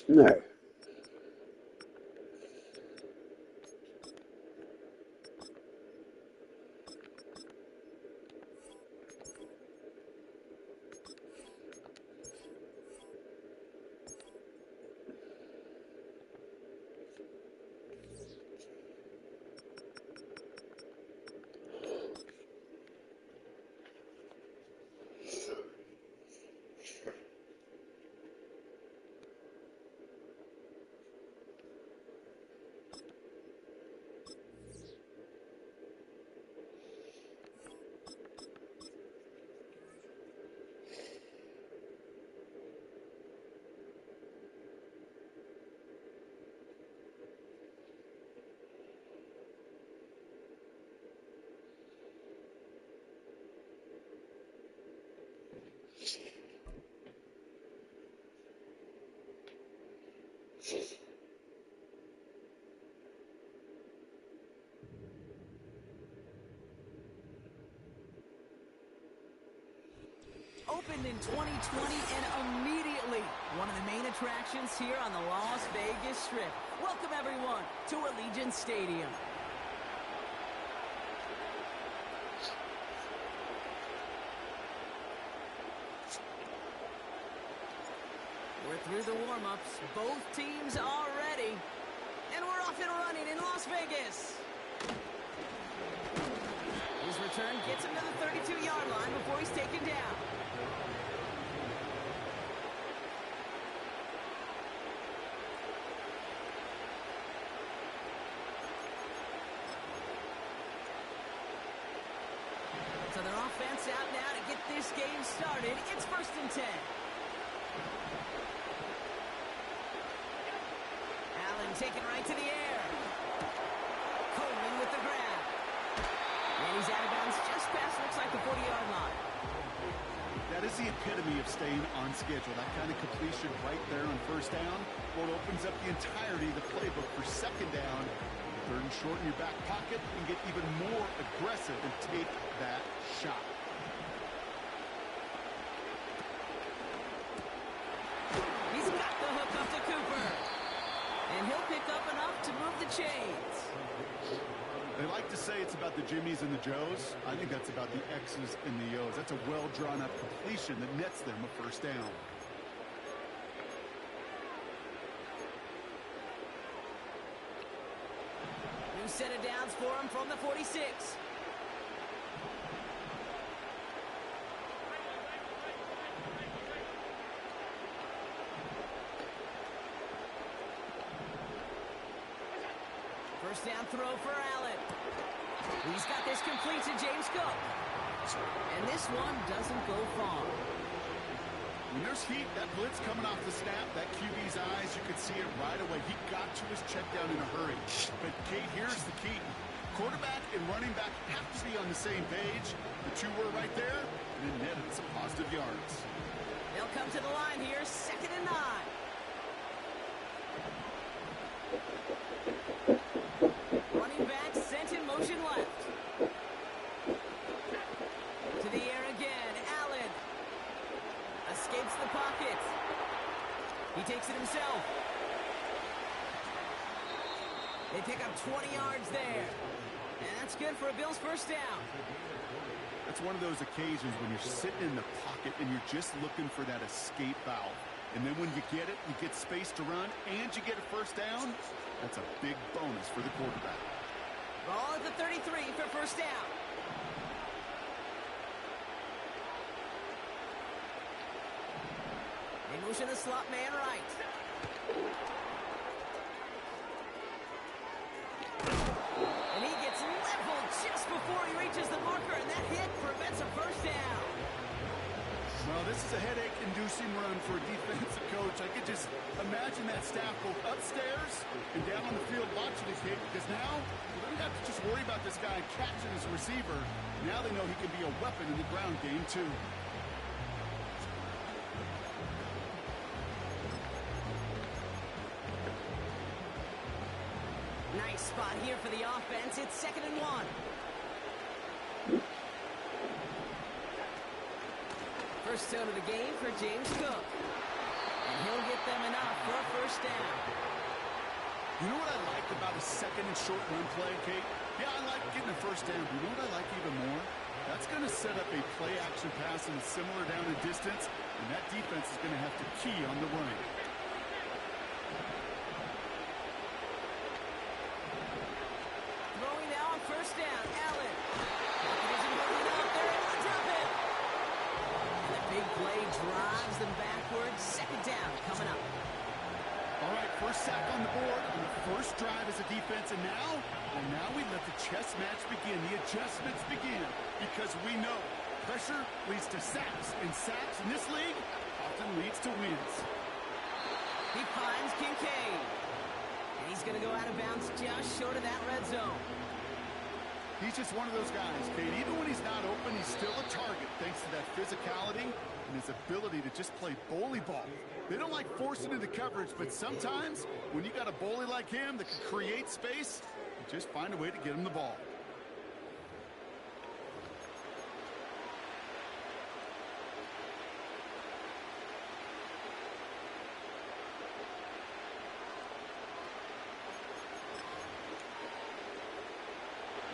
No. Opened in 2020 and immediately one of the main attractions here on the Las Vegas Strip. Welcome everyone to Allegiant Stadium. We're through the warm-ups. Both teams are ready. And we're off and running in Las Vegas. His return gets him to the 32-yard line before he's taken down. So their offense out now to get this game started. It's 1st and 10. Allen taken right to the air. Coleman with the grab. And he's out of bounds just past, looks like the 40-yard line. That is the epitome of staying on schedule. That kind of completion right there on 1st down. Well, it opens up the entirety of the playbook for 2nd down. 3rd and short in your back pocket and get even more aggressive and take that shot. He's got the hook up to Cooper. And he'll pick up enough to move the chains. They like to say it's about the Jimmies and the Joes. I think that's about the X's and the O's. That's a well-drawn-up completion that nets them a 1st down. New set of downs for him from the 46. First down throw for Allen. He's got this complete to James Cook. And this one doesn't go far. When there's heat, that blitz coming off the snap, that QB's eyes, you could see it right away. He got to his check down in a hurry. But, Kate, here's the key. Quarterback and running back have to be on the same page. The two were right there, and it netted some positive yards. They'll come to the line here, 2nd and 9. Running back sent in motion left. To the air again, Allen. Escapes the pocket. He takes it himself. They pick up 20 yards there. And that's good for a Bills 1st down. That's one of those occasions when you're sitting in the pocket and you're just looking for that escape valve. And then when you get it, you get space to run, and you get a 1st down. That's a big bonus for the quarterback. Ball at the 33 for 1st down. They motion the slot man right. And he gets leveled just before he reaches the marker, and that hit prevents a 1st down. Well, this is a headache-inducing run for a defensive coach. I could just imagine that staff both upstairs and down on the field watching his hit, because now they don't have to just worry about this guy catching his receiver. Now they know he can be a weapon in the ground game, too. Nice spot here for the offense. It's 2nd and 1. First down of the game for James Cook. And he'll get them enough for a 1st You know what I like about a second and short run play, Kate? Yeah, I like getting a first down. But you know what I like even more? That's going to set up a play-action pass in a similar down and distance, and that defense is going to have to key on the run. Throwing now on first down, Allen. Isn't holding up. They're able to drop it. And the big play drives them backwards. Second down coming up. All right, first sack on the board on the first drive as a defense, and now we let the chess match begin, the adjustments begin, because we know pressure leads to sacks, and sacks in this league often leads to wins. He finds Kincaid. And he's going to go out of bounds just short of that red zone. He's just one of those guys, Kate. Even when he's not open, he's still a target thanks to that physicality and his ability to just play bully ball. They don't like forcing into coverage, but sometimes when you got a bully like him that can create space, you just find a way to get him the ball.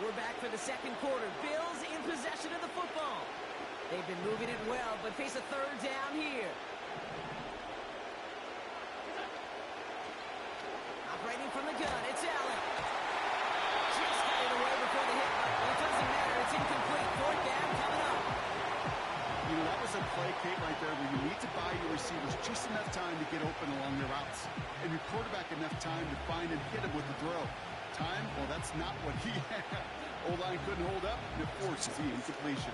We're back for the second quarter. Bills in possession of the football. They've been moving it well, but face a third down here. Operating from the gun, it's Allen. Just got it away before the hit. But it doesn't matter, it's incomplete. Fourth down coming up. You know, that was a play, Kate, right there where you need to buy your receivers just enough time to get open along their routes. And your quarterback enough time to find and hit him with the throw. Time? Well, that's not what he had. O-line couldn't hold up, and it forces the incompletion.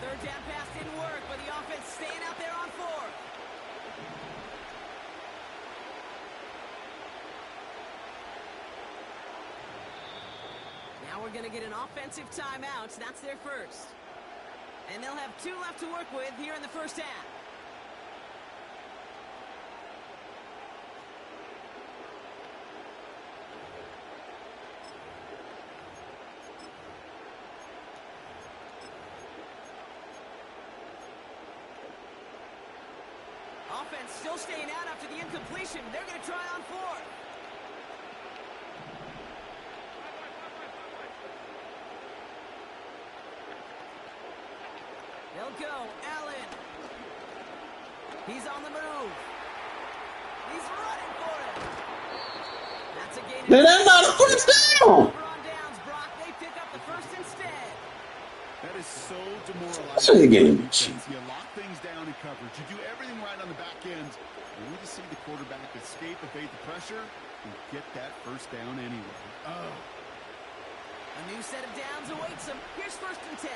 Third down pass didn't work, but the offense staying out there on fourth. Now we're going to get an offensive timeout. That's their first. And they'll have 2 left to work with here in the first half. Offense still staying out after the incompletion. They're going to try on fourth. They'll go. Allen. He's on the move. He's running for it. That's a gain. That's not a first down. Over on downs, Brock. They pick up the first instead. That is so So you demoralizing. get You lock things down in coverage. You do everything right on the back end. You need to see the quarterback escape, evade the pressure, and get that first down anyway. Oh. A new set of downs awaits him. Here's first and 10.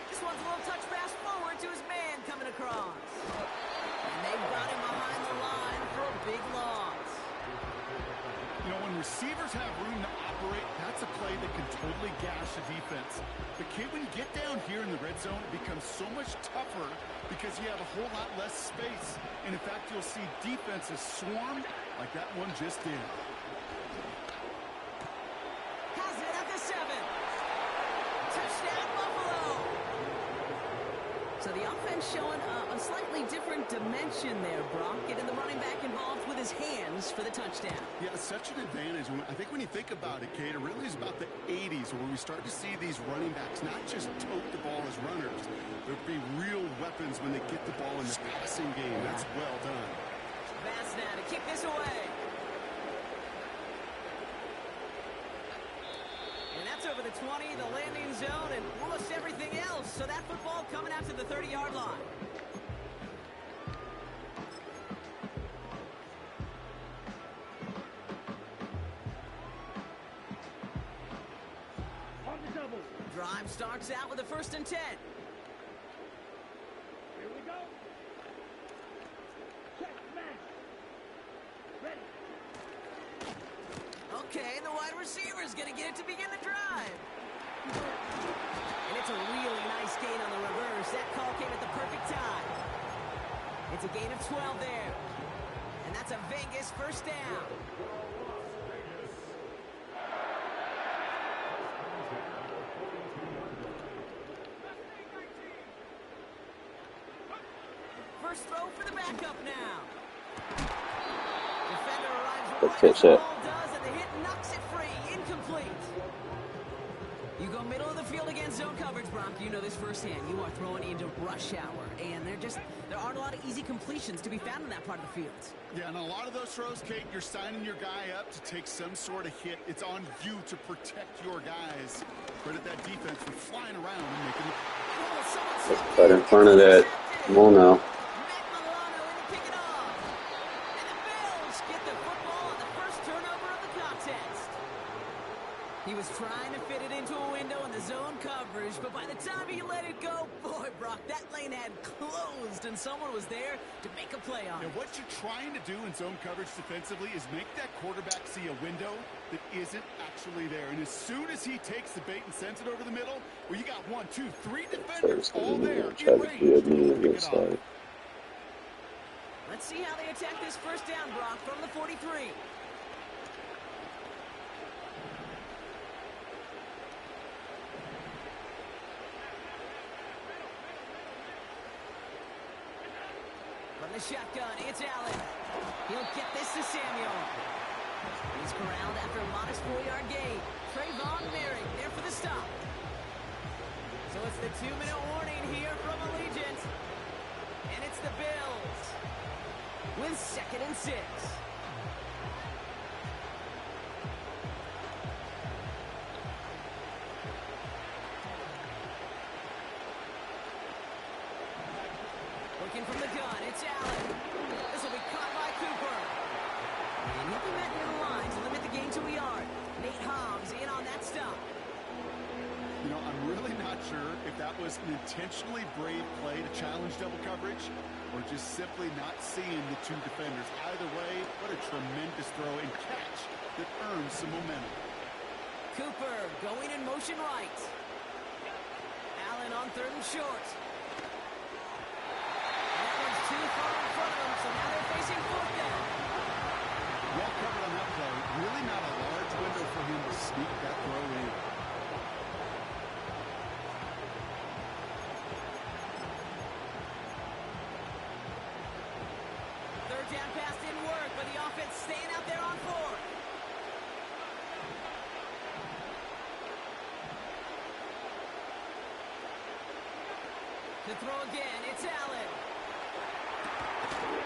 This one's a little touch pass forward to his man coming across. And they brought him behind the line for a big loss. You know, when receivers have room to operate, that's a play that can totally gash a defense. But Kate, when you get down here in the red zone, it becomes so much tougher because you have a whole lot less space. And in fact, you'll see defenses swarm like that one just did. Has it at the 7. Touchdown, Buffalo. So the offense showing a slightly different dimension there, Brock. Getting the running back involved with his hands for the touchdown. Yeah, such an advantage. I think when you think about it, Kate, it really is about the 80s where we start to see these running backs not just tote the ball as runners. There'll be real weapons when they get the ball in the passing game. That's well done. Bass now to kick this away. And that's over the 20, the landing zone, and almost everything else. So that football coming out to the 30-yard line. Drive starts out with a first and 10. Here we go. Check, man. Ready. Okay, the wide receiver's going to get it to begin the drive. And it's a really nice gain on the reverse. That call came at the perfect time. It's a gain of 12 there. And that's a Vegas first down. first throw for the backup now. Defender arrives Let's right catch as the that. ball does, and the hit knocks it free. Incomplete. You go middle of the field against zone coverage, Brock. You know this firsthand. You are throwing into rush hour, and there aren't a lot of easy completions to be found in that part of the field. Yeah, and a lot of those throws, Kate, you're signing your guy up to take some sort of hit. It's on you to protect your guys. Credit that defense for flying around and making it. Let's cut in front of that. Come on now. He was trying to fit it into a window in the zone coverage, but by the time he let it go, boy, Brock, that lane had closed, and someone was there to make a play on it. What you're trying to do in zone coverage defensively is make that quarterback see a window that isn't actually there. And as soon as he takes the bait and sends it over the middle, well, you got 1, 2, 3 defenders all there in range. Let's see how they attack this first down, Brock, from the 43. From the shotgun, it's Allen. He'll get this to Samuel. He's corralled after a modest 4-yard gain. Trayvon Merrick there for the stop. So it's the 2-minute warning here from Allegiant. And it's the Bills with 2nd and 6. Looking from the gun, it's Allen. This will be caught by Cooper. And he'll be met near the line to limit the gain to a yard. Nate Hobbs in on that stop. You know, I'm really not sure if that was an intentionally brave play to challenge double coverage or just simply not seeing the two defenders. Either way, what a tremendous throw and catch that earns some momentum. Cooper going in motion right. Allen on 3rd and short. That one's too far in front of them, so now they're facing 4th down. Well covered on that play. Really not a large window for him to sneak that throw in. Third down pass didn't work, but the offense staying out there on 4th. To throw again, it's Allen.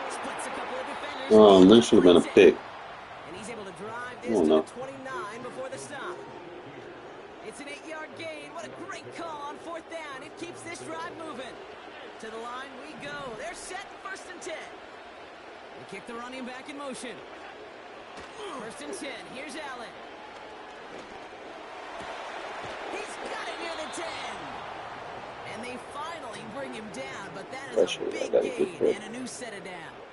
Splits a couple of defenders. This should have been a pick. And he's able to drive this to the 29 before the stop. It's an 8-yard gain. What a great call on 4th down. It keeps this drive moving. To the line we go. They're set 1st and 10. They kick the running back in motion. 1st and 10. Here's Allen. He's got it near the 10. And they finally bring him down, but that is a big gain and a new set of downs.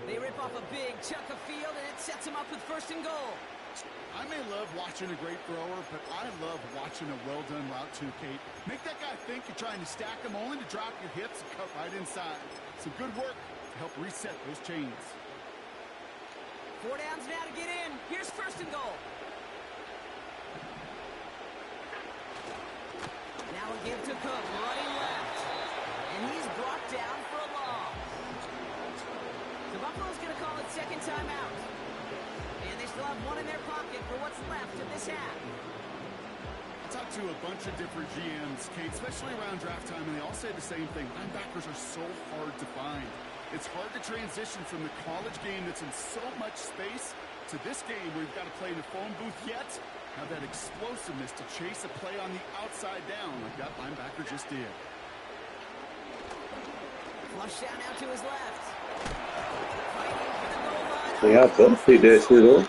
They rip off a big chunk of field, and it sets him up with 1st and goal. I may love watching a great thrower, but I love watching a well-done route too, Kate. Make that guy think you're trying to stack him, only to drop your hips and cut right inside. Some good work to help reset those chains. 4 downs now to get in. Here's 1st and goal. Now a give to Cook, running left. And he's brought down for a loss. The Buffalo's going to call it 2nd timeout. And they still have 1 in their pocket for what's left of this half. I talked to a bunch of different GMs, Kate, especially around draft time, and they all say the same thing. Linebackers are so hard to find. It's hard to transition from the college game that's in so much space to this game where you've got to play in a phone booth yet have that explosiveness to chase a play on the outside down like that linebacker just did. Flush down out to his left. Fighting for the goal line. Yeah, I felt see that shit though. And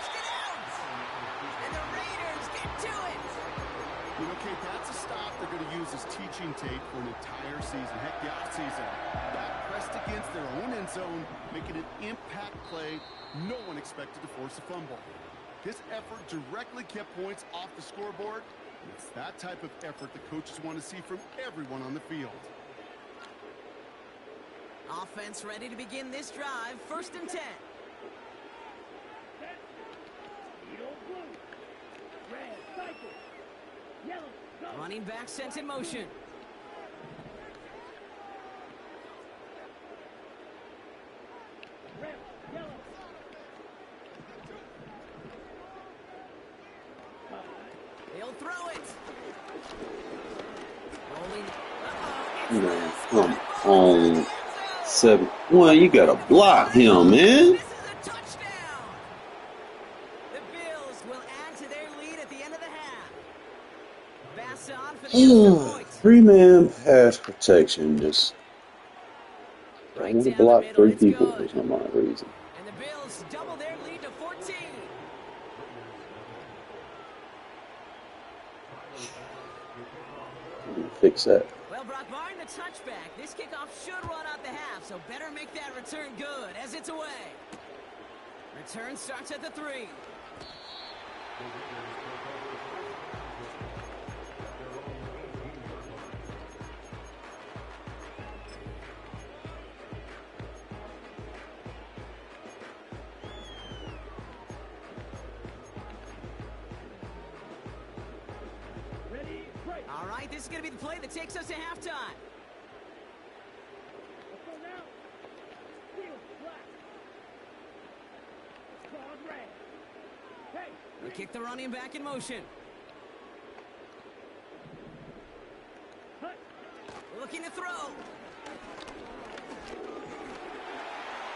the Raiders get to it. You know, Kate, that's a stop they're going to use as teaching tape for an entire season. Heck, the offseason. That pressed against their own end zone, making an impact play no one expected to force a fumble. This effort directly kept points off the scoreboard. It's that type of effort the coaches want to see from everyone on the field. Offense ready to begin this drive. 1st and 10. Running back sent in motion. throw it. Rolling. Man, come on. 7. Well, you gotta block him, man. This is a touchdown. The Bills will add to their lead at the end of the half. Bass on for the extra point. 3-man pass protection. Just I Right want to down the block middle, 3 it's people for good. some odd reason. And the Bills double their lead to 14. Fix that. Well, Brock, barring the touchback, this kickoff should run out the half, so better make that return good as it's away. Return starts at the 3. Ready, break. All right, this is going to be the play that takes us to halftime. Let's go now. Field black. Squad red. Hey. We kick the running back in motion. Hut. Looking to throw.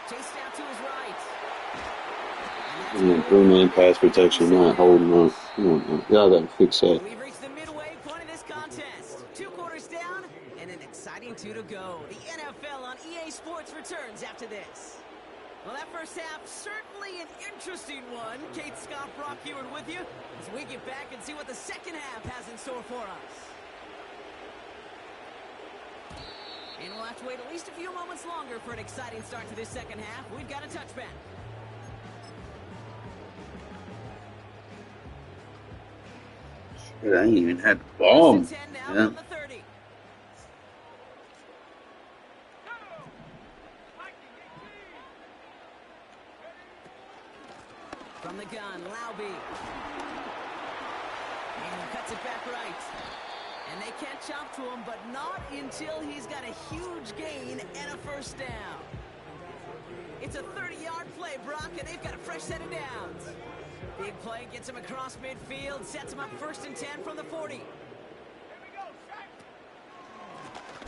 Chased out to his right. Yeah, 3-man pass protection, not holding on. Come on, man. Y'all gotta fix that. We've reached the midway point of this contest. 2 quarters down and an exciting 2 to go. The NFL on EA Sports returns after this. Well, that first half, certainly an interesting one. Kate, Scott, Brock Heward with you as we get back and see what the second half has in store for us. And we'll have to wait at least a few moments longer for an exciting start to this second half. We've got a touchback. I ain't even had the ball. First and 10 now Yeah. from the 30. From the gun, Laube. And he cuts it back right. And they catch up to him, but not until he's got a huge gain and a first down. It's a 30-yard play, Brock, and they've got a fresh set of downs. Big play gets him across midfield, sets him up first and 10 from the 40.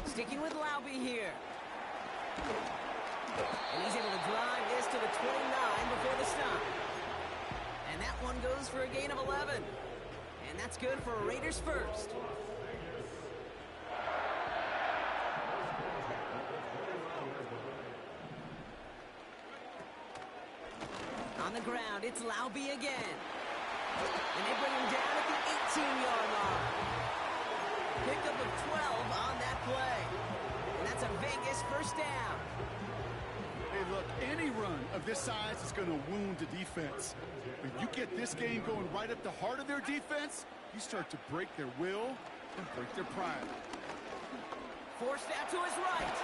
Sticking with Laube here. And he's able to drive this to the 29 before the stop. And that one goes for a gain of 11. And that's good for a Raiders first. On the ground, it's Laube again. And they bring him down at the 18-yard line. Pickup of 12 on that play. And that's a Vegas first down. Hey, look, any run of this size is going to wound the defense. But you get this game going right at the heart of their defense, you start to break their will and break their pride. Forced out to his right.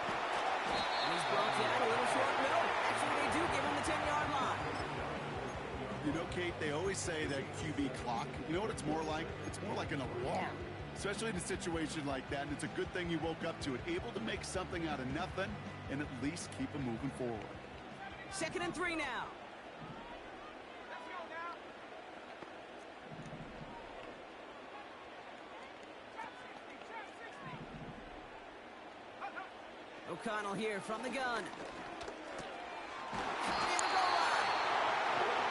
And he's brought down a little short middle. Actually, they do give him the 10-yard line. You know, Kate, they always say that QB clock, you know what it's more like? It's more like an alarm, especially in a situation like that. And it's a good thing you woke up to it, able to make something out of nothing and at least keep them moving forward. 2nd and 3 now. O'Connell here from the gun.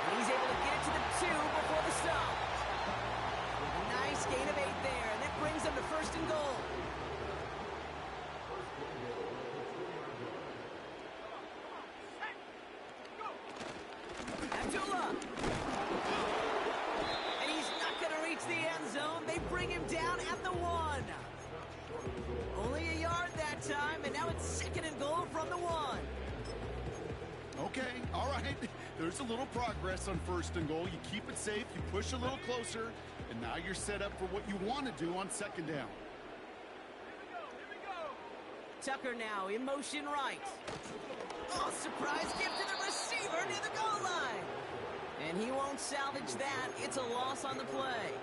And he's able to get it to the 2 before the stop. A nice gain of 8 there, and that brings them to 1st and goal. Abdullah. And he's not going to reach the end zone. They bring him down at the 1. Only a yard that time, and now it's 2nd and goal from the 1. Okay, all right. There's a little progress on 1st and goal. You keep it safe, you push a little closer, and now you're set up for what you want to do on 2nd down. Tucker now in motion right. Oh, surprise gift to the receiver near the goal line. And he won't salvage that. It's a loss on the play.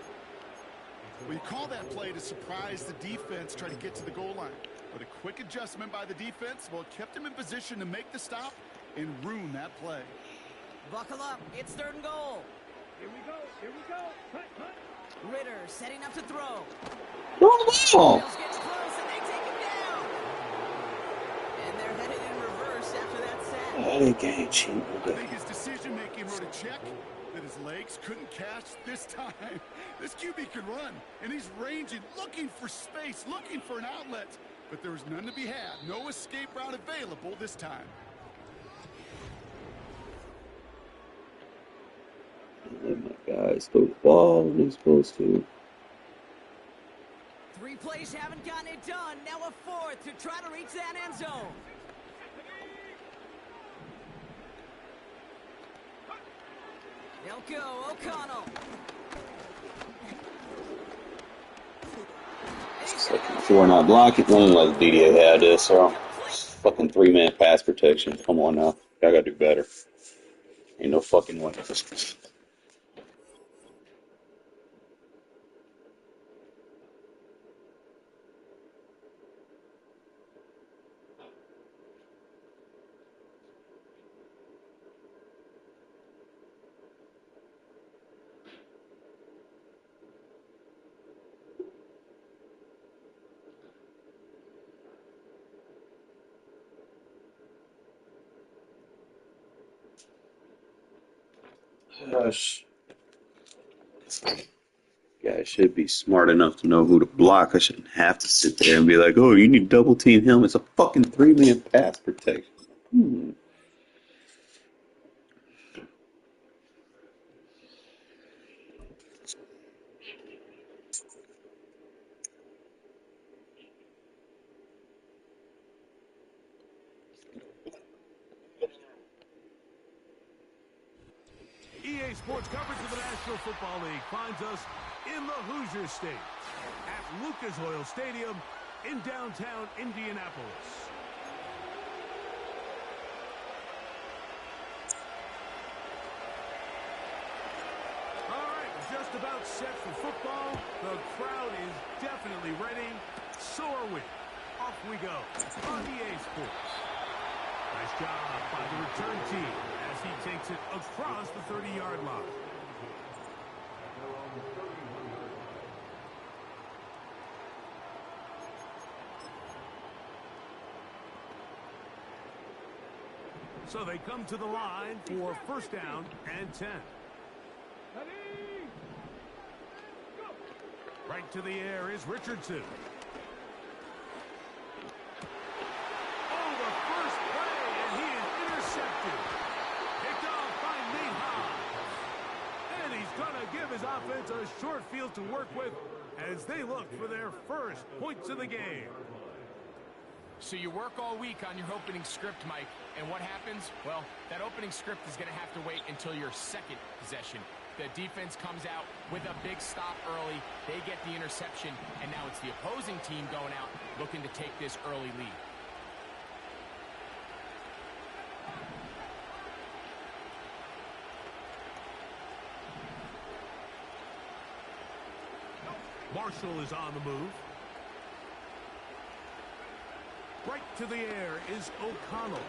Well, you call that play to surprise the defense, try to get to the goal line. But a quick adjustment by the defense, well, it kept him in position to make the stop and ruin that play. Buckle up. It's 3rd and goal. Here we go. Here we go. Cut, cut. Ritter setting up to throw. Throw the ball. Bill's getting close, and they take him down. And they're headed in reverse after that sack. Hey, game cheap. I think his decision-making wrote a check that his legs couldn't catch this time. This QB could run, and he's ranging, looking for space, looking for an outlet. But there was none to be had. No escape route available this time. Let my guys throw the ball when they're supposed to. 3 plays haven't gotten it done. Now a 4th to try to reach that end zone. They'll go O'Connell. It's like if we're not blocking, one like DDA had this, so fucking 3-man pass protection. Come on now, I gotta do better. Ain't no fucking way. Gosh. Guy should be smart enough to know who to block. I shouldn't have to sit there and be like, oh, you need double team him. It's a fucking 3-man pass protection. EA Sports coverage of the National Football League finds us in the Hoosier State at Lucas Oil Stadium in downtown Indianapolis. All right, just about set for football. The crowd is definitely ready. So are we. Off we go on EA Sports. Nice job by the return team as he takes it across the 30-yard line. So they come to the line for 1st down and 10. Ready? Go. Right to the air is Richardson. Oh, the first play, and he is intercepted. Picked off by Nate Hobbs. And he's going to give his offense a short field to work with as they look for their first points of the game. So you work all week on your opening script, Mike, and what happens? Well, that opening script is going to have to wait until your second possession. The defense comes out with a big stop early. They get the interception, and now it's the opposing team going out looking to take this early lead. Marshall is on the move. Right to the air is O'Connell.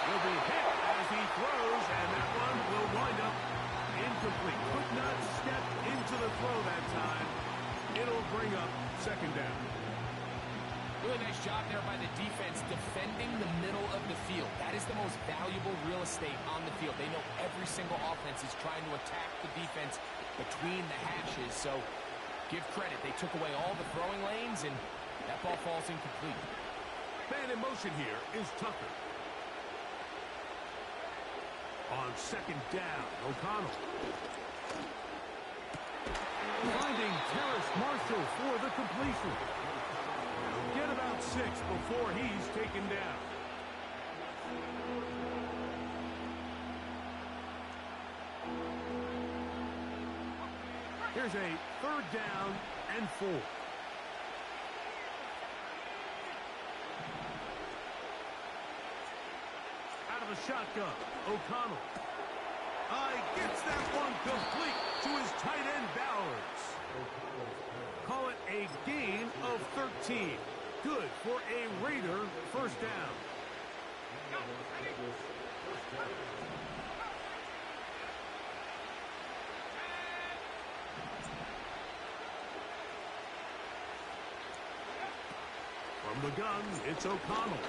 Will be hit as he throws, and that one will wind up incomplete. Could not step into the throw that time. It'll bring up 2nd down. Really nice job there by the defense defending the middle of the field. That is the most valuable real estate on the field. They know every single offense is trying to attack the defense between the hashes. So give credit. They took away all the throwing lanes, and that ball falls incomplete. Man in motion here is Tucker. On 2nd down, O'Connell. Finding Terrace Marshall for the completion. Get about 6 before he's taken down. Here's a 3rd down and 4. Out of the shotgun, O'Connell. Gets that one complete to his tight end, Bowers. Call it a gain of 13. Good for a Raider 1st down. the gun, it's O'Connell.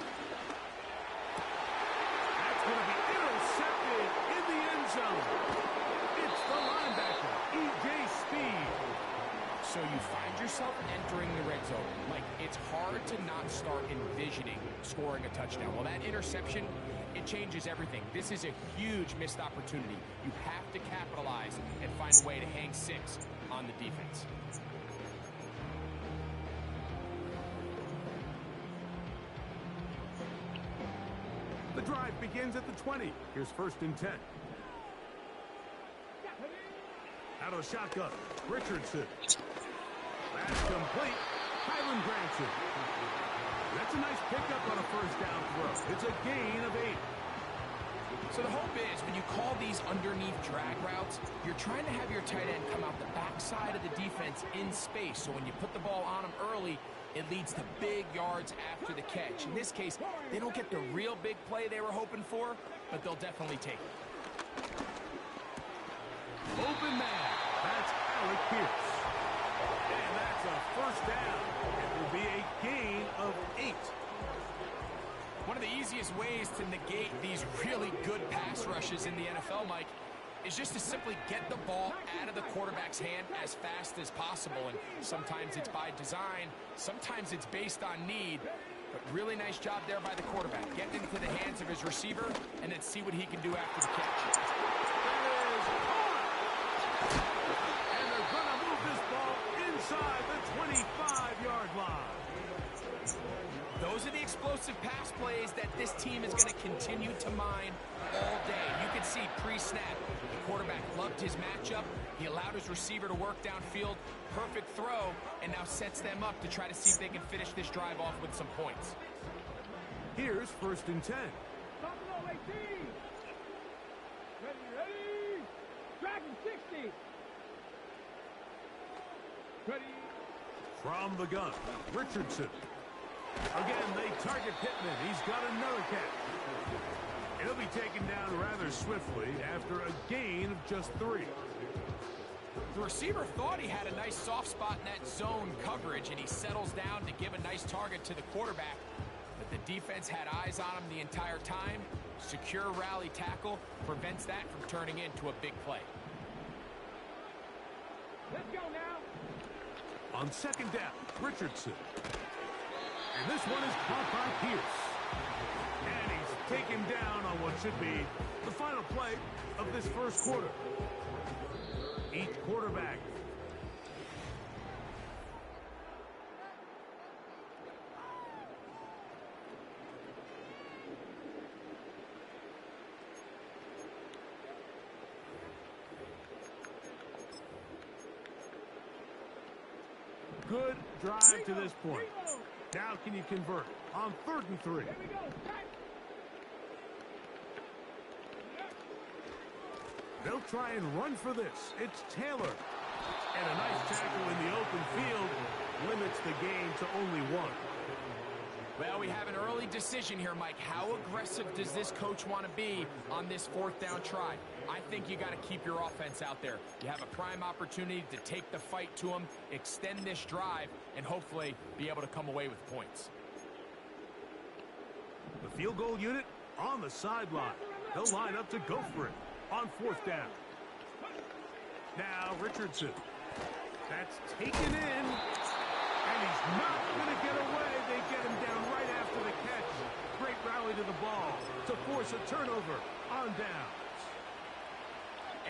That's going to be intercepted in the end zone. It's the linebacker, E.J. Speed. So you find yourself entering the red zone. Like, it's hard to not start envisioning scoring a touchdown. Well, that interception, it changes everything. This is a huge missed opportunity. You have to capitalize and find a way to hang 6 on the defense. The drive begins at the 20. Here's 1st and 10. Out of shotgun, Richardson. That's complete. Highland grants it. That's a nice pickup on a 1st down throw. It's a gain of 8. So the hope is when you call these underneath drag routes, you're trying to have your tight end come out the backside of the defense in space. So when you put the ball on him early, it leads to big yards after the catch. In this case, they don't get the real big play they were hoping for, but they'll definitely take it. Open man. That's Alec Pierce. And that's a 1st down. It will be a gain of 8. One of the easiest ways to negate these really good pass rushes in the NFL, Mike, is just to simply get the ball out of the quarterback's hand as fast as possible. And sometimes it's by design, sometimes it's based on need. But really nice job there by the quarterback. Getting into the hands of his receiver and then see what he can do after the catch. That is caught. And they're going to move this ball inside the 25-yard line. Those are the explosive pass plays that this team is going to continue to mine all day. You can see pre-snap, the quarterback loved his matchup. He allowed his receiver to work downfield. Perfect throw, and now sets them up to try to see if they can finish this drive off with some points. Here's 1st and 10. Buffalo 18. Ready. Dragon 60. Ready. From the gun, Richardson. Again, they target Pittman. He's got another catch. He'll be taken down rather swiftly after a gain of just 3. The receiver thought he had a nice soft spot in that zone coverage, and he settles down to give a nice target to the quarterback. But the defense had eyes on him the entire time. Secure rally tackle prevents that from turning into a big play. Let's go now. On 2nd down, Richardson. And this one is caught by Pierce. And he's taken down on what should be the final play of this 1st quarter. Each quarterback. Good drive to this point. Now can you convert on 3rd and 3? Here we go. They'll try and run for this. It's Taylor. And a nice tackle in the open field limits the gain to only 1. Well, we have an early decision here, Mike. How aggressive does this coach want to be on this 4th down try? I think you got to keep your offense out there. You have a prime opportunity to take the fight to them, extend this drive, and hopefully be able to come away with points. The field goal unit on the sideline. They'll line up to go for it on 4th down. Now Richardson. That's taken in. And he's not going to get away. They get him down right after the catch. Great rally to the ball to force a turnover on downs.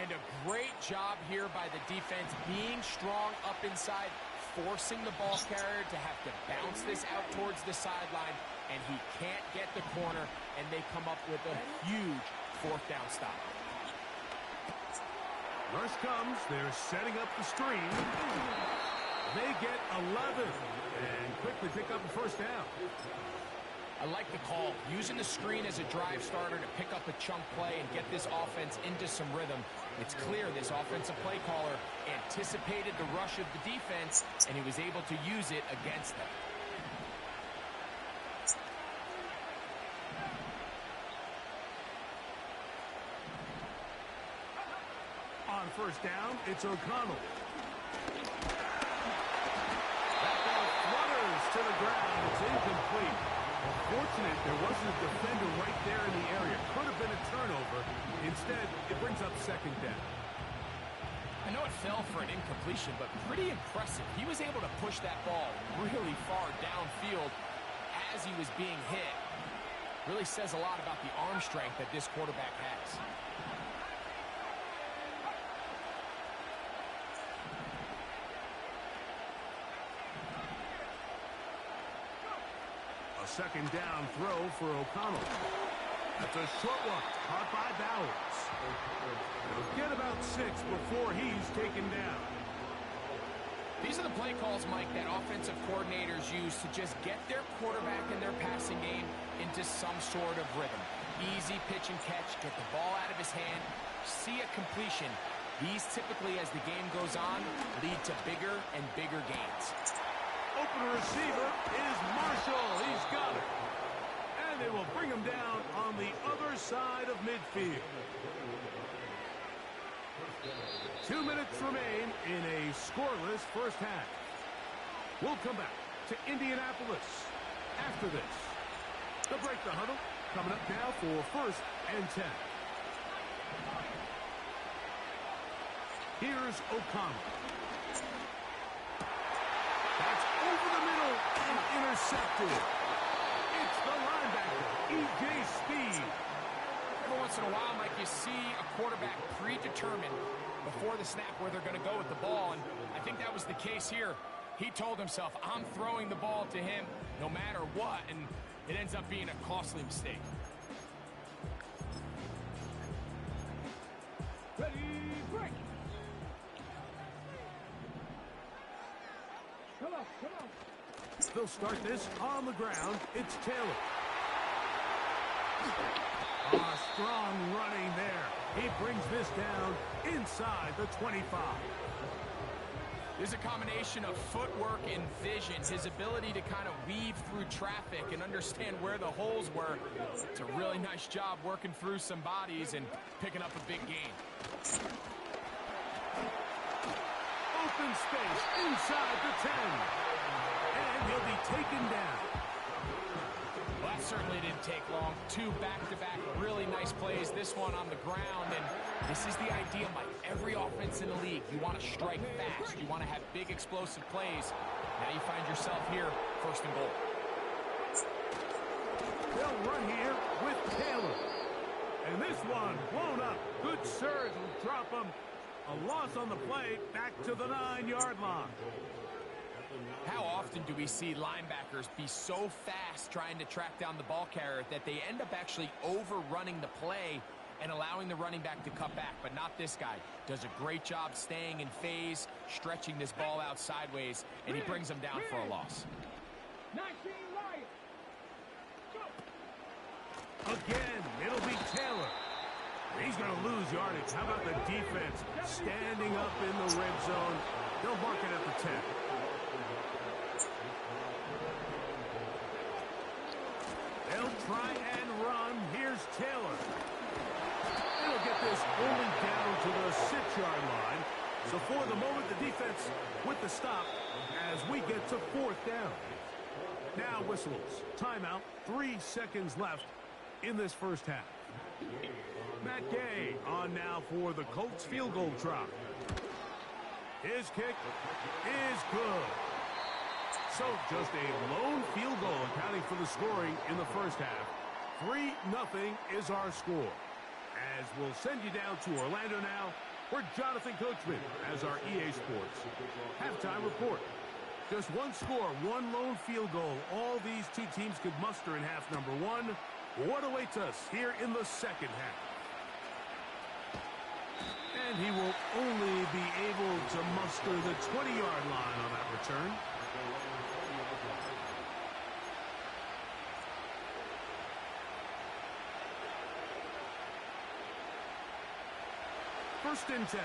And a great job here by the defense, being strong up inside, forcing the ball carrier to have to bounce this out towards the sideline, and he can't get the corner, and they come up with a huge 4th down stop. Rush comes. They're setting up the screen. They get 11 and quickly pick up the 1st down. I like the call. Using the screen as a drive starter to pick up a chunk play and get this offense into some rhythm. It's clear this offensive play caller anticipated the rush of the defense, and he was able to use it against them. On 1st down, it's O'Connell. That ball flutters to the the ground. It's incomplete. Fortunate there wasn't a defender right there in the area. Could have been a turnover. Instead, it brings up second down. I know it fell for an incompletion, but pretty impressive. He was able to push that ball really far downfield as he was being hit. Really says a lot about the arm strength that this quarterback has. A second down throw for O'Connell. That's a short one, caught by Bowers. He'll get about 6 before he's taken down. These are the play calls, Mike, that offensive coordinators use to just get their quarterback and their passing game into some sort of rhythm. Easy pitch and catch, get the ball out of his hand, see a completion. These typically, as the game goes on, lead to bigger and bigger gains. Open receiver is Marshall. He's got it. And they will bring him down on the other side of midfield. 2 minutes remain in a scoreless first half. We'll come back to Indianapolis after this. They'll break the huddle. Coming up now for 1st and 10. Here's O'Connell. That's over the middle and intercepted. It's the linebacker, E.J. Speed. Every once in a while, Mike, you see a quarterback predetermined before the snap where they're going to go with the ball, and I think that was the case here. He told himself, I'm throwing the ball to him no matter what, and it ends up being a costly mistake. Ready, break. Come on, come on. They'll start this on the ground. It's Taylor. Strong running there. He brings this down inside the 25. There's a combination of footwork and vision, his ability to kind of weave through traffic and understand where the holes were. It's a really nice job working through some bodies and picking up a big gain. Open space inside the 10. And he'll be taken down. Well, that certainly didn't take long. 2 back-to-back really nice plays. This one on the ground, and this is the idea, Mike. Every offense in the league, you want to strike fast. You want to have big explosive plays. Now you find yourself here, 1st and goal. They'll run here with Taylor. And this one blown up. Good surge will drop him. A loss on the play, back to the 9-yard line. How often do we see linebackers be so fast trying to track down the ball carrier that they end up actually overrunning the play and allowing the running back to cut back? But not this guy. Does a great job staying in phase, stretching this ball out sideways, and he brings them down for a loss. 19 right. Go. Again, it'll be Taylor. He's going to lose yardage. How about the defense standing up in the red zone? They'll mark it at the 10. They'll try and run. Here's Taylor. They'll get this only down to the 6-yard line. So for the moment, the defense with the stop as we get to 4th down. Now whistles. Timeout. 3 seconds left in this first half. Matt Gay on now for the Colts field goal try. His kick is good. So just a lone field goal accounting for the scoring in the first half. 3-0 is our score. As we'll send you down to Orlando now, where Jonathan Coachman has our EA Sports halftime report. Just one score, one lone field goal. All these two teams could muster in half number 1. What awaits us here in the second half? And he will only be able to muster the 20-yard line on that return. First and 10.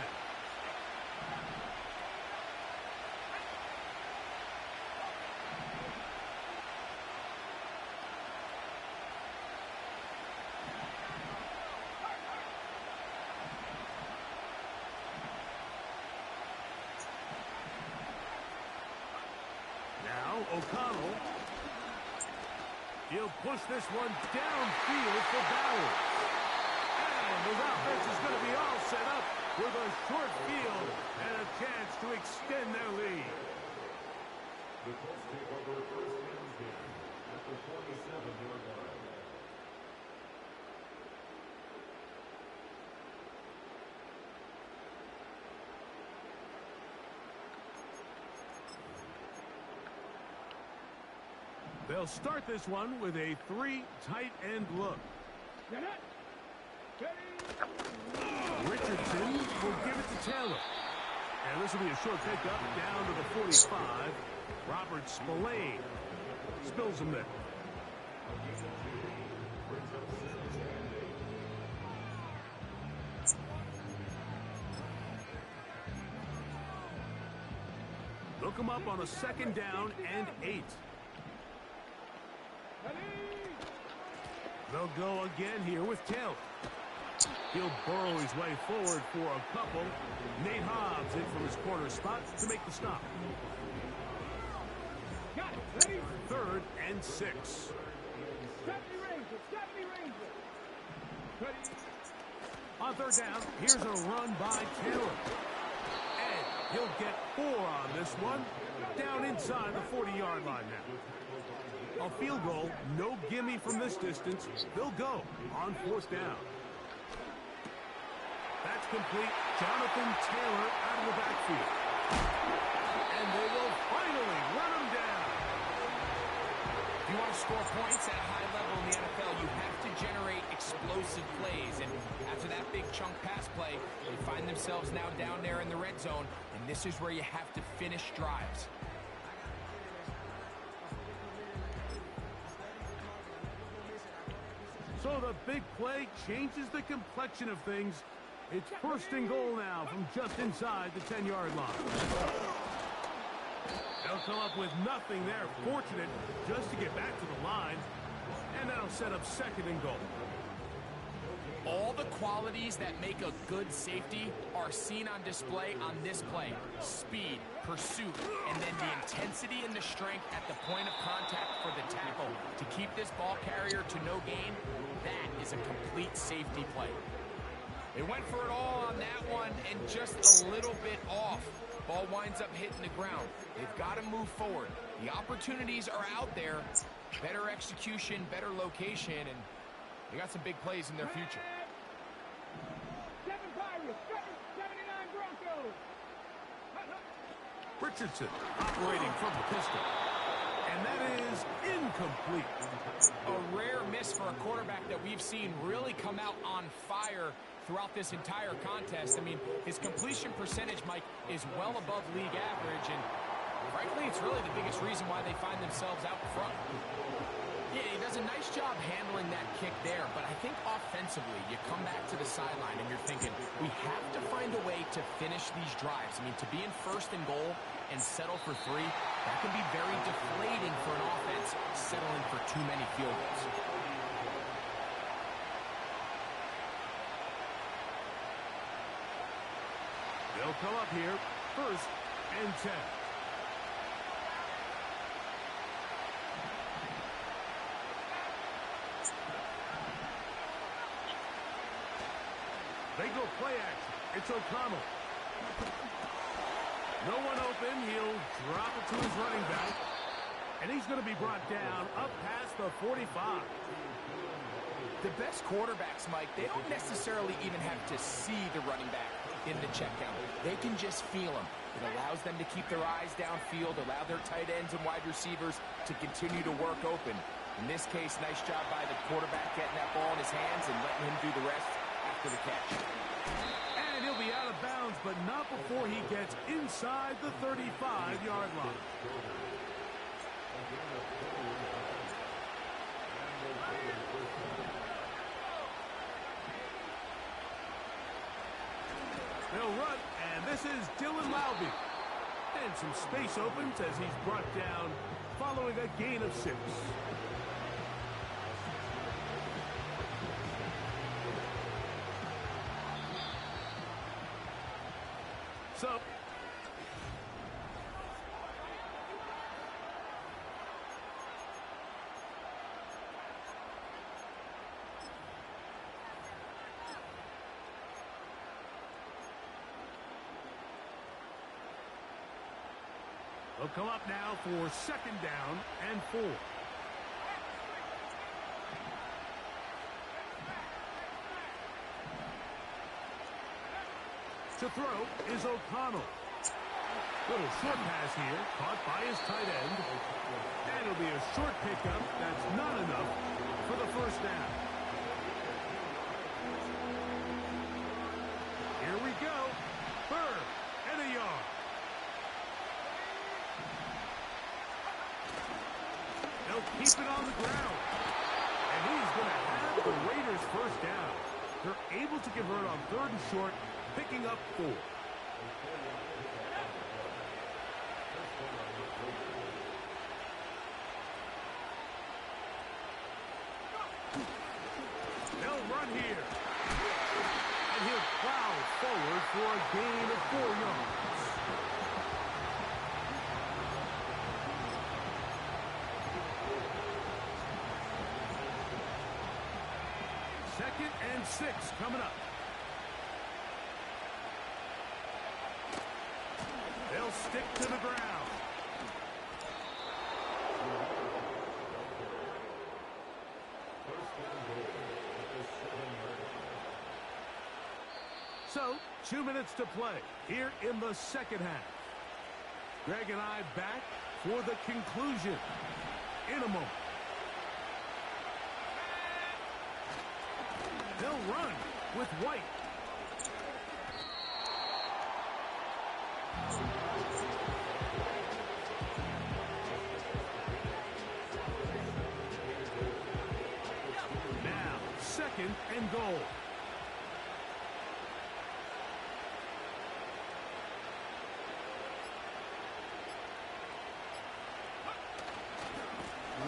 Now O'Connell He'll push this one downfield for Bauer. And his offense is going to be all set up with a short field and a chance to extend their lead. The Colts take over first down here at the 47-yard line. They'll start this one with a 3 tight end look. Richardson will give it to Taylor. And this will be a short pickup down to the 45. Robert Spillane spills him there. Look him up on a 2nd down and 8. They'll go again here with Taylor. He'll burrow his way forward for a couple. Nate Hobbs in from his corner spot to make the stop. 3rd and 6. On 3rd down, here's a run by Taylor. And he'll get 4 on this one. Down inside the 40-yard line now. A field goal, no gimme from this distance. They'll go on 4th down. That's complete. Jonathan Taylor out of the backfield. And they will finally run him down. If you want to score points at a high level in the NFL, you have to generate explosive plays. And after that big chunk pass play, they find themselves now down there in the red zone. And this is where you have to finish drives. So the big play changes the complexion of things. It's 1st and goal now from just inside the 10-yard line. They'll come up with nothing there. Fortunate just to get back to the line. And that'll set up 2nd and goal. All the qualities that make a good safety are seen on display on this play. Speed, pursuit, and then the intensity and the strength at the point of contact for the tackle to keep this ball carrier to no gain. That is a complete safety play. They went for it all on that one and just a little bit off. Ball winds up hitting the ground. They've got to move forward. The opportunities are out there. Better execution, better location, and they got some big plays in their future. 7 Pirates, 79 Broncos. Richardson operating from the pistol. And that is incomplete. A rare miss for a quarterback that we've seen really come out on fire throughout this entire contest. I mean, his completion percentage, Mike, is well above league average, and frankly, it's really the biggest reason why they find themselves out front. Yeah, he does a nice job handling that kick there, but I think offensively, you come back to the sideline and you're thinking, we have to find a way to finish these drives. I mean, to be in 1st and goal and settle for 3, that can be very deflating for an offense settling for too many field goals. They'll come up here 1st and 10. They go play action. It's O'Connell. No one open. He'll drop it to his running back. And he's going to be brought down up past the 45. The best quarterbacks, Mike, they don't necessarily even have to see the running back in the check down. They can just feel him. It allows them to keep their eyes downfield, allow their tight ends and wide receivers to continue to work open. In this case, nice job by the quarterback getting that ball in his hands and letting him do the rest after the catch. And he'll be out of bounds, but not before he gets inside the 35-yard line. They'll run, and this is Dylan Lowby. And some space opens as he's brought down following a gain of 6. So, They'll come up now for second down and 4. To throw is O'Connell. Little short pass here, caught by his tight end. And it'll be a short pickup. That's not enough for the first down. Here we go. 3rd and a yard. They'll keep it on the ground. And he's going to have the Raiders first down. They're able to convert on 3rd and short, picking up 4. They'll run here. And he'll plow forward for a gain of 4 yards. Second and 6 coming up. They'll stick to the ground. So, 2 minutes to play here in the second half. Greg and I back for the conclusion in a moment. They'll run with White. Now, second and goal.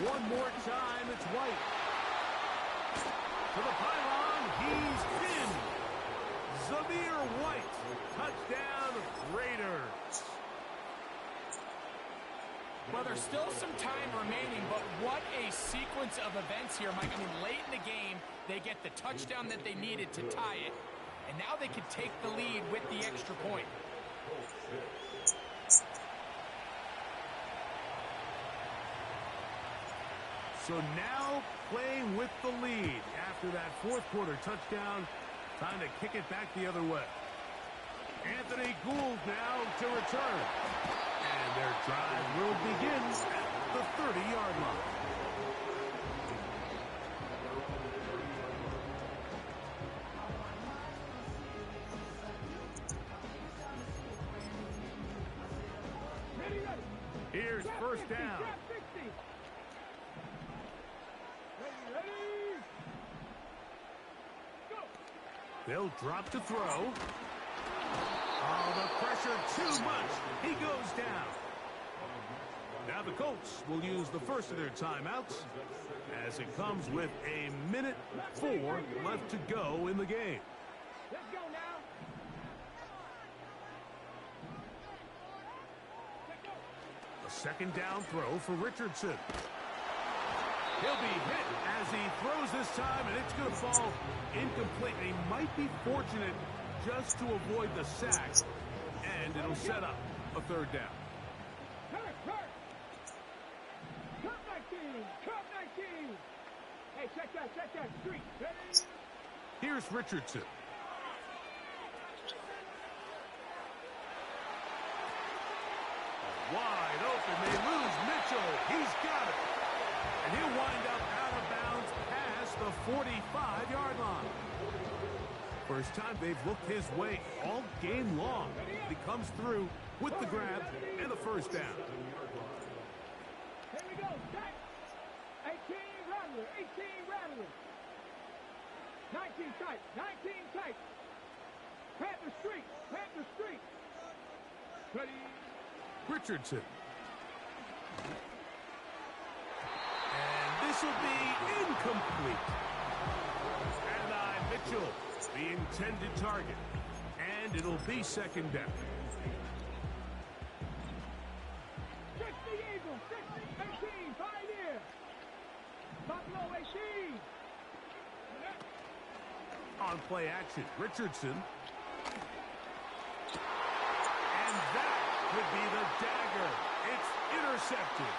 One more time, it's White. To the pylon, he's pinned. Zamir White, touchdown Raiders. Well, there's still some time remaining, but what a sequence of events here, Mike. I mean, late in the game, they get the touchdown that they needed to tie it, and now they can take the lead with the extra point. So now playing with the lead after that 4th quarter touchdown. Time to kick it back the other way. Anthony Gould now to return. And their drive will begin at the 30-yard line. Here's first down. They'll drop to throw. Oh, the pressure too much. He goes down. Now the Colts will use the first of their timeouts as it comes with 1:04 left to go in the game. Let's go now. A second down throw for Richardson. He'll be hit as he throws this time, and it's going to fall incomplete. He might be fortunate just to avoid the sack, and it'll set up a 3rd down. Hurt. Cut 19. Hey, check that street. Ready? Here's Richardson. Wide open. They lose Mitchell. He's got it. And he'll wind up out of bounds past the 45-yard line. First time they've looked his way all game long. He comes through with the grab and the first down. Here we go. Set. 18 Rattler. 19 tight. Panther Street. Ready. Richardson. And this will be incomplete. And Mitchell, the intended target. And it'll be second down. 60 Eagles. 18. Pioneer. Buffalo 18. On play action, Richardson. And that could be the dagger. It's intercepted.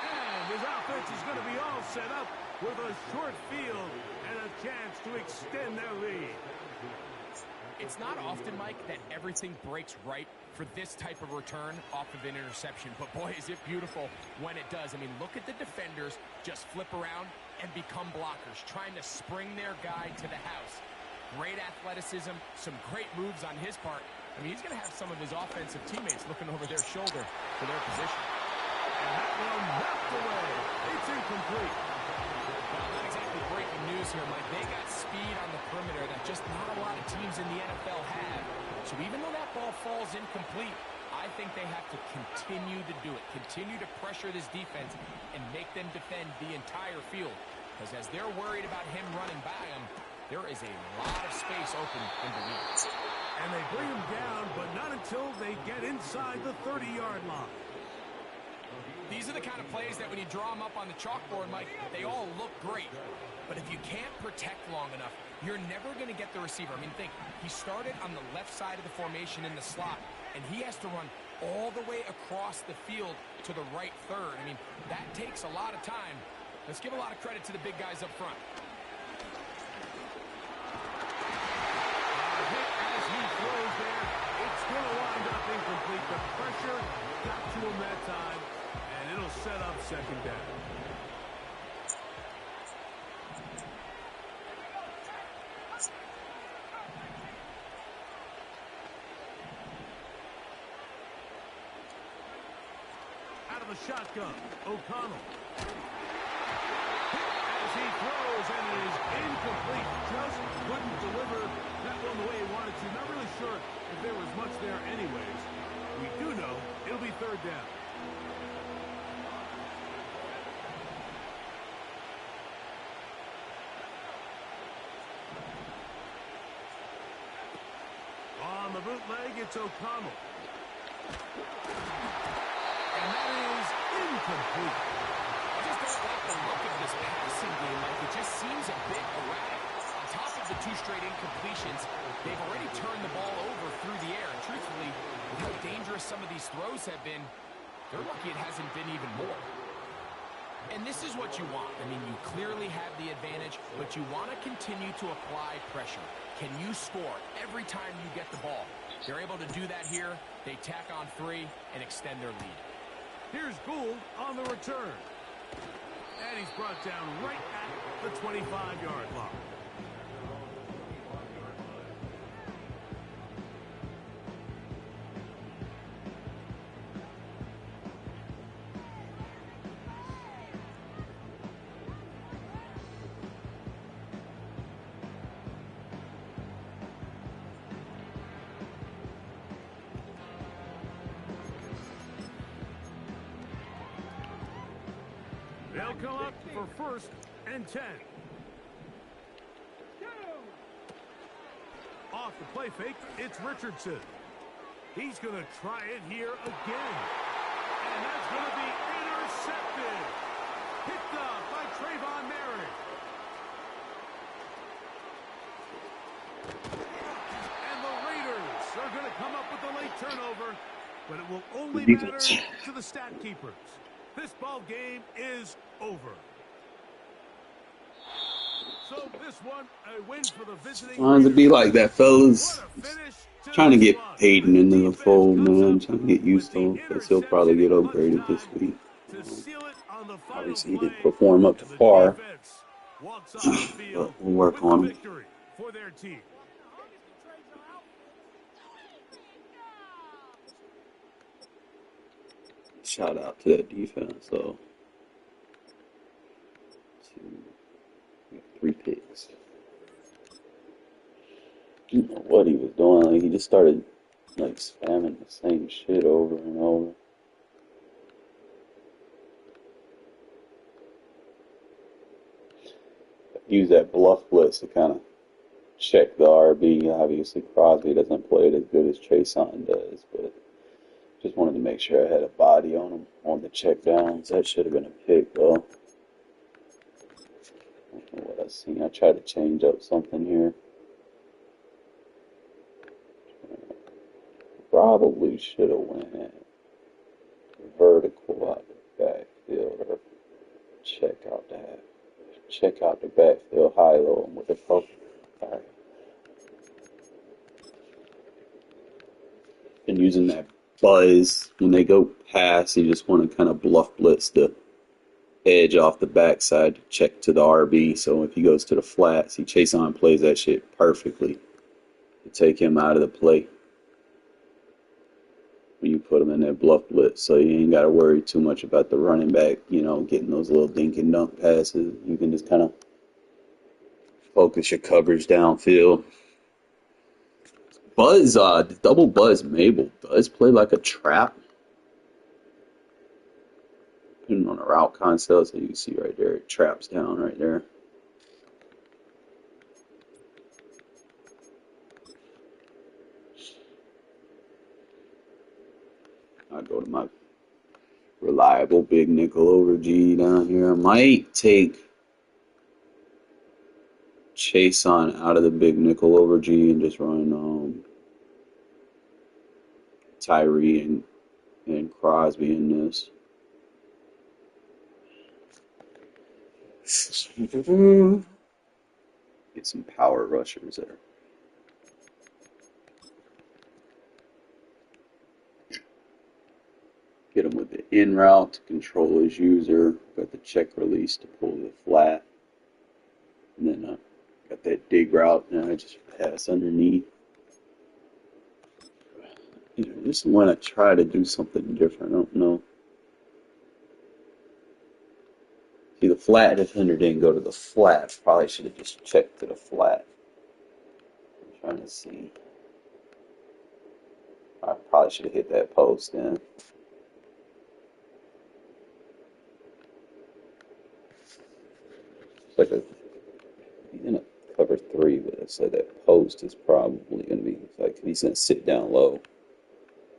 And his offense is going to be all set up with a short field and a chance to extend their lead. It's not often, Mike, that everything breaks right for this type of return off of an interception. But, boy, is it beautiful when it does. I mean, look at the defenders just flip around and become blockers, trying to spring their guy to the house. Great athleticism, some great moves on his part. I mean, he's going to have some of his offensive teammates looking over their shoulder for their position. And that one knocked away. It's incomplete. Well, not exactly breaking news here, Mike. They got speed on the perimeter that just not a lot of teams in the NFL have. So even though that ball falls incomplete, I think they have to continue to do it, continue to pressure this defense and make them defend the entire field. Because as they're worried about him running by them, there is a lot of space open underneath. And they bring him down, but not until they get inside the 30-yard line. These are the kind of plays that when you draw them up on the chalkboard, Mike, they all look great. But if you can't protect long enough, you're never going to get the receiver. I mean, think, he started on the left side of the formation in the slot, and he has to run all the way across the field to the right third. I mean, that takes a lot of time. Let's give a lot of credit to the big guys up front. As he throws there, it's going to wind up incomplete. The pressure got to him that time, and it'll set up second down. Out of the shotgun, O'Connell. As he throws, and it is incomplete. Just couldn't deliver that one the way he wanted to. Not really sure if there was much there anyways. We do know it'll be third down. On the bootleg, it's O'Connell. And that is incomplete. I just don't like the look of this passing game, Mike. It just seems a bit erratic. On top of the 2 straight incompletions, they've already turned the ball over through the air. And truthfully, with how dangerous some of these throws have been, they're lucky it hasn't been even more. And this is what you want. I mean, you clearly have the advantage, but you want to continue to apply pressure. Can you score every time you get the ball? They're able to do that here. They tack on 3 and extend their lead. Here's Gould on the return. And he's brought down right at the 25-yard line. They'll come up for 1st and 10. Off the play fake, it's Richardson. He's going to try it here again. And that's going to be intercepted. Picked up by Trayvon Merrick. And the Raiders are going to come up with a late turnover, but it will only matter to the stat keepers. This ball game is over. So this one, a win for the visiting. Why does it be like that, fellas? Trying to get Peyton into the fold, man. Trying to get used to him because he'll probably get upgraded this week. Obviously, he didn't perform up to par, but we'll work on him. For their team. Shout out to that defense, though. 3 picks. I don't know what he was doing. Like, he just started like spamming the same shit over and over. Use that bluff blitz to kind of check the RB. Obviously, Crosby doesn't play it as good as Chason does, but just wanted to make sure I had a body on him on the check downs. That should have been a pick, though. I don't know what I seen. I tried to change up something here. probably should have went at vertical out the backfield or check out the backfield high low with the post. All right. And using that buzz when they go pass, you just want to kind of bluff blitz the edge off the backside to check to the RB. So if he goes to the flats, he chase on plays that shit perfectly to take him out of the play when you put him in that bluff blitz. So you ain't got to worry too much about the running back, getting those little dink and dunk passes. You can just kind of focus your coverage downfield. Buzz, double Buzz Mabel does play like a trap. Depending on the route concept, so you can see right there, it traps down right there. I go to my reliable big nickel over G down here. I might take Chase on out of the big nickel over G and just run Tyree and Crosby in this. Get some power rushers there. Get him with the in route to control his user. Got the check release to pull the flat. And then got that dig route. And I just pass underneath. Just want to try to do something different. I don't know. See, the flat defender didn't go to the flat. Probably should have just checked to the flat. I'm trying to see. I probably should have hit that post then. It's like he's in a cover 3, but I said that post is probably going to be like he's going to sit down low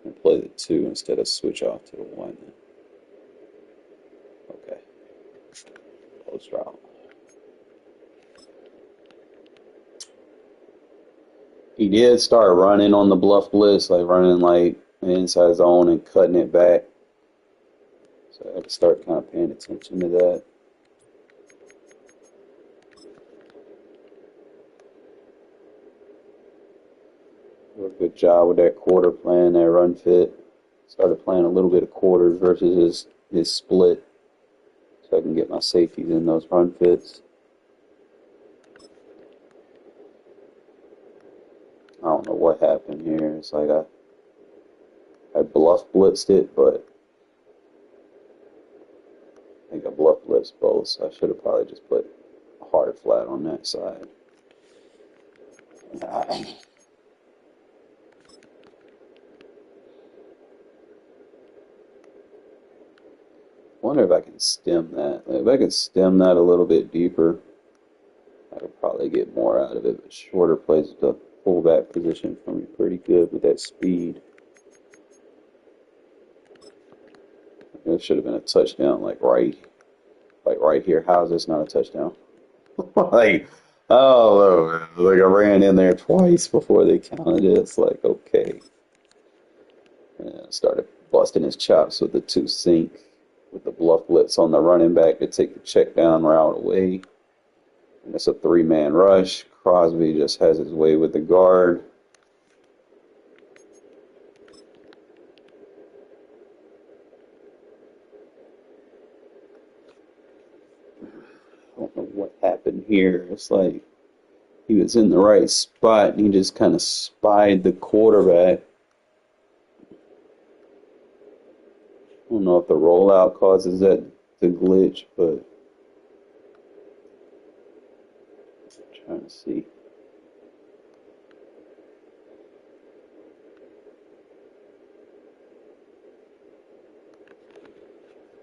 and play the 2 instead of switch off to the 1. Okay. Post route. He did start running on the bluff blitz, like running like inside zone and cutting it back. So I had to start kind of paying attention to that. Did a good job with that quarter playing that run fit. Started playing a little bit of quarters versus his split, so I can get my safeties in those run fits. I don't know what happened here. It's like I bluff blitzed it, but I think I bluff blitzed both, so I should have probably just put a hard flat on that side. Wonder if I can stem that. If I could stem that a little bit deeper, I could probably get more out of it. But shorter plays the fullback position for me pretty good with that speed. It should have been a touchdown, like right here. How is this not a touchdown? Like, oh, like I ran in there twice before they counted it. It's like, okay. And started busting his chops with the 2 sink with the bluff blitz on the running back to take the check down route away. And it's a 3-man rush. Crosby just has his way with the guard. I don't know what happened here. It's like he was in the right spot and he just kind of spied the quarterback. I don't know if the rollout causes that to glitch, but I'm trying to see.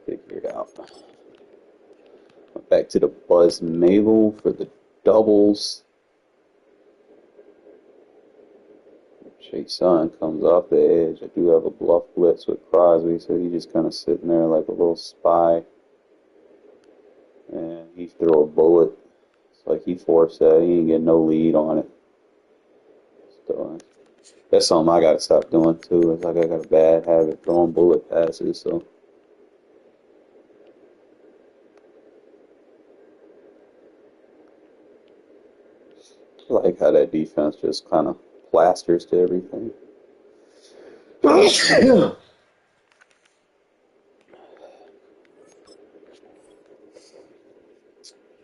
Figure it out. Back to the Buzz Mabel for the doubles. Jason comes off the edge. I do have a bluff blitz with Crosby, so he's just kind of sitting there like a little spy. And he threw a bullet. It's like he forced that. He ain't getting no lead on it. So That's something I gotta stop doing too. It's like I got a bad habit throwing bullet passes, so I like how that defense just kind of plasters to everything.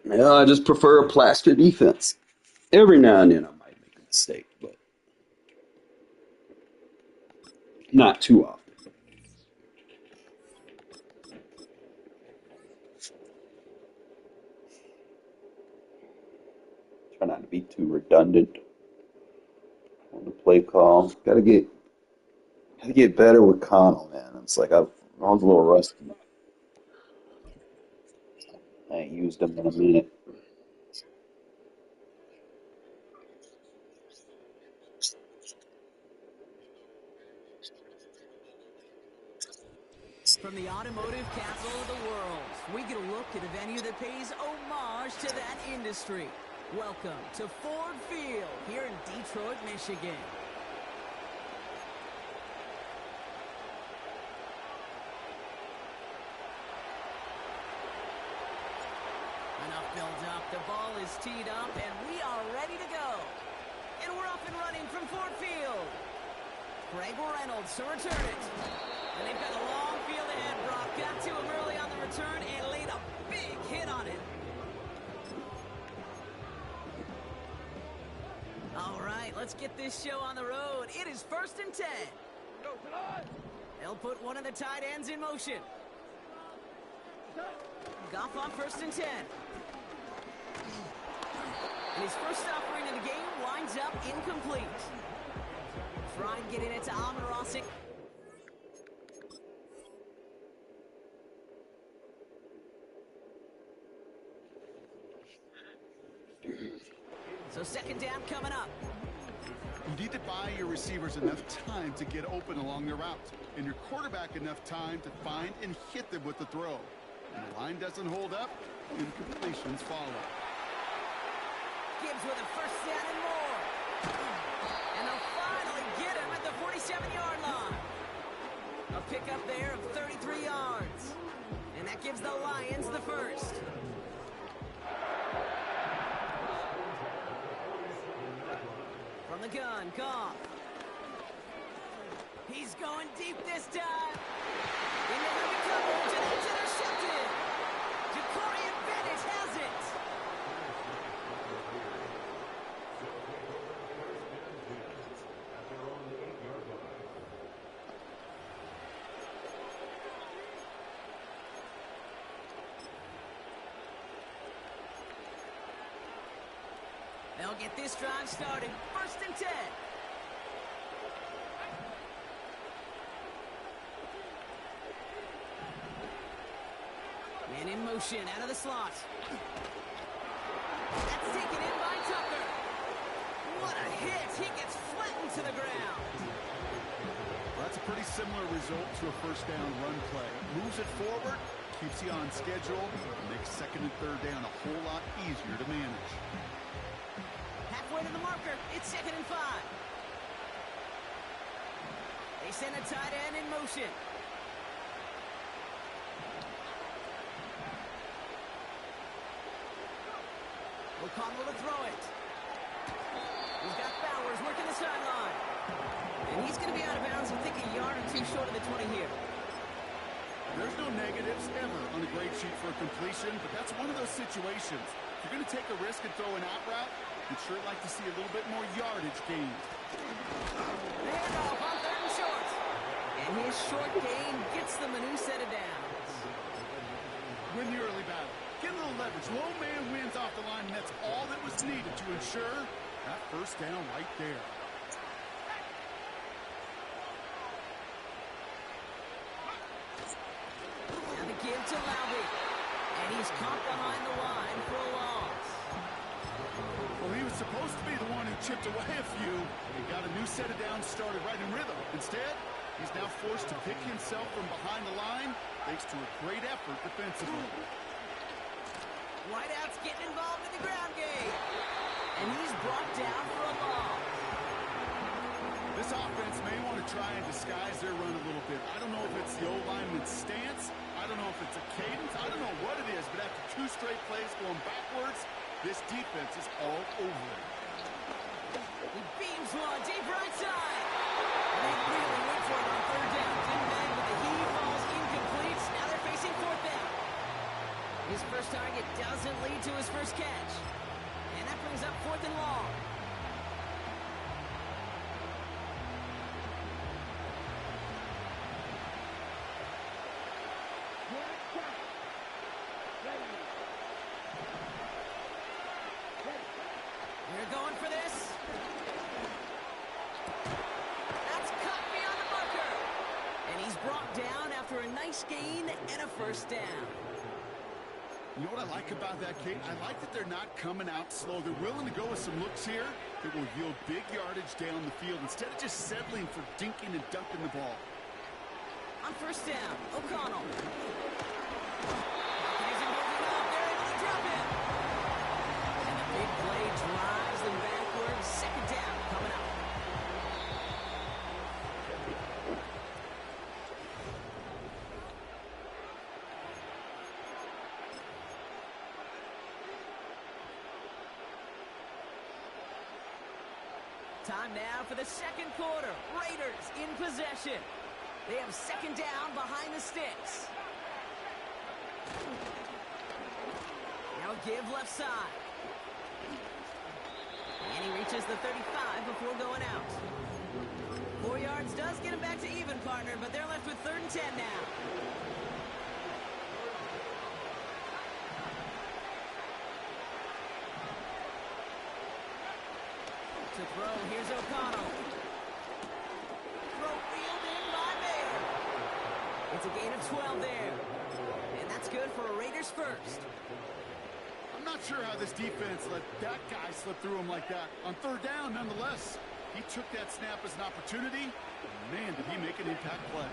Yeah, I just prefer a plaster defense. Every now and then I might make a mistake, but not too often. Try not to be too redundant on the play call. Gotta get better with Connell, man. It's like I was a little rusty. I ain't used him in a minute. From the automotive capital of the world, we get a look at a venue that pays homage to that industry. Welcome to Ford Field here in Detroit, Michigan. Enough build up, the ball is teed up, and we are ready to go. And we're up and running from Ford Field. Greg Reynolds to return it. And they've got a long field ahead. Brock got to him early on the return and laid a big hit on it. All right, let's get this show on the road. It is 1st and 10. They'll put one of the tight ends in motion. Goff on 1st and 10. And his first offering in the game winds up incomplete. Try and get it to Amon-Ra. So 2nd down coming up. You need to buy your receivers enough time to get open along their route, and your quarterback enough time to find and hit them with the throw. When the line doesn't hold up, incompletions follow. Gibbs with a 1st down and more. And they'll finally get him at the 47-yard line. A pickup there of 33 yards. And that gives the Lions the first. From the gun, Goff. He's going deep this time. Into heavy coverage, and it's intercepted. Ja'Cory Bennett has it. They'll get this drive started. 1st and 10. And in motion, out of the slot. That's taken in by Tucker. What a hit. He gets flattened to the ground. Well, that's a pretty similar result to a 1st down run play. Moves it forward, keeps you on schedule, and makes 2nd and 3rd down a whole lot easier to manage. Halfway to the marker. It's 2nd and 5. They send a tight end in motion. O'Connell to throw it. He's got Bowers working the sideline. And he's going to be out of bounds, I think, a yard or 2 short of the 20 here. There's no negatives ever on a grade sheet for a completion, but that's one of those situations. If you're going to take a risk and throw an out route, you'd sure like to see a little bit more yardage gained. Handoff on 3rd and short. And his short gain gets them a new set of downs. Win the early battle. Get a little leverage. Low man wins off the line, and that's all that was needed to ensure that 1st down right there. Now the give to Lowry. And he's caught behind the line for a loss. Well, he was supposed to be the one who chipped away a few and got a new set of downs started right in rhythm. Instead, he's now forced to pick himself from behind the line thanks to a great effort defensively. Whiteout's getting involved in the ground game. And he's brought down for a loss. This offense may want to try and disguise their run a little bit. I don't know if it's the O-lineman's stance. I don't know if it's a cadence. I don't know what it is, but after 2 straight plays going backwards, this defense is all over it. He beams one deep right side. They really went for it on 3rd down. Didn't bang, but the heave falls incomplete. Now they're facing 4th down. His first target doesn't lead to his first catch. And that brings up 4th and long. They're going for this. That's cut beyond the bunker. And he's brought down after a nice gain and a first down. You know what I like about that, Kate? I like that they're not coming out slow. They're willing to go with some looks here that will yield big yardage down the field instead of just settling for dinking and dunking the ball. On first down, O'Connell. Isn't holding up. They're able to drop him. And the big play drives them backwards. 2nd down coming up. Time now for the 2nd quarter. Raiders in possession. They have 2nd down behind the sticks. Now give left side. And he reaches the 35 before going out. 4 yards does get him back to even, partner, but they're left with 3rd and 10 now. To throw, here's O'Connell. Throw reeled in by Mayer. It's a gain of 12 there. And that's good for a Raiders first. I'm not sure how this defense let that guy slip through him like that. On 3rd down, nonetheless, he took that snap as an opportunity. Man, did he make an impact play.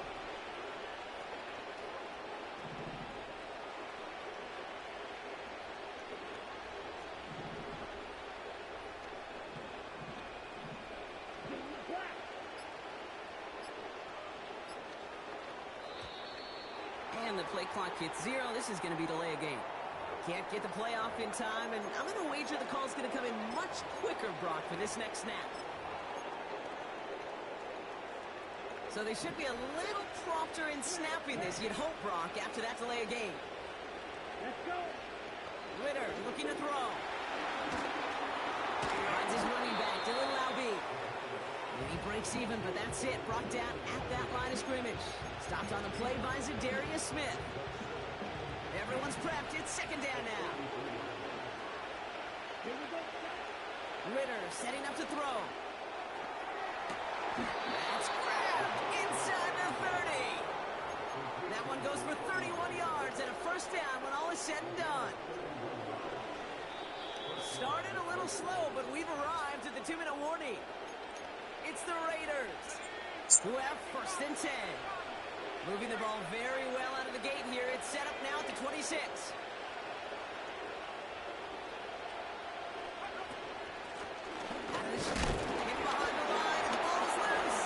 And the play clock hits 0. This is going to be delay a game. Can't get the play off in time, and I'm going to wager the call's going to come in much quicker, Brock, for this next snap. So they should be a little prompter in snapping this, you'd hope, Brock, after that delay a game. Let's go. Ritter looking to throw. Finds his running back, Dylan Laube. And he breaks even, but that's it. Brought down at that line of scrimmage. Stopped on the play by Zadarius Smith. Everyone's prepped. It's 2nd down now. Ritter setting up to throw. That's grabbed inside the 30. That one goes for 31 yards and a first down when all is said and done. Started a little slow, but we've arrived at the 2-minute warning. It's the Raiders who have 1st and 10. Moving the ball very well out of the gate here. It's set up now at the 26. Hit behind the line, and the ball is loose.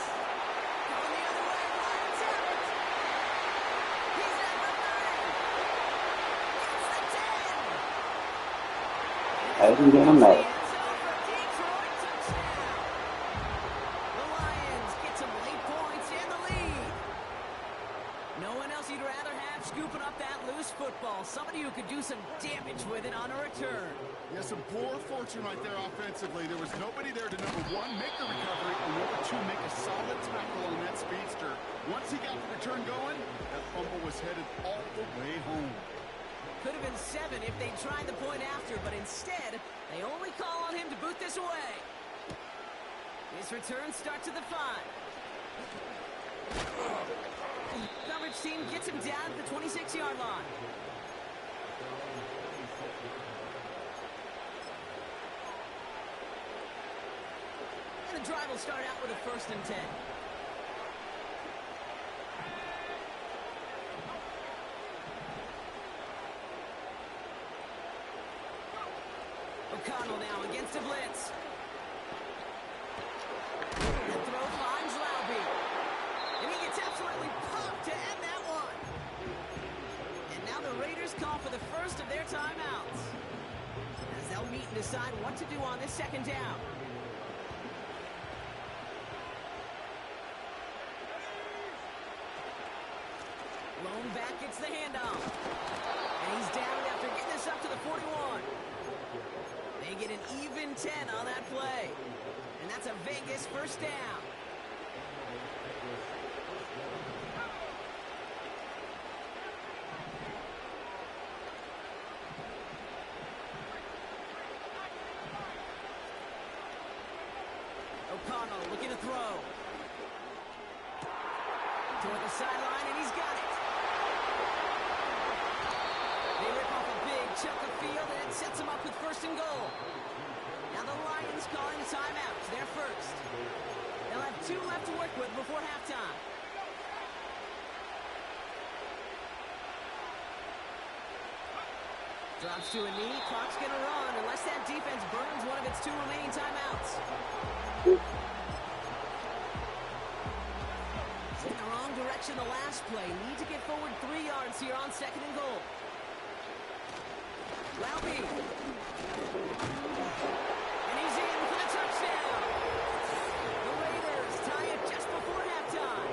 Going the other way, Lions have it. He's at the 30. It's the 10. Hasn't been a mess. Football, somebody who could do some damage with it on a return. Yeah, some poor fortune right there offensively. There was nobody there to, number 1, make the recovery, and number 2, make a solid tackle on that speedster. Once he got the return going, that fumble was headed all the way home. Could have been 7 if they tried the point after, but instead, they only call on him to boot this away. His return starts at the 5. Coverage team gets him down at the 26-yard line. And the drive will start out with a 1st and 10. O'Connell now against a blitz. The throw Blown back, gets the handoff. And he's down after getting this up to the 41. They get an even 10 on that play. And that's a Vegas first down. O'Connell looking to throw. Toward the sideline, and he's got it. They rip off a big chunk of field, and it sets them up with first and goal. Now the Lions calling a timeout. They're first. They'll have 2 left to work with before halftime. Drops to a knee. Clock's going to run unless that defense burns one of its 2 remaining timeouts. In the wrong direction the last play. Need to get forward 3 yards here on second and goal. Welby. And he's in for the touchdown. The Raiders tie it just before halftime.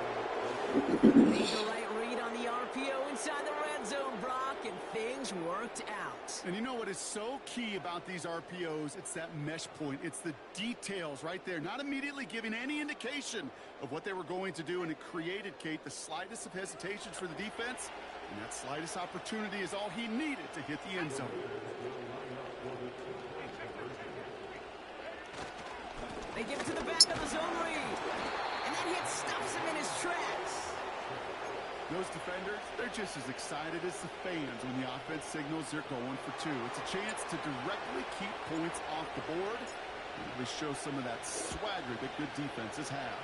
Made the right read on the RPO inside the red zone, Brock, and things worked out. And you know what is so key about these RPOs? It's that mesh point. It's the details right there. Not immediately giving any indication of what they were going to do, and it created, Kate, the slightest of hesitations for the defense. And that slightest opportunity is all he needed to hit the end zone. They give it to the back of the zone read. And that hit stops him in his tracks. Those defenders, they're just as excited as the fans when the offense signals they're going for 2. It's a chance to directly keep points off the board and really show some of that swagger that good defenses have.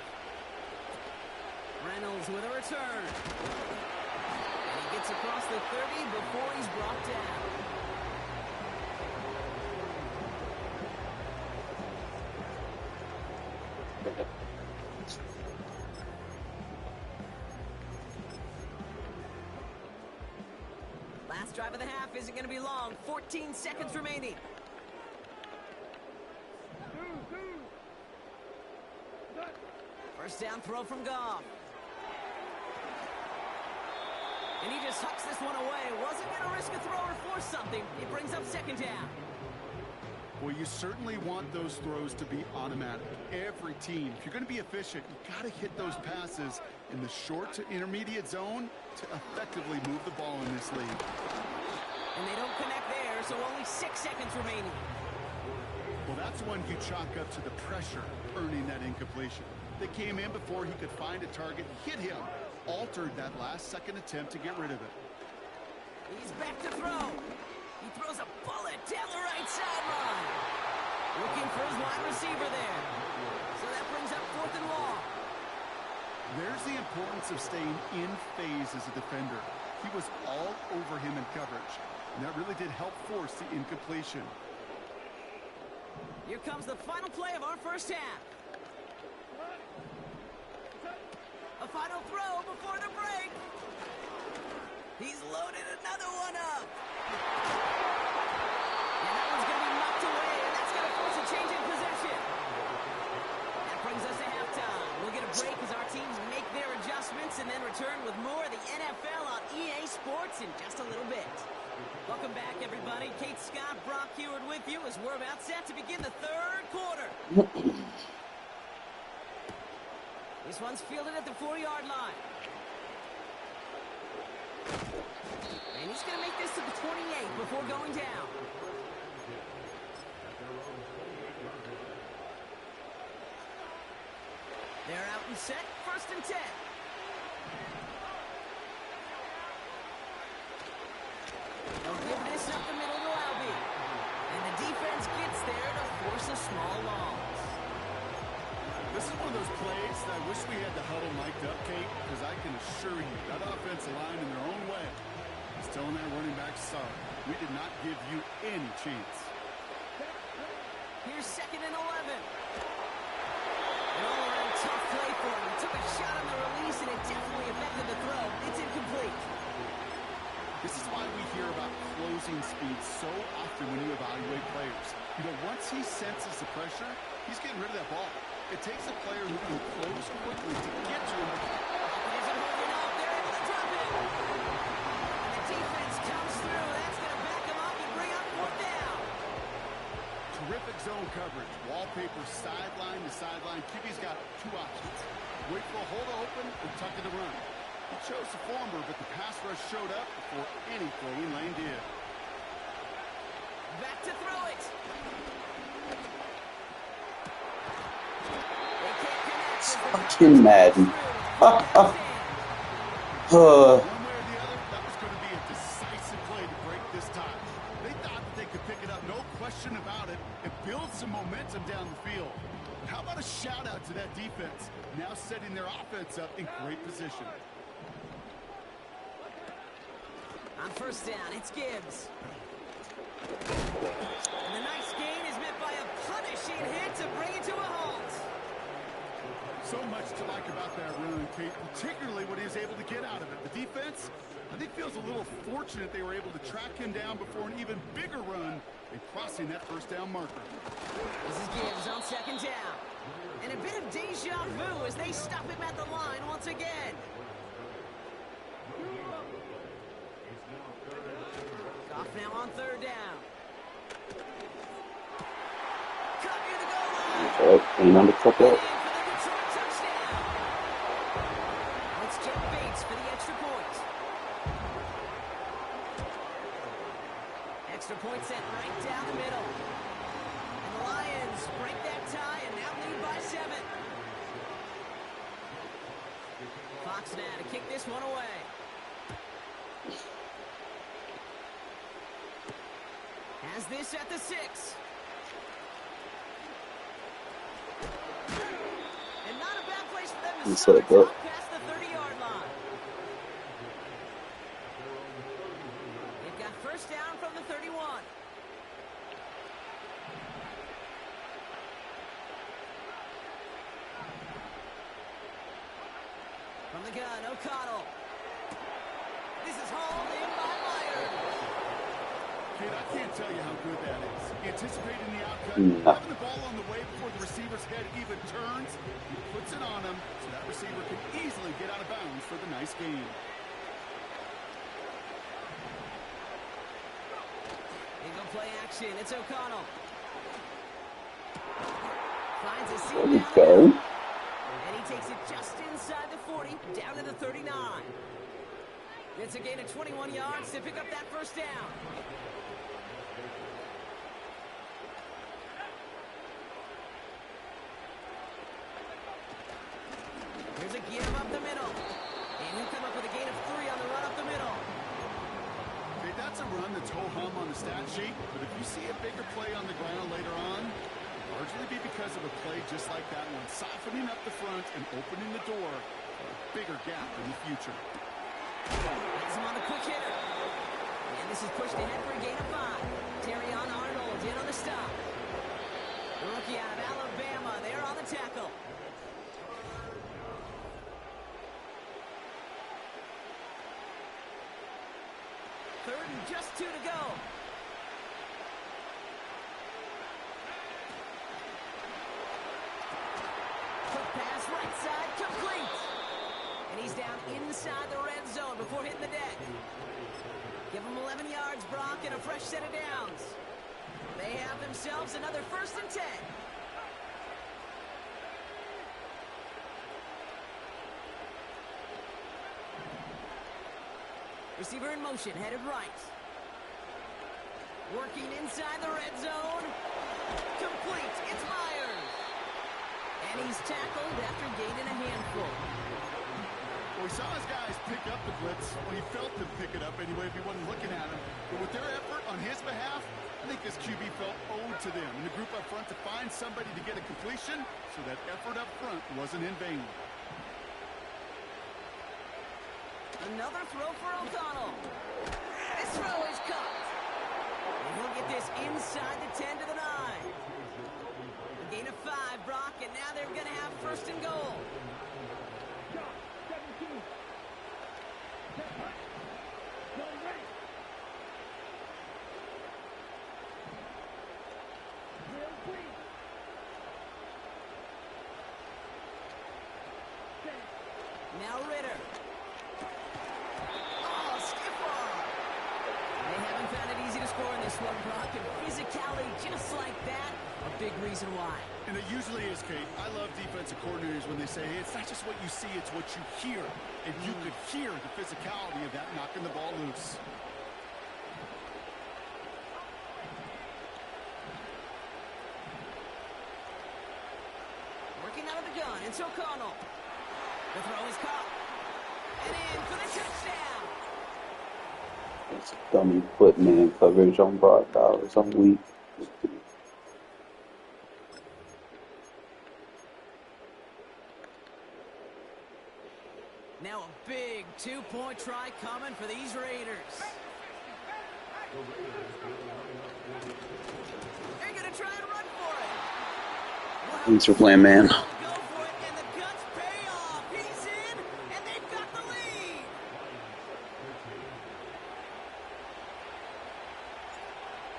Reynolds with a return. And he gets across the 30 before he's brought down. Last drive of the half isn't going to be long. 14 seconds remaining. First down throw from Goff. And he just hucks this one away. Wasn't going to risk a throw or force something. It brings up second down. Well, you certainly want those throws to be automatic. Every team, if you're going to be efficient, you got to hit those passes in the short to intermediate zone to effectively move the ball in this league. And they don't connect there, so only 6 seconds remaining. Well, that's one you chalk up to the pressure earning that incompletion. They came in before he could find a target, hit him, altered that last-second attempt to get rid of it. He's back to throw. He throws a bullet down the right sideline. Looking for his wide receiver there. So that brings up 4th and long. There's the importance of staying in phase as a defender. He was all over him in coverage, and that really did help force the incompletion. Here comes the final play of our first half. A final throw before the break. He's loaded another one up. And that one's going to be knocked away, and that's going to force a change in possession. That brings us to halftime. We'll get a break as our teams make their adjustments and then return with more of the NFL on EA Sports in just a little bit. Welcome back, everybody. Kate Scott, Brock Heward with you as we're about set to begin the 3rd quarter. This one's fielded at the 4-yard line. And he's going to make this to the 28 before going down. They're out and set. 1st and 10. They'll give this up the middle to Albee. And the defense gets there to force a small loss. This is one of those plays that I wish we had the huddle mic'd up, Kate, because I can assure you that offensive line in their own way is telling that running back, sorry, we did not give you any chance. Here's 2nd and 11. An all-around tough play for him. He took a shot on the release, and it definitely affected the throw. It's incomplete. This is why we hear about closing speed so often when you evaluate players. You know, once he senses the pressure, he's getting rid of that ball. It takes a player who can close quickly to get to him. He isn't holding up. They're able to drop it. And the defense comes through. That's going to back him up and bring up fourth down. Terrific zone coverage. Wallpaper sideline to sideline. QB's got two options. Wait for a hole to open or tuck it to run. He chose the former, but the pass rush showed up before any throwing lane did. Back to throw it. Fucking Madden. One way or the other, that was going to be a decisive play to break this tie. They thought that they could pick it up, no question about it, and build some momentum down the field. But how about a shout-out to that defense, now setting their offense up in great position. On first down, it's Gibbs. And the nice gain is met by a punishing hit to bring it to a halt. So much to like about that run, Kate, particularly what he was able to get out of it. The defense, I think, feels a little fortunate they were able to track him down before an even bigger run and crossing that first down marker. This is Gibbs on second down. And a bit of deja vu as they stop him at the line once again. Goff now on third down. Cut near the goal line. Oh, ain't on the top up. It's Jeff Bates for the extra point. Extra point set right down the middle. And the Lions break that tie and now lead by 7. Fox now to kick this one away. Has this at the 6. And not a bad place for them to start past the 30-yard line. They've got first down from the 31. From the gun, O'Connell. This is hauled in by Myers. Kate, I can't tell you how good that is. Anticipating the outcome, having the ball on the way before the receiver's head even turns, he puts it on him so that receiver can easily get out of bounds for the nice gain. Eagle play action. It's O'Connell. Finds a seam There we down the go. middle. And he takes it just inside the 40, down to the 39. It's a gain of 21 yards to pick up that first down. Here's a give up the middle. And he'll come up with a gain of 3 on the run up the middle. Okay, that's a run that's ho-hum on the stat sheet, but if you see a bigger play on the ground later on, it'll largely be because of a play just like that one, softening up the front and opening the door for a bigger gap in the future. Gets him on the quick hitter. And this is pushed ahead for a gain of 5. Terry on Arnold in on the stop. The rookie out of Alabama there on the tackle. Third and just 2 to go. Quick pass right side, complete. And he's down inside the red zone before hitting the deck. Give him 11 yards, Brock, and a fresh set of downs. They have themselves another 1st and 10. Receiver in motion, headed right. Working inside the red zone. Complete. It's Myers. And he's tackled after gaining a handful. Well, we saw his guys pick up the blitz. Well, he felt them pick it up anyway if he wasn't looking at him. But with their effort on his behalf, I think this QB felt owed to them and the group up front to find somebody to get a completion so that effort up front wasn't in vain. Another throw for O'Connell. This throw is caught. And he'll get this inside the 10 to the 9. A gain of 5, Brock, and now they're going to have 1st and goal. 17. Now Ritter. this one, Brock, and physicality just like that, a big reason why. And it usually is, Kate. I love defensive coordinators when they say, hey, it's not just what you see, it's what you hear. And you could hear the physicality of that knocking the ball loose. Working out of the gun, it's O'Connell. The throw is caught. And in for the touchdown. That's dummy footman coverage on Brock Bowers. I'm weak. Now a big two-point try coming for these Raiders. They're going to try and run for it. Thanks for playing, man. Go for it, and the guts pay off. He's in, and they've got the lead.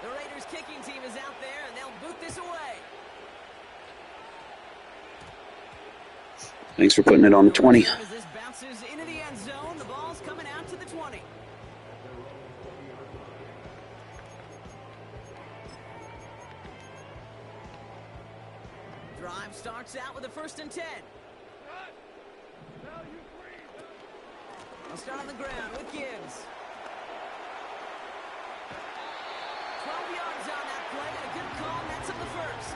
The Raiders kicking team is out there, and they'll boot this away. Thanks for putting it on the 20. As this bounces into the end zone, the ball's coming out to the 20. Drive starts out with a 1st and 10. They'll start on the ground with Gibbs. 12 yards on that play, and a good call nets up the first.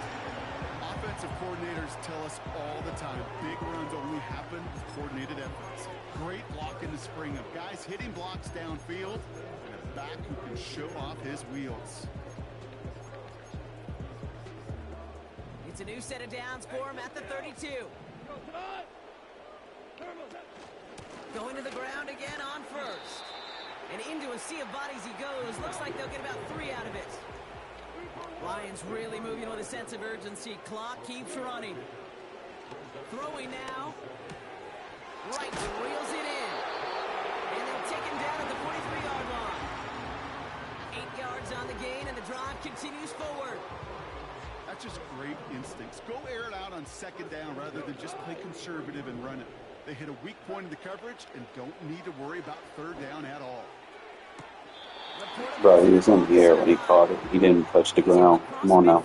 Offensive coordinators tell us all the time, big runs only happen with coordinated efforts. Great block in the spring of guys hitting blocks downfield and a back who can show off his wheels. It's a new set of downs for him at the 32. Going to the ground again on 1st. And into a sea of bodies he goes. Looks like they'll get about 3 out of it. Lions really moving with a sense of urgency. Clock keeps running. Throwing now. Right, reels it in. And they'll take him down at the 43-yard line. 8 yards on the gain, and the drive continues forward. That's just great instincts. Go air it out on 2nd down rather than just play conservative and run it. They hit a weak point in the coverage and don't need to worry about 3rd down at all. Bro, he was in the air when he caught it. He didn't touch the ground. Come on now.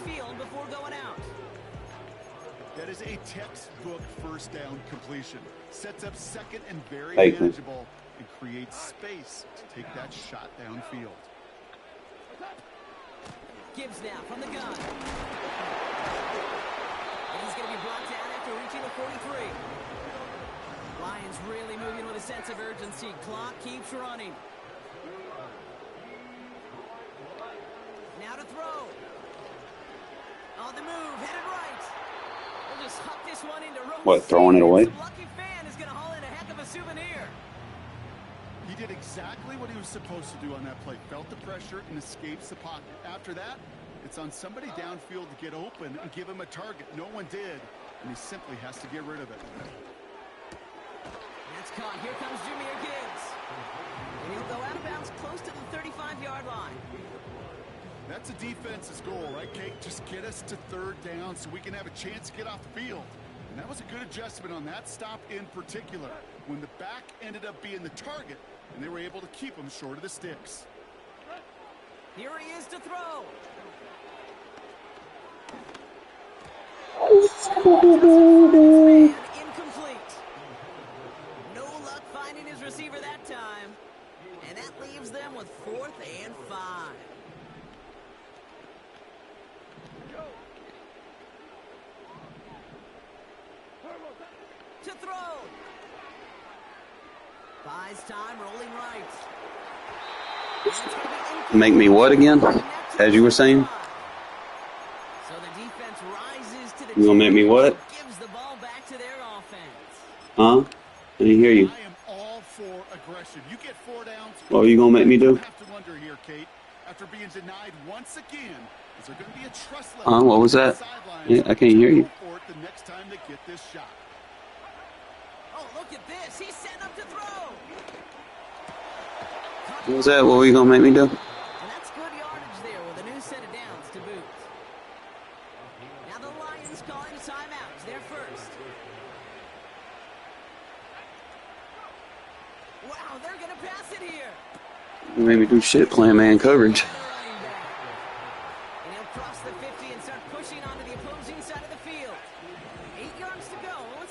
That is a textbook 1st down completion. Sets up 2nd and very Thank you. manageable and creates space to take that shot downfield. Gibbs now from the gun. And he's going to be brought down after reaching the 43. Lions really moving with a sense of urgency. Clock keeps running. Now to throw. On the move, headed right. We'll just huck this one into Rose. What, throwing it away? Some lucky fan is going to haul in a heck of a souvenir. He did exactly what he was supposed to do on that play. Felt the pressure and escapes the pocket. After that, it's on somebody downfield to get open and give him a target. No one did, and he simply has to get rid of it. That's caught. Here comes Jameer Gibbs. And he'll go out of bounds close to the 35-yard line. That's a defense's goal, right, Kate? Just get us to 3rd down so we can have a chance to get off the field. And that was a good adjustment on that stop in particular, when the back ended up being the target, and they were able to keep him short of the sticks. Here he is to throw. Incomplete. No luck finding his receiver that time. And that leaves them with 4th and 5. To throw. Buys time, rolling right. Make me what again? As you were saying? So the defense rises to the You gonna make me what? gives the ball back to their offense. Huh? I didn't hear you. I am all for aggression. You get 4 downs. What are you gonna make me do? You have to wonder here, Kate, after being denied once again, is there going to be a trust level? What was that? Yeah, I can't hear you. Go for it the next time they get this shot. Oh, look at this. He's setting up to throw. What was that? What were you gonna make me do? And that's good yardage there with a new set of downs to boot. Now the Lions calling a timeout. They're first. Wow, they're going to pass it here. You made me do shit playing man coverage.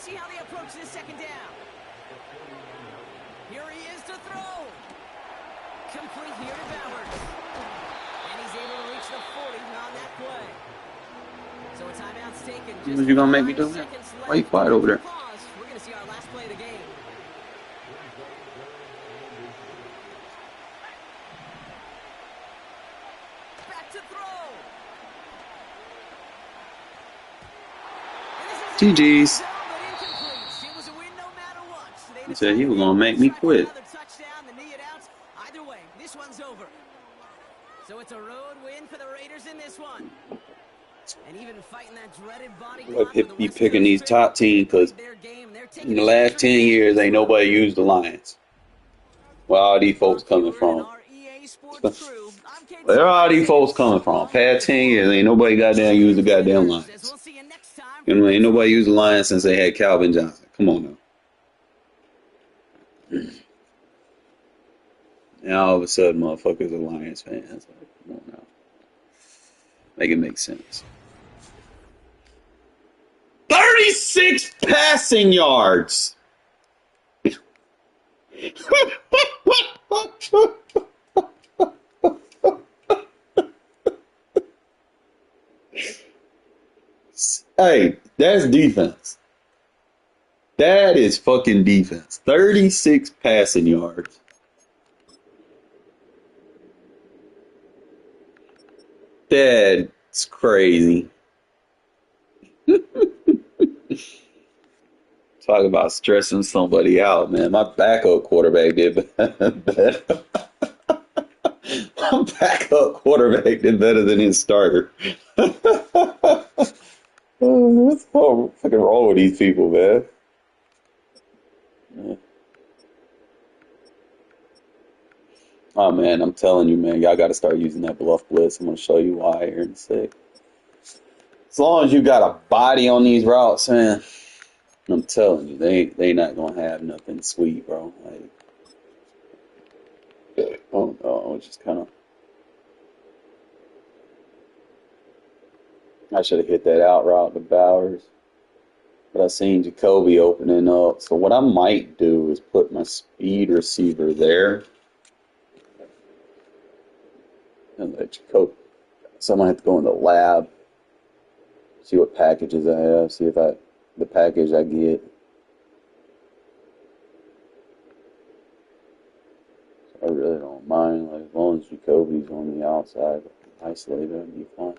see how they approach this second down. Here he is to throw. Complete here to Bowers. And he's able to reach the 40 on that play. So a timeout's taken. What you gonna make me do that? Why you quiet over there? We're going to see our last play of the game. Back to throw. GG's. It was a win no matter what. He said he was gonna make me quit. Either way, this one's over. So it's a road win for the Raiders in this one. And even fighting that dreaded body clock I'll be picking these top teams because in the last 10 years ain't nobody used the Lions. Where all these folks coming from? Where are all these folks coming from? Past 10 years ain't nobody goddamn used the goddamn Lions. You know, ain't nobody used the Lions since they had Calvin Johnson. Come on now. Now all of a sudden motherfuckers are Lions fans. Like, come on now. Make it make sense. 36 passing yards. Hey, that's defense. That is fucking defense. 36 passing yards. That's crazy. Talk about stressing somebody out, man. My backup quarterback did better. My backup quarterback did better than his starter. What's fucking wrong with these people, man? Yeah. Oh, man, I'm telling you, man. Y'all got to start using that bluff blitz. I'm going to show you why here in a sec. As long as you got a body on these routes, man, I'm telling you, they not going to have nothing sweet, bro. Like, oh, no, it's just kind of... I should have hit that out route to Bowers. But I seen Jacoby opening up. So what I might do is put my speed receiver there. And let Jacoby... So I'm going to have to go in the lab. See what packages I have. See if the package I get. So I really don't mind. Like, as long as Jacoby's on the outside, isolated, that'd be fine.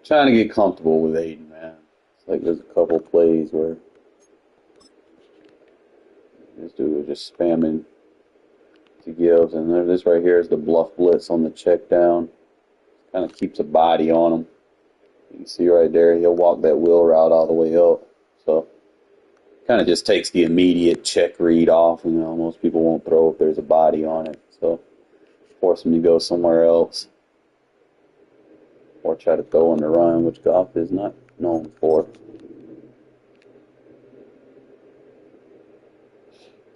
Trying to get comfortable with Aiden, man. It's like there's a couple plays where this dude was just spamming to give, and this right here is the bluff blitz on the check down. Kind of keeps a body on him. You can see right there, he'll walk that wheel route all the way up. So kind of just takes the immediate check read off. You know, most people won't throw if there's a body on it. So force him to go somewhere else. Or try to throw on the run, which Goff is not known for.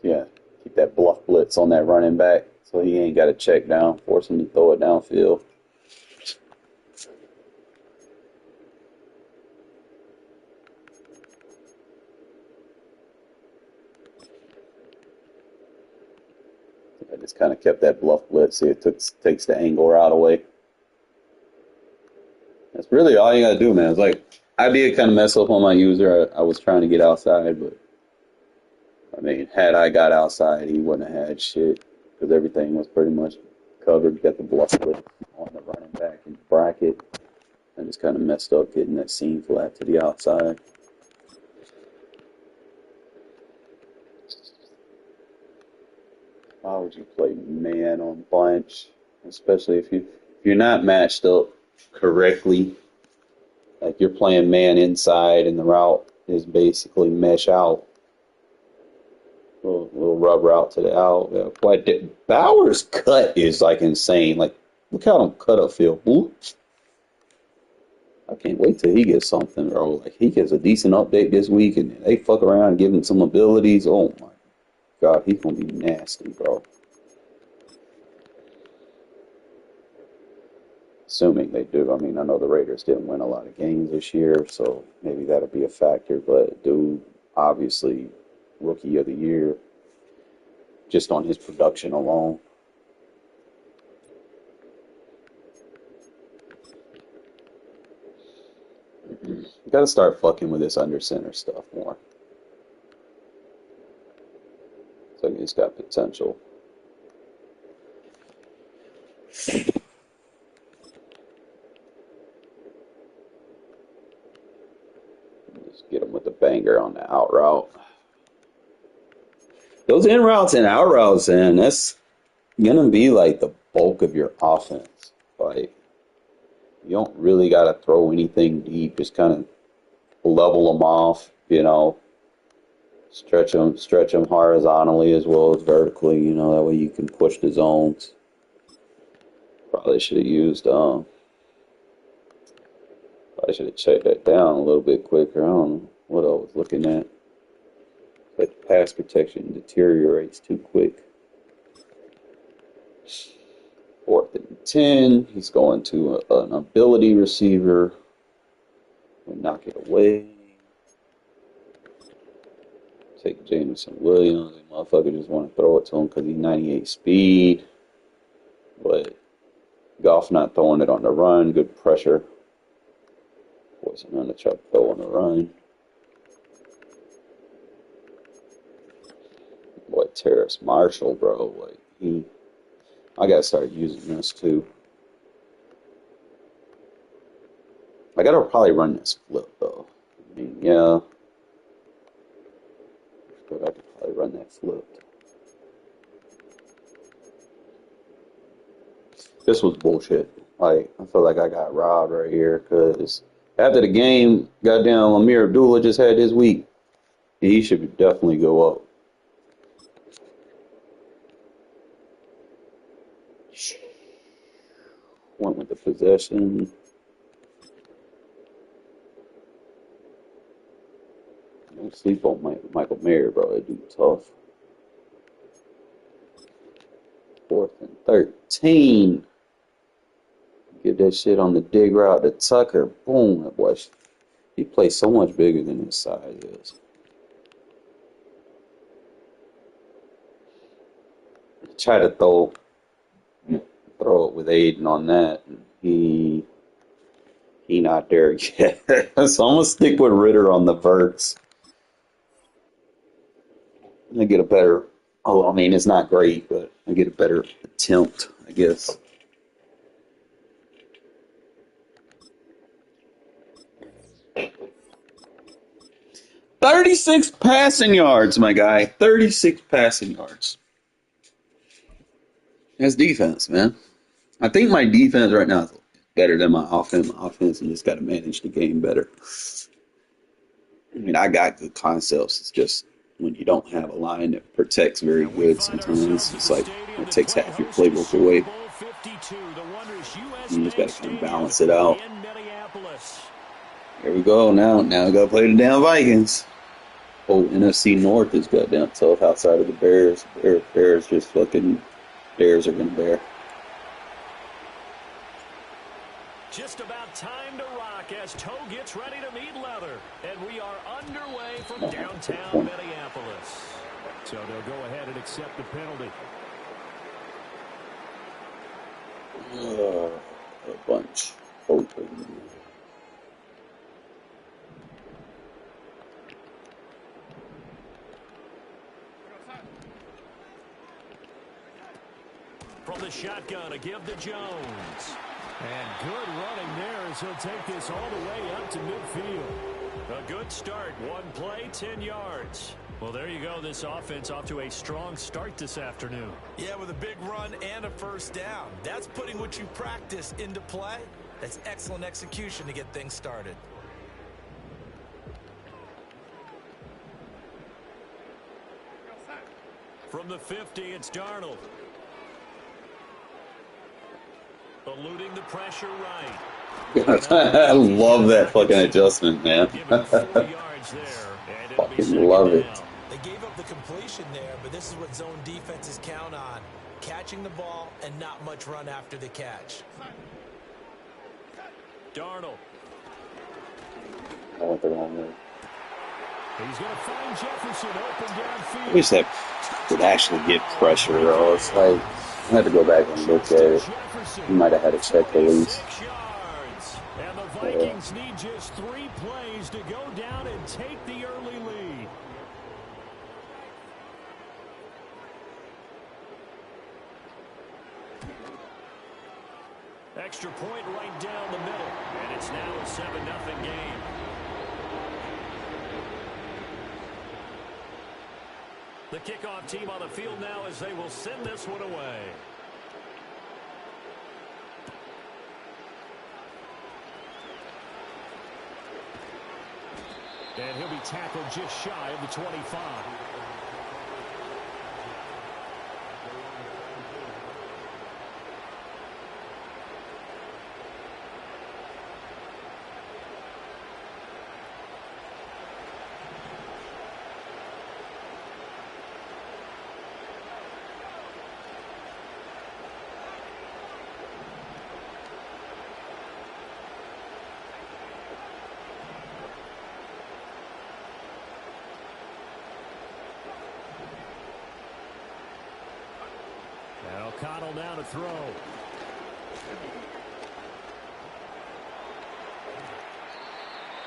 Yeah, keep that bluff blitz on that running back so he ain't got to check down. Force him to throw it downfield. I just kind of kept that bluff blitz. See, it takes the angle route away. That's really all you gotta do, man. It's like I did kind of mess up on my user. I was trying to get outside, but I mean, had I got outside, he wouldn't have had shit because everything was pretty much covered. You got the bluff blitz on the running back and bracket. I just kind of messed up getting that seam flat to the outside. Why would you play man on bunch, especially if you're not matched up correctly? Like you're playing man inside and the route is basically mesh out. Little rub route to the out. Yeah. Like Bowers' cut is like insane. Like look how them cut up feel. Ooh. I can't wait till he gets something, bro. Like he gets a decent update this week and they fuck around and give him some abilities. Oh my God, he's gonna be nasty, bro. assuming they do. I mean, I know the Raiders didn't win a lot of games this year, so maybe that'll be a factor. But dude, obviously, rookie of the year, just on his production alone. You gotta start fucking with this under center stuff more. So he's got potential. Just get him with the banger on the out route. Those in routes and out routes, and that's gonna be like the bulk of your offense. Like, you don't really gotta throw anything deep. Just kind of level them off, you know. Stretch them horizontally as well as vertically. You know, that way you can push the zones. Probably should have used. Probably should have checked that down a little bit quicker. I don't know what I was looking at. But pass protection deteriorates too quick. 4th and 10. He's going to an ability receiver. We'll knock it away. Take Jameson Williams. The motherfucker just want to throw it to him because he's 98 speed. But Goff not throwing it on the run. Good pressure. Wasn't on the try to throw on the run. Boy, Terrace Marshall, bro. Like, I gotta start using this too. I gotta probably run this flip though. I mean, yeah. But I could probably run that flip. This was bullshit. Like, I feel like I got robbed right here because after the game, goddamn Amir Abdullah just had his week. He should definitely go up. Went with the possession. Don't sleep on Michael Mayer, bro. That dude tough. 4th and 13. Give that shit on the dig route to Tucker. Boom. That boy, he plays so much bigger than his size is. Try to throw it with Aiden on that. He not there yet. So I'm gonna stick with Ritter on the verts. I get a better. Oh, I mean, it's not great, but I get a better attempt, I guess. "36 passing yards, my guy. 36 passing yards. That's defense, man. I think my defense right now is better than my offense. My offense, and just got to manage the game better. I mean, I got good concepts. It's just when you don't have a line that protects very good, sometimes it's like it takes half your playbook away. You just got to kind of balance it out. Here we go. Now we got to play the damn Vikings. Oh, NFC North is goddamn tough outside of the Bears. Bears just fucking. Bears are going to bear. Just about time to rock as Toe gets ready to meet leather. And we are underway from downtown Minneapolis. So they'll go ahead and accept the penalty. A bunch open. From the shotgun, a give to Jones. And good running there as he'll take this all the way up to midfield. A good start. One play, 10 yards. Well, there you go. This offense off to a strong start this afternoon. Yeah, with a big run and a first down. That's putting what you practice into play. That's excellent execution to get things started. From the 50, it's Darnold. Eluding the pressure right. I love that fucking adjustment, man. Fucking love it. They gave up the completion there, but this is what zone defenses count on. Catching the ball and not much run after the catch. Darnold. I went the wrong way. He's going to find Jefferson open downfield. I wish that would actually get pressure, though. It's like, I had to go back and look at it. He might have had a check release. And the Vikings need just 3 plays to go down and take the early lead. Extra point right down the middle. And it's now a 7-0 game. The kickoff team on the field now as they will send this one away. And he'll be tackled just shy of the 25. O'Connell now to throw.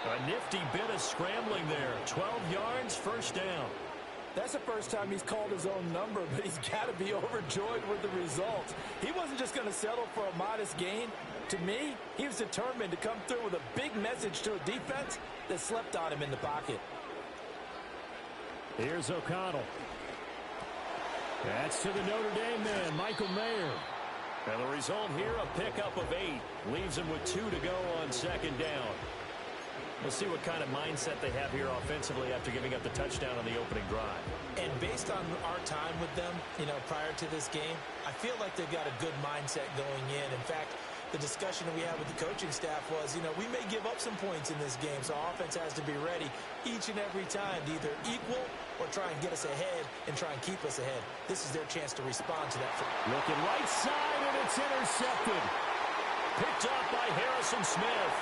A nifty bit of scrambling there. 12 yards, first down. That's the first time he's called his own number, but he's got to be overjoyed with the results. He wasn't just going to settle for a modest gain. To me, he was determined to come through with a big message to a defense that slept on him in the pocket. Here's O'Connell. That's to the Notre Dame man, Michael Mayer. And the result here, a pickup of 8. Leaves him with 2 to go on second down. We'll see what kind of mindset they have here offensively after giving up the touchdown on the opening drive. And based on our time with them, prior to this game, I feel like they've got a good mindset going in. In fact, the discussion that we had with the coaching staff was, we may give up some points in this game, so our offense has to be ready each and every time to either equal or try and get us ahead and try and keep us ahead. This is their chance to respond to that. Looking right side, and it's intercepted. Picked up by Harrison Smith.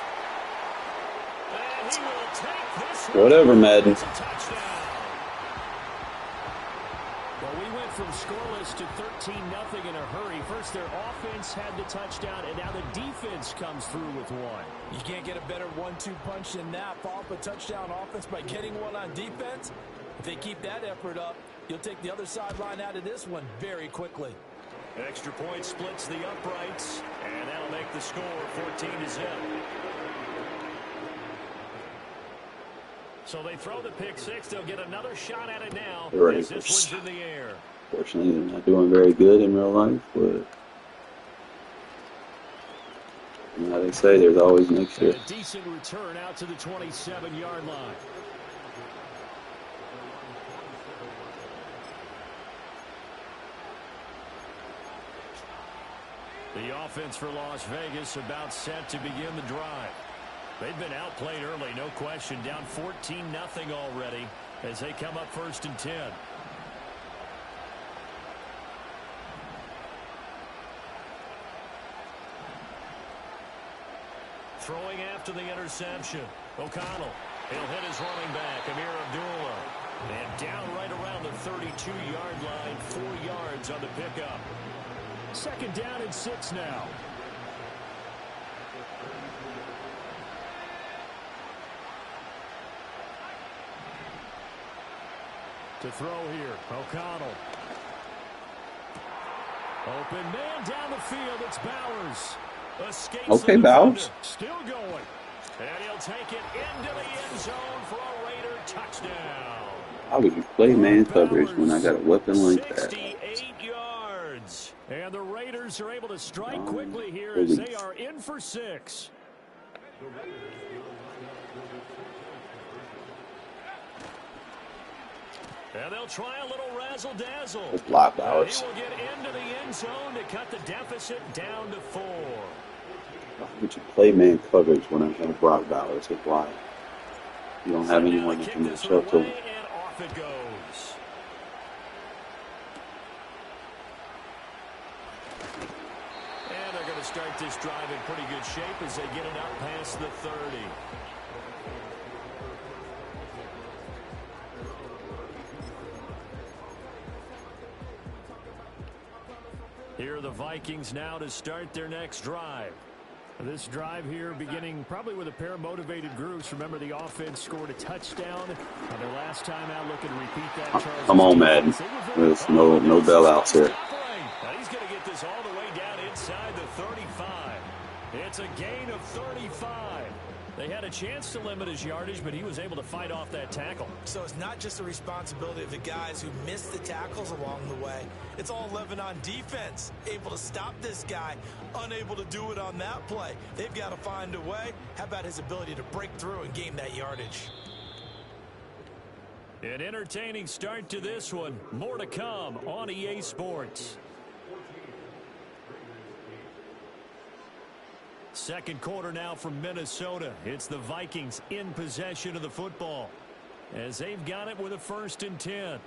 And he will take this one. Whatever, Madden. It's a touchdown. Well, we went from scoreless to 13-0 in a hurry. First, their offense had the touchdown, and now the defense comes through with one. You can't get a better 1-2 punch than that. Follow up a touchdown offense by getting one on defense. If they keep that effort up, you'll take the other sideline out of this one very quickly. Extra point splits the uprights, and that'll make the score 14-0. So they throw the pick six. They'll get another shot at it now. As this one's in the air. Fortunately, they're not doing very good in real life, but how they say, there's always next year. A decent return out to the 27-yard line. The offense for Las Vegas about set to begin the drive. They've been outplayed early, no question. Down 14-0 already as they come up 1st and 10. Throwing after the interception. O'Connell. He'll hit his running back, Amir Abdullah. And down right around the 32-yard line, 4 yards on the pickup. 2nd down and 6 now. To throw here, O'Connell. Open man down the field, it's Bowers. Escapes okay, Bowers. Still going. And he'll take it into the end zone for a Raider touchdown. How would you play man coverage when I got a weapon like that? 68 yards. And the Raiders are able to strike quickly here as they are in for 6. And they'll try a little razzle-dazzle. Let's block Bowers. He will get into the end zone to cut the deficit down to 4. Why would you play man coverage when I have Brock Bowers at wide? You don't have anyone that can match up to him. And off it goes. And they're going to start this drive in pretty good shape as they get it up past the 30. Here are the Vikings now to start their next drive. This drive here beginning probably with a pair of motivated groups. Remember, the offense scored a touchdown on their last time out, looking to repeat that. Charles, come on, Madden. There's no bailouts here. Now he's going to get this all the way down inside the 35. It's a gain of 35. They had a chance to limit his yardage, but he was able to fight off that tackle. So it's not just the responsibility of the guys who missed the tackles along the way. It's all 11 on defense. Able to stop this guy, unable to do it on that play. They've got to find a way. How about his ability to break through and gain that yardage? An entertaining start to this one. More to come on EA Sports. Second quarter now from Minnesota. It's the Vikings in possession of the football as they've got it with a 1st and 10.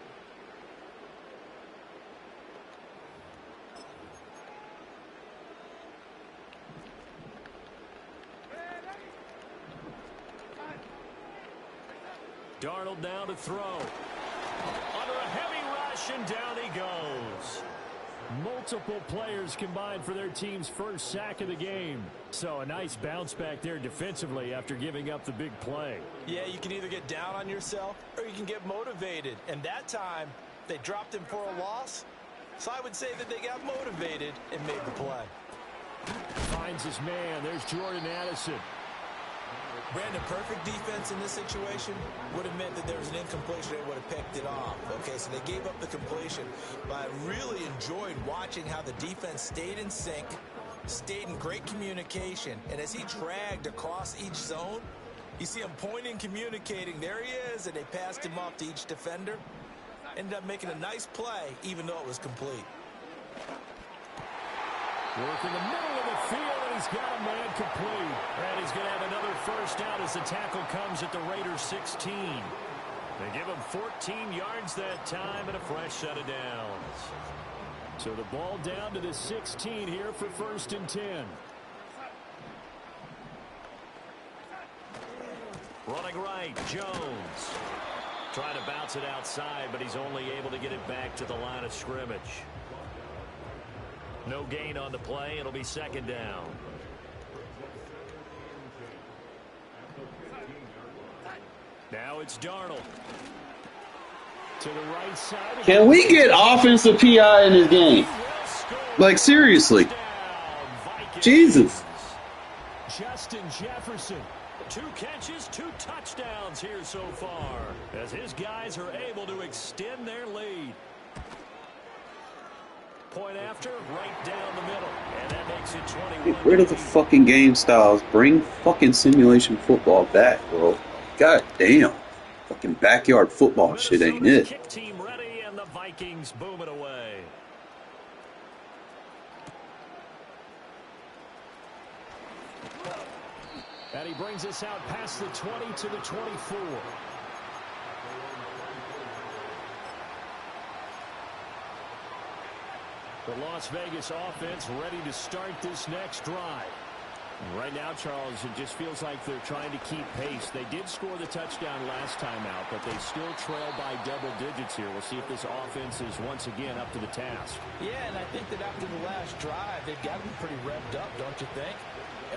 Darnold now to throw. Under a heavy rush, and down he goes. Multiple players combined for their team's first sack of the game. So a nice bounce back there defensively after giving up the big play. Yeah, you can either get down on yourself or you can get motivated. And that time, they dropped him for a loss. So I would say that they got motivated and made the play. Finds his man. There's Jordan Addison. Brandon, perfect defense in this situation would have meant that there was an incompletion. They would have picked it off. Okay, so they gave up the completion. But I really enjoyed watching how the defense stayed in sync, stayed in great communication. And as he dragged across each zone, you see him pointing, communicating. There he is, and they passed him off to each defender. Ended up making a nice play, even though it was complete. Work in the middle of the field, and he's got a man complete. And he's going to have another first down as the tackle comes at the Raiders' 16. They give him 14 yards that time and a fresh set of downs. So the ball down to the 16 here for 1st and 10. Running right, Jones. Trying to bounce it outside, but he's only able to get it back to the line of scrimmage. No gain on the play. It'll be 2nd down. Now it's Darnold. To the right side. Can we get offensive PI in this game? Like, seriously. Jesus. Justin Jefferson. 2 catches, 2 touchdowns here so far, as his guys are able to extend their lead. Point after, right down the middle, and that makes it 21. Get rid of the fucking game styles. Bring fucking simulation football back, bro. God damn. Fucking backyard football shit ain't it. Kick team ready, and the Vikings boom it away. And he brings us out past the 20 to the 24. The Las Vegas offense ready to start this next drive. And right now, Charles, it just feels like they're trying to keep pace. They did score the touchdown last time out, but they still trail by double digits here. We'll see if this offense is once again up to the task. Yeah, and I think that after the last drive, they've got to be pretty revved up, don't you think?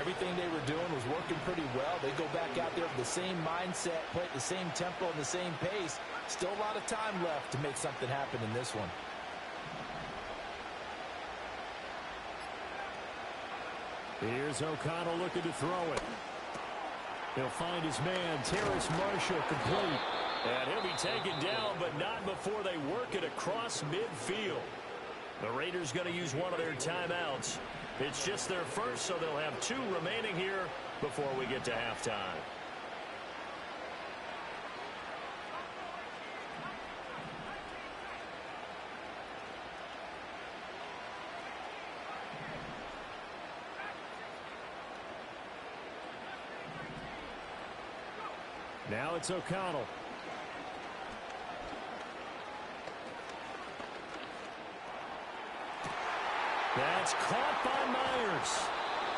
Everything they were doing was working pretty well. They go back out there with the same mindset, play at the same tempo and the same pace. Still a lot of time left to make something happen in this one. Here's O'Connell looking to throw it. He'll find his man, Terrace Marshall, complete. And he'll be taken down, but not before they work it across midfield. The Raiders going to use one of their timeouts. It's just their first, so they'll have 2 remaining here before we get to halftime. Now it's O'Connell. That's caught by Myers.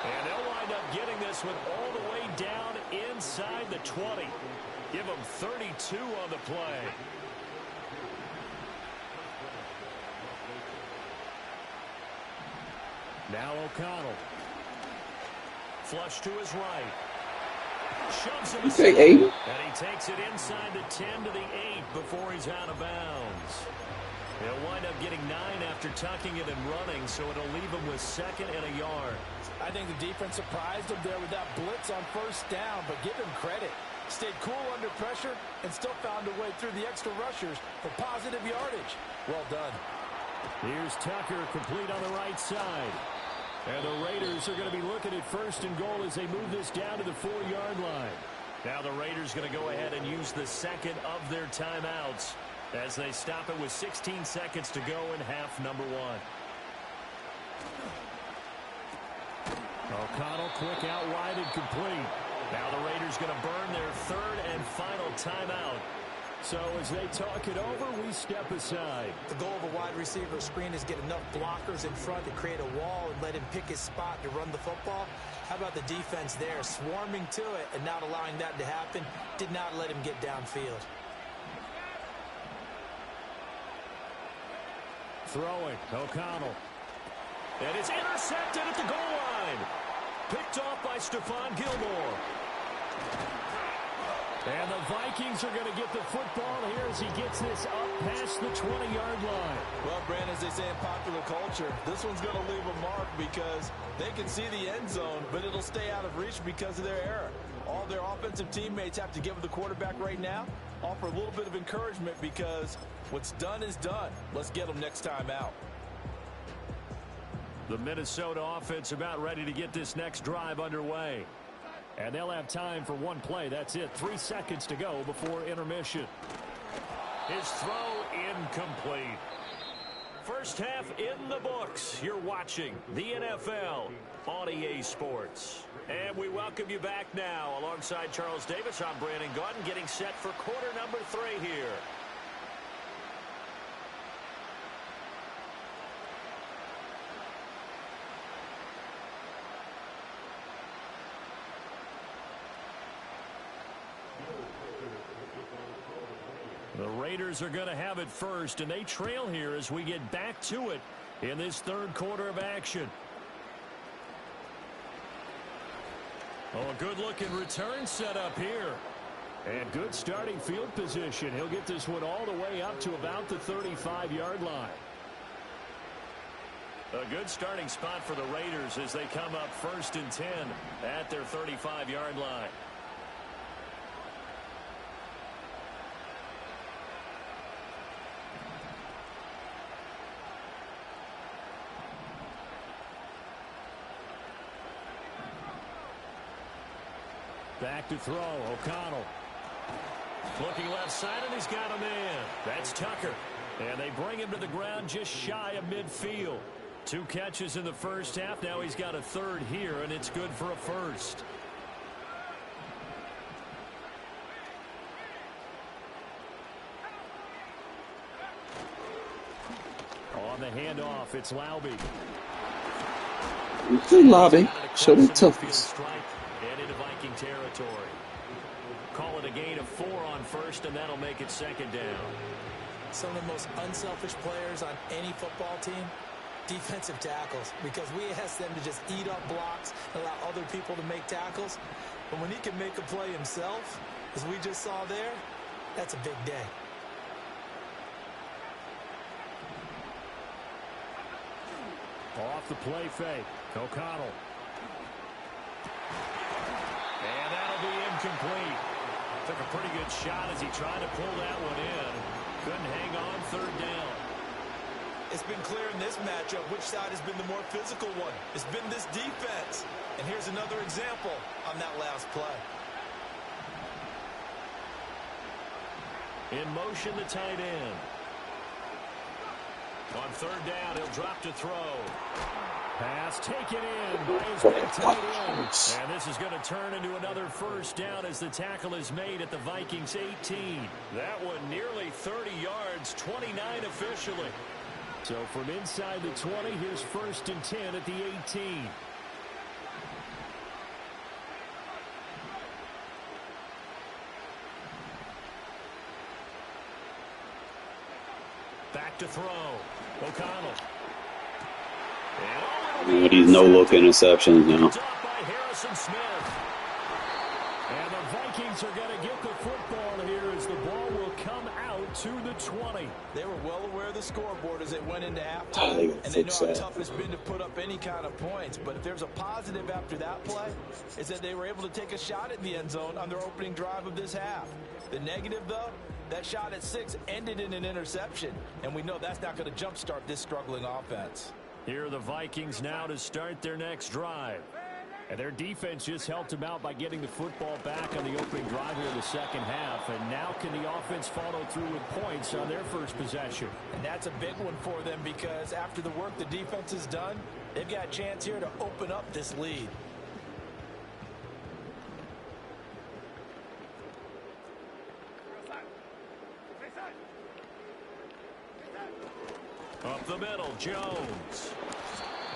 And they'll wind up getting this one all the way down inside the 20. Give them 32 on the play. Now O'Connell. Flush to his right. Shoves him aside. And he takes it inside the 10 to the 8 before he's out of bounds. He'll wind up getting 9 after tucking it and running, so it'll leave him with 2nd and a yard. I think the defense surprised him there with that blitz on 1st down, but give him credit. Stayed cool under pressure and still found a way through the extra rushers for positive yardage. Well done. Here's Tucker, complete on the right side. And the Raiders are going to be looking at 1st and goal as they move this down to the 4-yard line. Now the Raiders going to go ahead and use the 2nd of their timeouts as they stop it with 16 seconds to go in half number 1. O'Connell quick out wide and complete. Now the Raiders going to burn their 3rd and final timeout. So as they talk it over, we step aside. The goal of a wide receiver screen is get enough blockers in front to create a wall and let him pick his spot to run the football. How about the defense there, swarming to it and not allowing that to happen? Did not let him get downfield. Throwing, O'Connell. And it's intercepted at the goal line. Picked off by Stephon Gilmore. And the Vikings are going to get the football here as he gets this up past the 20-yard line. Well, Brandon, as they say in popular culture, this one's going to leave a mark because they can see the end zone, but it'll stay out of reach because of their error. All their offensive teammates have to give the quarterback right now, offer a little bit of encouragement because what's done is done. Let's get them next time out. The Minnesota offense about ready to get this next drive underway. And they'll have time for one play. That's it. 3 seconds to go before intermission. His throw incomplete. First half in the books. You're watching the NFL on EA Sports. And we welcome you back now. Alongside Charles Davis, I'm Brandon Gaudin, getting set for quarter number 3 here. The Raiders are going to have it first, and they trail here as we get back to it in this 3rd quarter of action. Oh, a good-looking return set up here. And good starting field position. He'll get this one all the way up to about the 35-yard line. A good starting spot for the Raiders as they come up 1st and 10 at their 35-yard line. Back to throw, O'Connell. Looking left side, and he's got a man. That's Tucker. And they bring him to the ground just shy of midfield. 2 catches in the first half. Now he's got a 3rd here, and it's good for a 1st. On the handoff, it's Laube. Good lobby. Show the toughness. And into Viking territory. Call it a gain of 4 on 1st, and that'll make it 2nd down. Some of the most unselfish players on any football team, defensive tackles, because we ask them to just eat up blocks and allow other people to make tackles. But when he can make a play himself, as we just saw there, that's a big day. Off the play fake, O'Connell. And that'll be incomplete. Took a pretty good shot as he tried to pull that one in. Couldn't hang on 3rd down. It's been clear in this matchup which side has been the more physical one. It's been this defense. And here's another example on that last play. In motion, the tight end. On 3rd down, he'll drop to throw. Pass taken in by his big tight end. And this is going to turn into another 1st down as the tackle is made at the Vikings 18. That one nearly 30 yards, 29 officially. So from inside the 20, here's 1st and 10 at the 18. Back to throw. O'Connell. These no-look interceptions now. By Harrison Smith. And the Vikings are going to get the football here as the ball will come out to the 20. They were well aware of the scoreboard as they went into halftime, and they know how tough it's been to put up any kind of points. But if there's a positive after that play, it's that they were able to take a shot at the end zone on their opening drive of this half. The negative, though, that shot at 6 ended in an interception, and we know that's not going to jumpstart this struggling offense. Here are the Vikings now to start their next drive. And their defense just helped them out by getting the football back on the opening drive here in the second half. And now can the offense follow through with points on their first possession? And that's a big one for them because after the work the defense has done, they've got a chance here to open up this lead. Up the middle, Jones.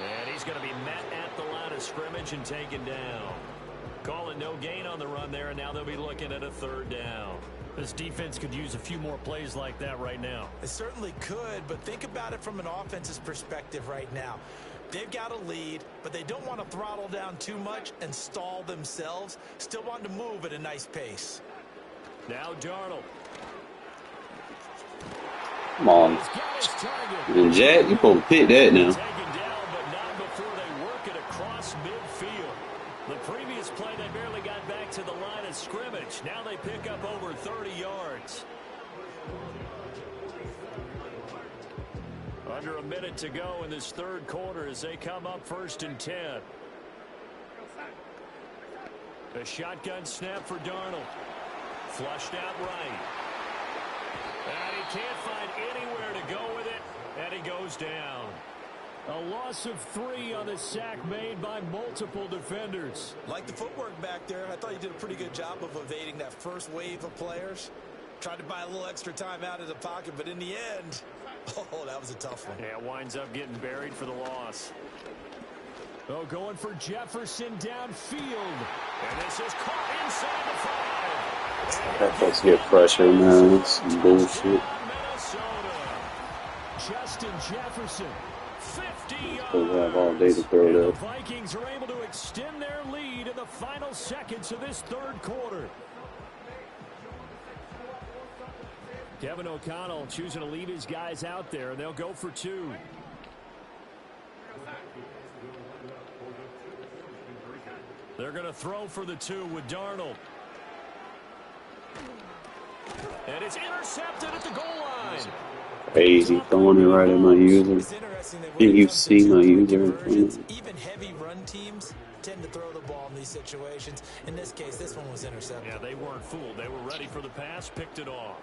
And he's going to be met at the line of scrimmage and taken down. Calling no gain on the run there, and now they'll be looking at a 3rd down. This defense could use a few more plays like that right now. It certainly could, but think about it from an offense's perspective right now. They've got a lead, but they don't want to throttle down too much and stall themselves. Still want to move at a nice pace. Now Darnold. Come on. And Jack, you supposed to pick that now. Taken down, but not before they work it across midfield. The previous play, they barely got back to the line of scrimmage. Now they pick up over 30 yards. Under a minute to go in this 3rd quarter as they come up 1st and 10. A shotgun snap for Darnold. Flushed out right. And he can't find anywhere to go with it, and he goes down. A loss of 3 on the sack made by multiple defenders. Like the footwork back there, I thought he did a pretty good job of evading that first wave of players. Tried to buy a little extra time out of the pocket, but in the end, oh, that was a tough one. Yeah, winds up getting buried for the loss. Oh, going for Jefferson downfield. And this is caught inside the 5. Let's get pressure, man. That's some bullshit. Justin Jefferson, 50 yards. We'll have all day to throw and that. the Vikings are able to extend their lead in the final seconds of this 3rd quarter. Kevin O'Connell choosing to leave his guys out there, and they'll go for 2. They're going to throw for the 2 with Darnold. And it's intercepted at the goal line. Crazy, throwing it right at my user. Can you see my user? Even heavy run teams tend to throw the ball in these situations. In this case, this one was intercepted. Yeah, they weren't fooled. They were ready for the pass, picked it off.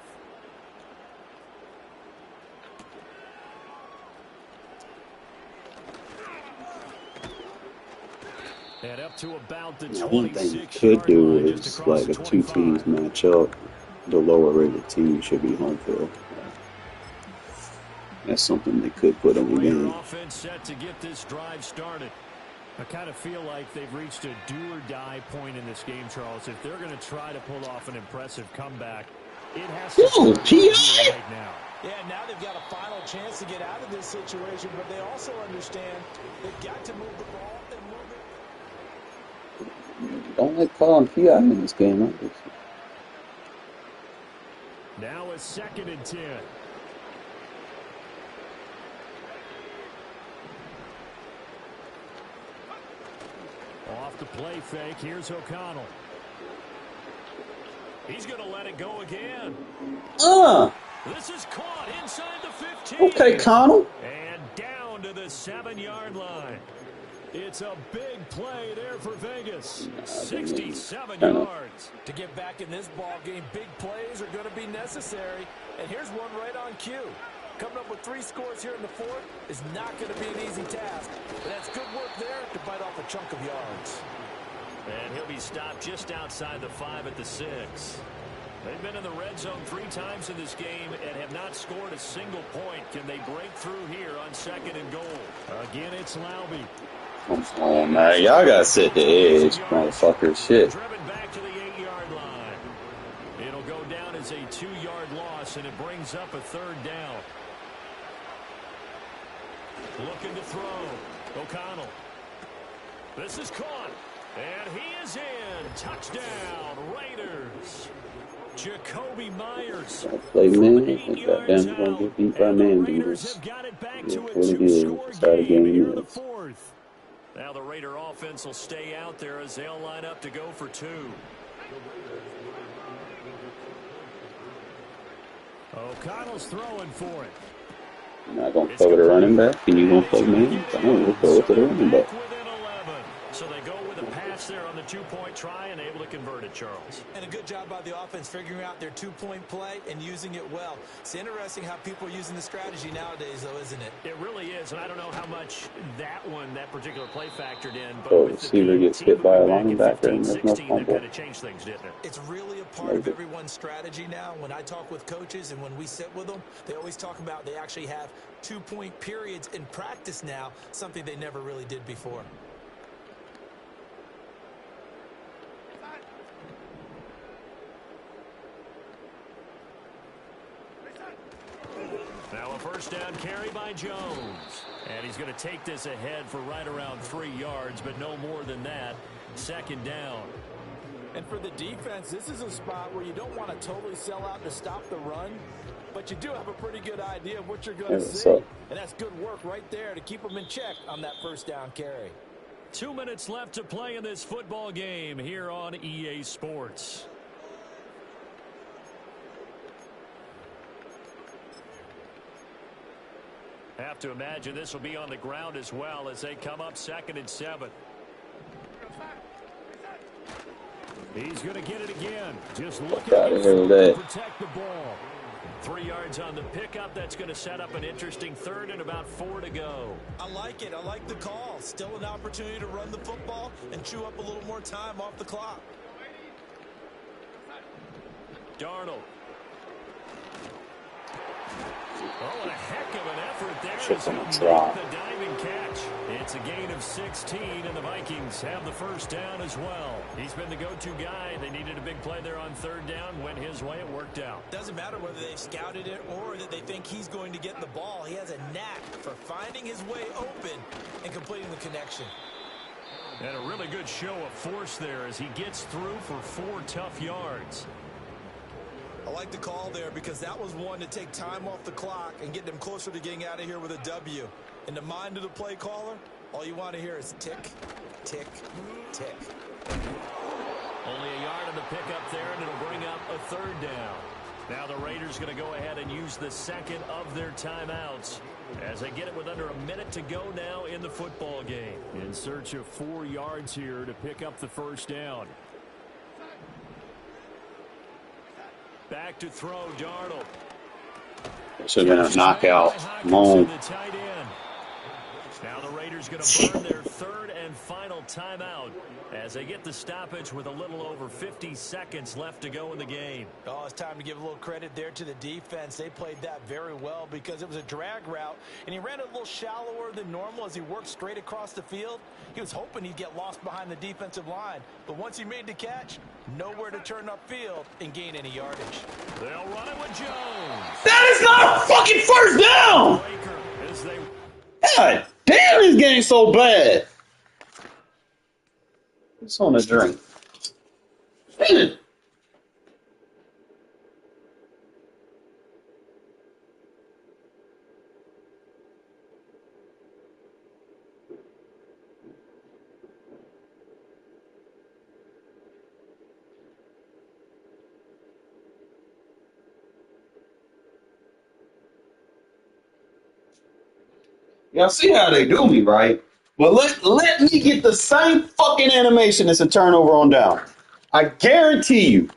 And up to about the 26 One thing you could do is, like, if 2 teams match up, the lower rated team should be home field. That's something they could put on the game. Offense set to get this drive started. I kind of feel like they've reached a do-or-die point in this game, Charles. If they're going to try to pull off an impressive comeback, it has to start right now. Yeah, now they've got a final chance to get out of this situation, but they also understand they've got to move the ball and move it. Don't like calling PI in this game. Now a 2nd and 10. Off the play fake. Here's O'Connell. He's going to let it go again. This is caught inside the 15. Okay, Connell. And down to the 7-yard line. It's a big play there for Vegas. 67 yards. To get back in this ball game, big plays are going to be necessary. And here's one right on cue. Coming up with 3 scores here in the 4th is not going to be an easy task. But that's good work there to bite off a chunk of yards. And he'll be stopped just outside the 5 at the 6. They've been in the red zone 3 times in this game and have not scored a single point. Can they break through here on 2nd and goal? Again, it's Laube. Come on, man. Y'all gotta set the edge, motherfucker. Shit. Driven back to the 8-yard line. It'll go down as a 2-yard loss, and it brings up a 3rd down. Looking to throw. O'Connell. This is caught. And he is in. Touchdown, Raiders. Jacoby Myers. Play man. I think that damn gonna get beat by man beaters. That's what it is. Start a game Here in the is. 4th. Now the Raider offense will stay out there as they'll line up to go for 2. O'Connell's throwing for it. You're not gonna throw it to running back, and you gonna play man? I don't know, throw it to the running back. So they go with a pass there on the 2-point try and able to convert it, Charles. And a good job by the offense figuring out their 2-point play and using it well. It's interesting how people are using the strategy nowadays, though, isn't it? It really is, and I don't know how much that particular play factored in. But So the receiver gets hit by a linebacker, and there's no fumble. That kind of changed things, didn't it? It's really a part of everyone's strategy now. When I talk with coaches and when we sit with them, they always talk about they actually have 2-point periods in practice now, something they never really did before. Now a first down carry by Jones. And he's going to take this ahead for right around 3 yards, but no more than that. 2nd down. And for the defense, this is a spot where you don't want to totally sell out to stop the run, but you do have a pretty good idea of what you're going to see. And that's good work right there to keep them in check on that first down carry. 2 minutes left to play in this football game here on EA Sports. Have to imagine this will be on the ground as well as they come up 2nd and 7. He's going to get it again. Just looking to protect the ball. 3 yards on the pickup. That's going to set up an interesting 3rd and about 4 to go. I like it. I like the call. Still an opportunity to run the football and chew up a little more time off the clock. Darnold. Oh, and a heck of an effort there as he made the diving catch. It's a gain of 16, and the Vikings have the first down as well. He's been the go-to guy. They needed a big play there on 3rd down. Went his way. It worked out. Doesn't matter whether they've scouted it or that they think he's going to get the ball. He has a knack for finding his way open and completing the connection. And a really good show of force there as he gets through for 4 tough yards. I like the call there because that was one to take time off the clock and get them closer to getting out of here with a W. In the mind of the play caller, all you want to hear is tick, tick, tick. Only a yard on the pickup there, and it'll bring up a 3rd down. Now the Raiders going to go ahead and use the 2nd of their timeouts as they get it with under a minute to go now in the football game. In search of 4 yards here to pick up the first down. Back to throw, Darnold. Should have been a knockout. Come on. Now the Raiders going to burn their 3rd and final timeout as they get the stoppage with a little over 50 seconds left to go in the game. Oh, it's time to give a little credit there to the defense. They played that very well because it was a drag route, and he ran it a little shallower than normal as he worked straight across the field. He was hoping he'd get lost behind the defensive line, but once he made the catch, nowhere to turn upfield and gain any yardage. They'll run it with Jones. That is not a fucking first down! God damn, this game's so bad. What's on the drink? Damn. Y'all see how they do me, right? Well, let me get the same fucking animation as a turnover on down. I guarantee you.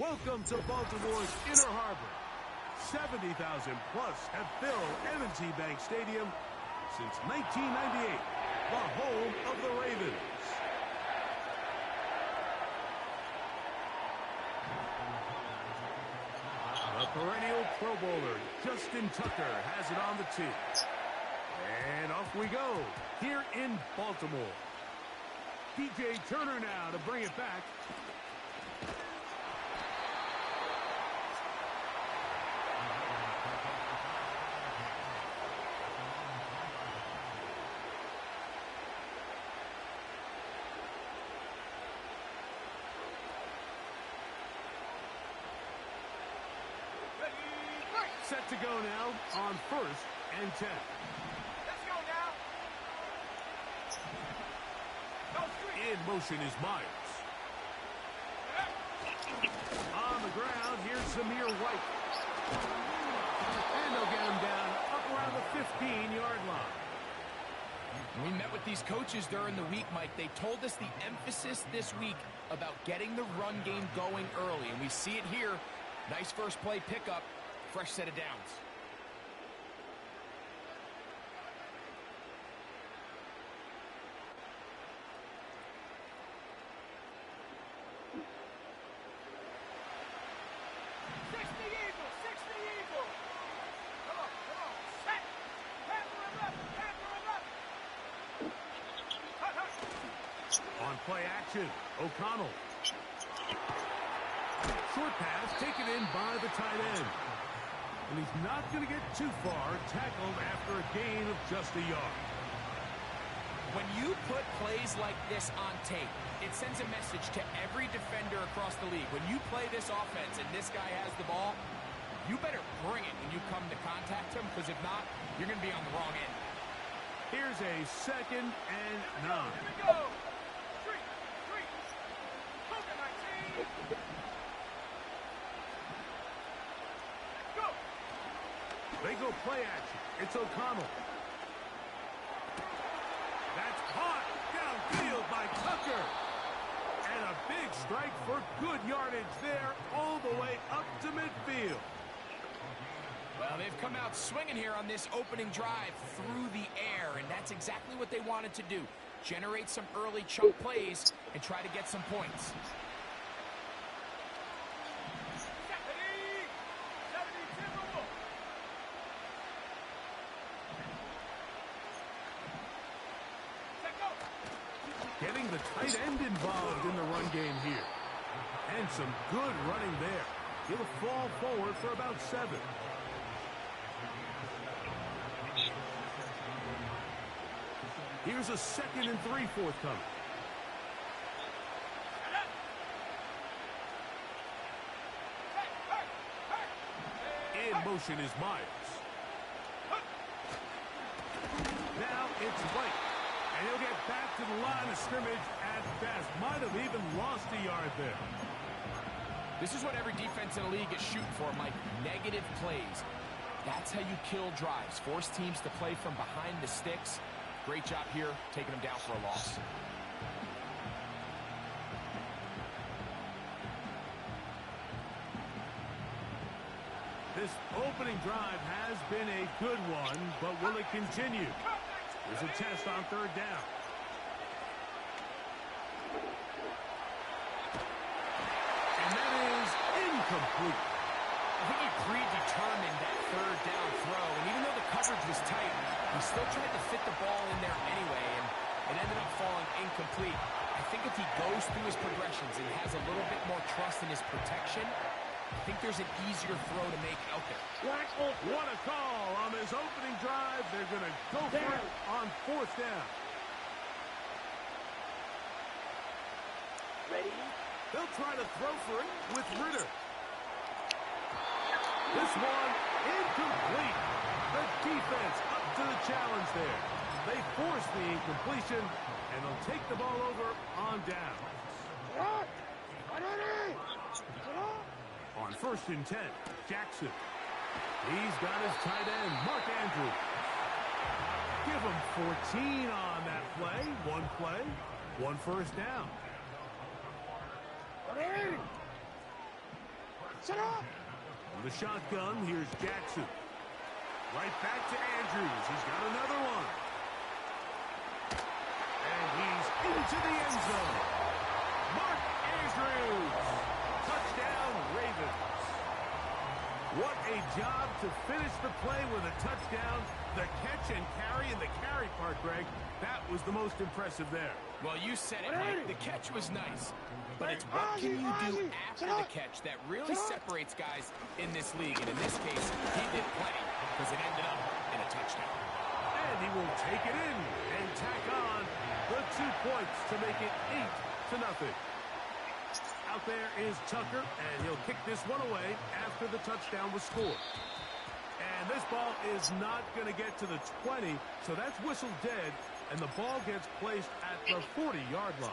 Welcome to Baltimore's Inner Harbor. 70,000 plus have filled M&T Bank Stadium since 1998, the home of the Ravens. The perennial Pro Bowler, Justin Tucker, has it on the tee. And off we go, here in Baltimore. DJ Turner now to bring it back. Set to go now on 1st and 10. Let's go now. In motion is Myers. On the ground, here's Zamir White. And they'll get him down up around the 15-yard line. We met with these coaches during the week, Mike. They told us the emphasis this week about getting the run game going early, and we see it here. Nice first play pickup. Fresh set of downs. On play action, O'Connell. Short pass taken in by the tight end. And he's not going to get too far, tackled after a gain of just a yard. When you put plays like this on tape, it sends a message to every defender across the league. When you play this offense and this guy has the ball, you better bring it when you come to contact him, because if not, you're going to be on the wrong end. Here's a 2nd and 9. Here we go. Three. Focus, my team. They go play action. It's O'Connell. That's caught downfield by Tucker. And a big strike for good yardage there all the way up to midfield. Well, they've come out swinging here on this opening drive through the air, and that's exactly what they wanted to do. Generate some early chunk plays and try to get some points. Getting the tight end involved in the run game here. And some good running there. He'll fall forward for about 7. Here's a 2nd and 3 forthcoming. In motion is Myers. Now it's White. And he'll get back to the line of scrimmage at best. Might have even lost a yard there. This is what every defense in the league is shooting for, Mike. Negative plays. That's how you kill drives. Force teams to play from behind the sticks. Great job here, taking them down for a loss. This opening drive has been a good one, but will it continue? There's a test on 3rd down. And that is incomplete. I think he predetermined that 3rd down throw, and even though the coverage was tight, he still tried to fit the ball in there anyway, and it ended up falling incomplete. I think if he goes through his progressions and has a little bit more trust in his protection, I think there's an easier throw to make out there. What a call on this opening drive. They're going to go for it on 4th down. Ready? They'll try to throw for it with Ritter. This one incomplete. The defense up to the challenge there. They force the incompletion, and they'll take the ball over on downs. On 1st and 10, Jackson. He's got his tight end, Mark Andrews. Give him 14 on that play, one first down. From the shotgun, here's Jackson. Right back to Andrews. He's got another one. And he's into the end zone. Mark Andrews. Touchdown, Ravens. What a job to finish the play with a touchdown. The catch and carry, and the carry part, Greg, that was the most impressive there. Well, you said it, Mike. The catch was nice. But it's what can you do after the catch that really separates guys in this league. And in this case, he did plenty because it ended up in a touchdown. And he will take it in and tack on the 2 points to make it 8-0. Out there is Tucker, and he'll kick this one away after the touchdown was scored. And this ball is not going to get to the 20, so that's whistled dead, and the ball gets placed at the 40-yard line.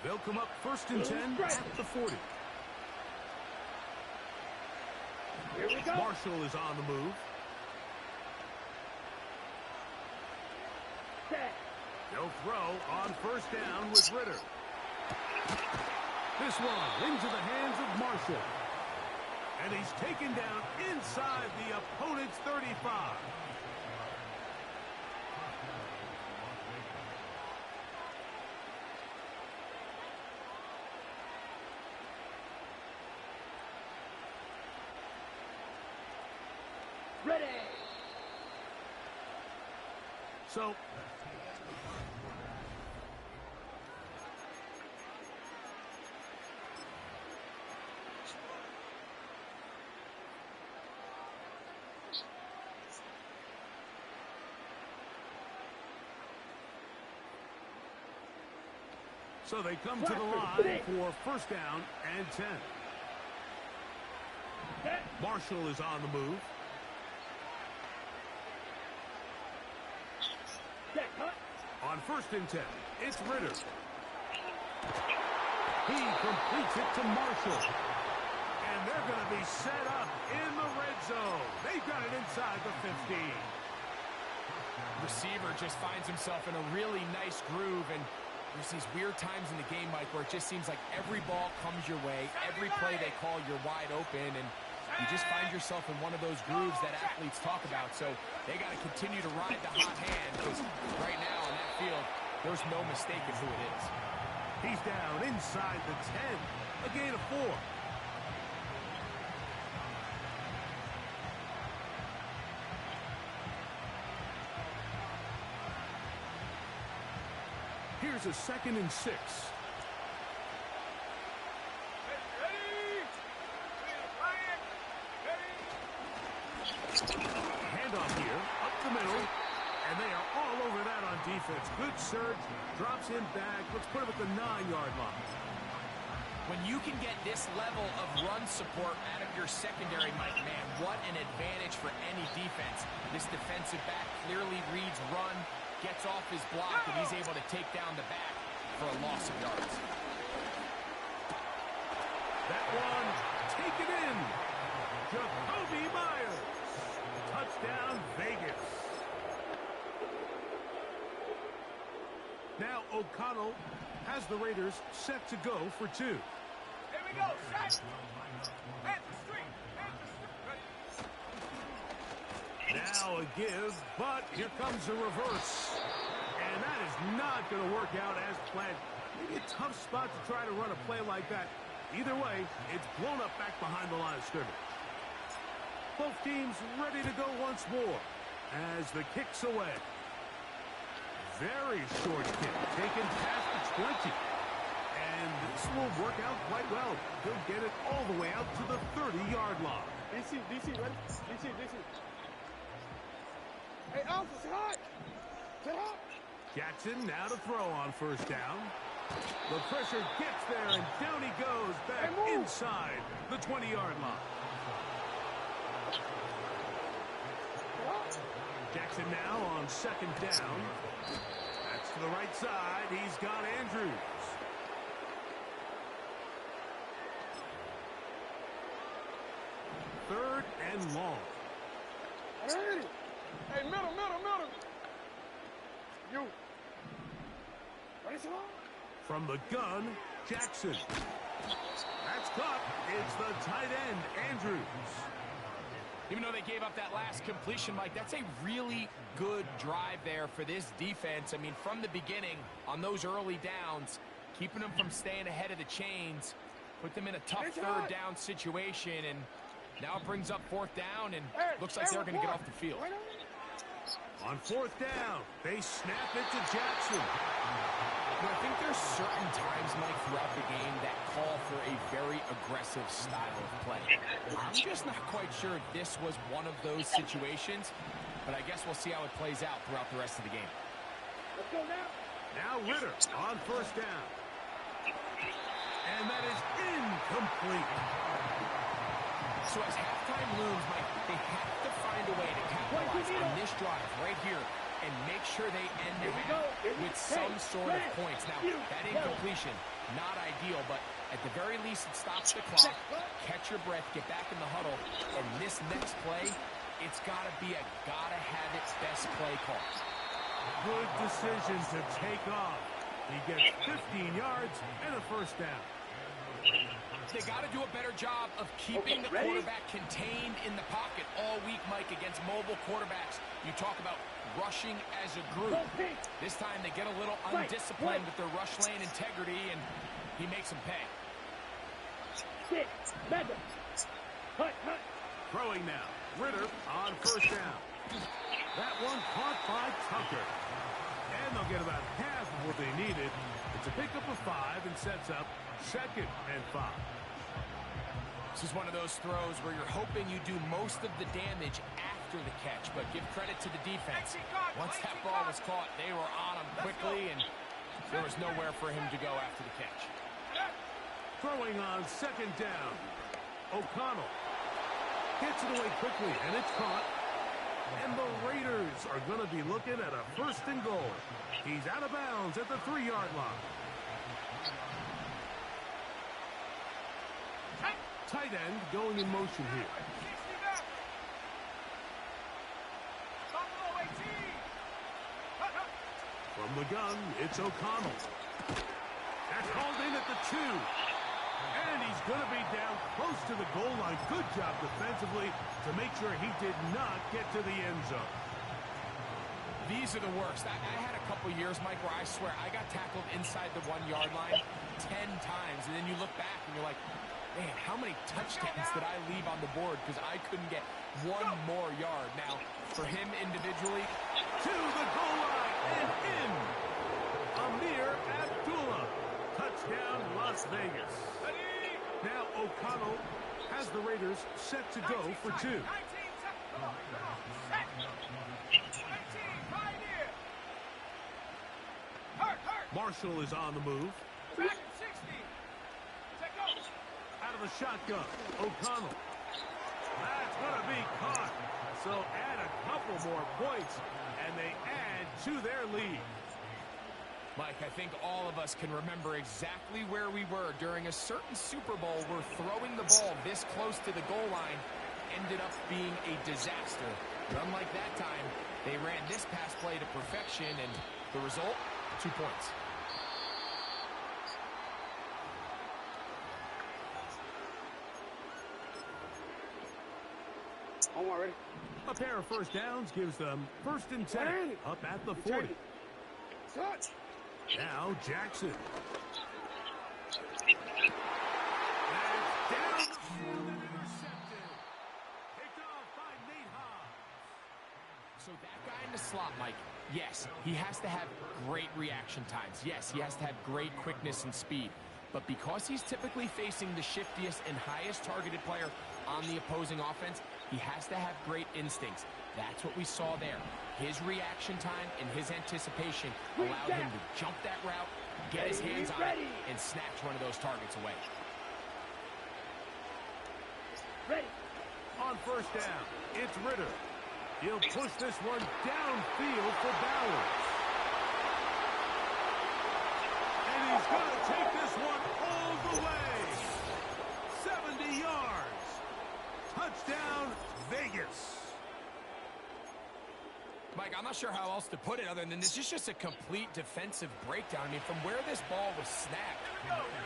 They'll come up 1st and 10 at the 40. Here we go. Marshall is on the move. They'll throw on 1st down with Ritter. This one into the hands of Marshall. And he's taken down inside the opponent's 35. Ready. So, they come to the line for 1st down and 10. Marshall is on the move. On 1st and 10, it's Ritter. He completes it to Marshall. And they're going to be set up in the red zone. They've got it inside the 15. Receiver just finds himself in a really nice groove, and there's these weird times in the game, Mike, where it just seems like every ball comes your way. Every play they call, you're wide open, and you just find yourself in one of those grooves that athletes talk about. So they got to continue to ride the hot hand, because right now on that field, there's no mistaking who it is. He's down inside the 10. A gain of 4. Here's a 2nd and 6. Handoff here, up the middle, and they are all over that on defense. Good surge, drops him back. Let's put him at the 9-yard line. When you can get this level of run support out of your secondary, Mike, man, what an advantage for any defense. This defensive back clearly reads run, gets off his block, and he's able to take down the back for a loss of yards. That one, taken in. Jacoby Myers. Touchdown, Vegas. Now O'Connell has the Raiders set to go for 2. Here we go. Set. Hit the street. Hit the street. Now a give, but here comes a reverse. And that is not going to work out as planned. Maybe a tough spot to try to run a play like that. Either way, it's blown up back behind the line of scrimmage. Both teams ready to go once more as the kick's away. Very short kick, taken past the 20. And this will work out quite well. He'll get it all the way out to the 30-yard line. DC, ready? DC. Hey, Alpha, say hi. Say hi. Jackson now to throw on 1st down. The pressure gets there, and down he goes back inside the 20-yard line. Jackson now on 2nd down. That's to the right side. He's got Andrews. Third and long. Hey, middle. You. From the gun, Jackson. That's caught. It's the tight end, Andrews. Even though they gave up that last completion, Mike, that's a really good drive there for this defense. I mean, from the beginning, on those early downs, keeping them from staying ahead of the chains, put them in a tough third down situation, and now it brings up fourth down, and looks like they're going to get off the field. On fourth down, they snap it to Jackson. I think there's certain times, Mike, throughout the game that call for a very aggressive style of play. I'm just not quite sure this was one of those situations, but I guess we'll see how it plays out throughout the rest of the game. Let's go now. Now Ritter on first down. And that is incomplete. So as halftime looms, Mike, they have to find a way to capitalize on this drive right here and make sure they end the half with some sort of points. Now, that incompletion, not ideal, but at the very least, it stops the clock. Catch your breath, get back in the huddle, and this next play, it's got to be a gotta-have-it best play call. Good decision to take off. He gets 15 yards and a first down. They got to do a better job of keeping the quarterback contained in the pocket all week, Mike, against mobile quarterbacks. You talk about rushing as a group. This time they get a little undisciplined with their rush lane integrity, and he makes them pay. Throwing now. Ritter on first down. That one caught by Tucker. And they'll get about half of what they needed. It's a pickup of 5 and sets up 2nd and 5. This is one of those throws where you're hoping you do most of the damage after the catch, but give credit to the defense. Once that ball was caught, they were on him quickly, and there was nowhere for him to go after the catch. Throwing on 2nd down. O'Connell gets it away quickly, and it's caught. And the Raiders are going to be looking at a 1st and goal. He's out of bounds at the 3-yard line. Tight end going in motion here. From the gun, it's O'Connell. That's called in at the 2. And he's going to be down close to the goal line. Good job defensively to make sure he did not get to the end zone. These are the worst. I had a couple years, Mike, where I swear I got tackled inside the 1-yard line 10 times. And then you look back and you're like, man, how many touchdowns did I leave on the board because I couldn't get one more yard? Now, for him individually, to the goal line and in. Amir Abdullah. Touchdown, Las Vegas. Now O'Connell has the Raiders set to go for 2. Marshall is on the move. Out of the shotgun, O'Connell. That's going to be caught. So add a couple more points, and they add to their lead. Mike, I think all of us can remember exactly where we were during a certain Super Bowl where throwing the ball this close to the goal line ended up being a disaster. But unlike that time, they ran this pass play to perfection, and the result, 2 points. Already. A pair of first downs gives them 1st and 10 up at the 40. Touch. Now Jackson. That's down the field and intercepted. Picked off by Nate Hobbs. So that guy in the slot, Mike, yes, he has to have great reaction times. Yes, he has to have great quickness and speed. But because he's typically facing the shiftiest and highest targeted player on the opposing offense, he has to have great instincts. That's what we saw there. His reaction time and his anticipation allowed him to jump that route, get his hands on it, and snatch one of those targets away. Ready. On first down, it's Ritter. He'll push this one downfield for Bowers. And he's going to take this one all the way. 70 yards. Touchdown, not sure how else to put it other than this is just a complete defensive breakdown. I mean, from where this ball was snapped,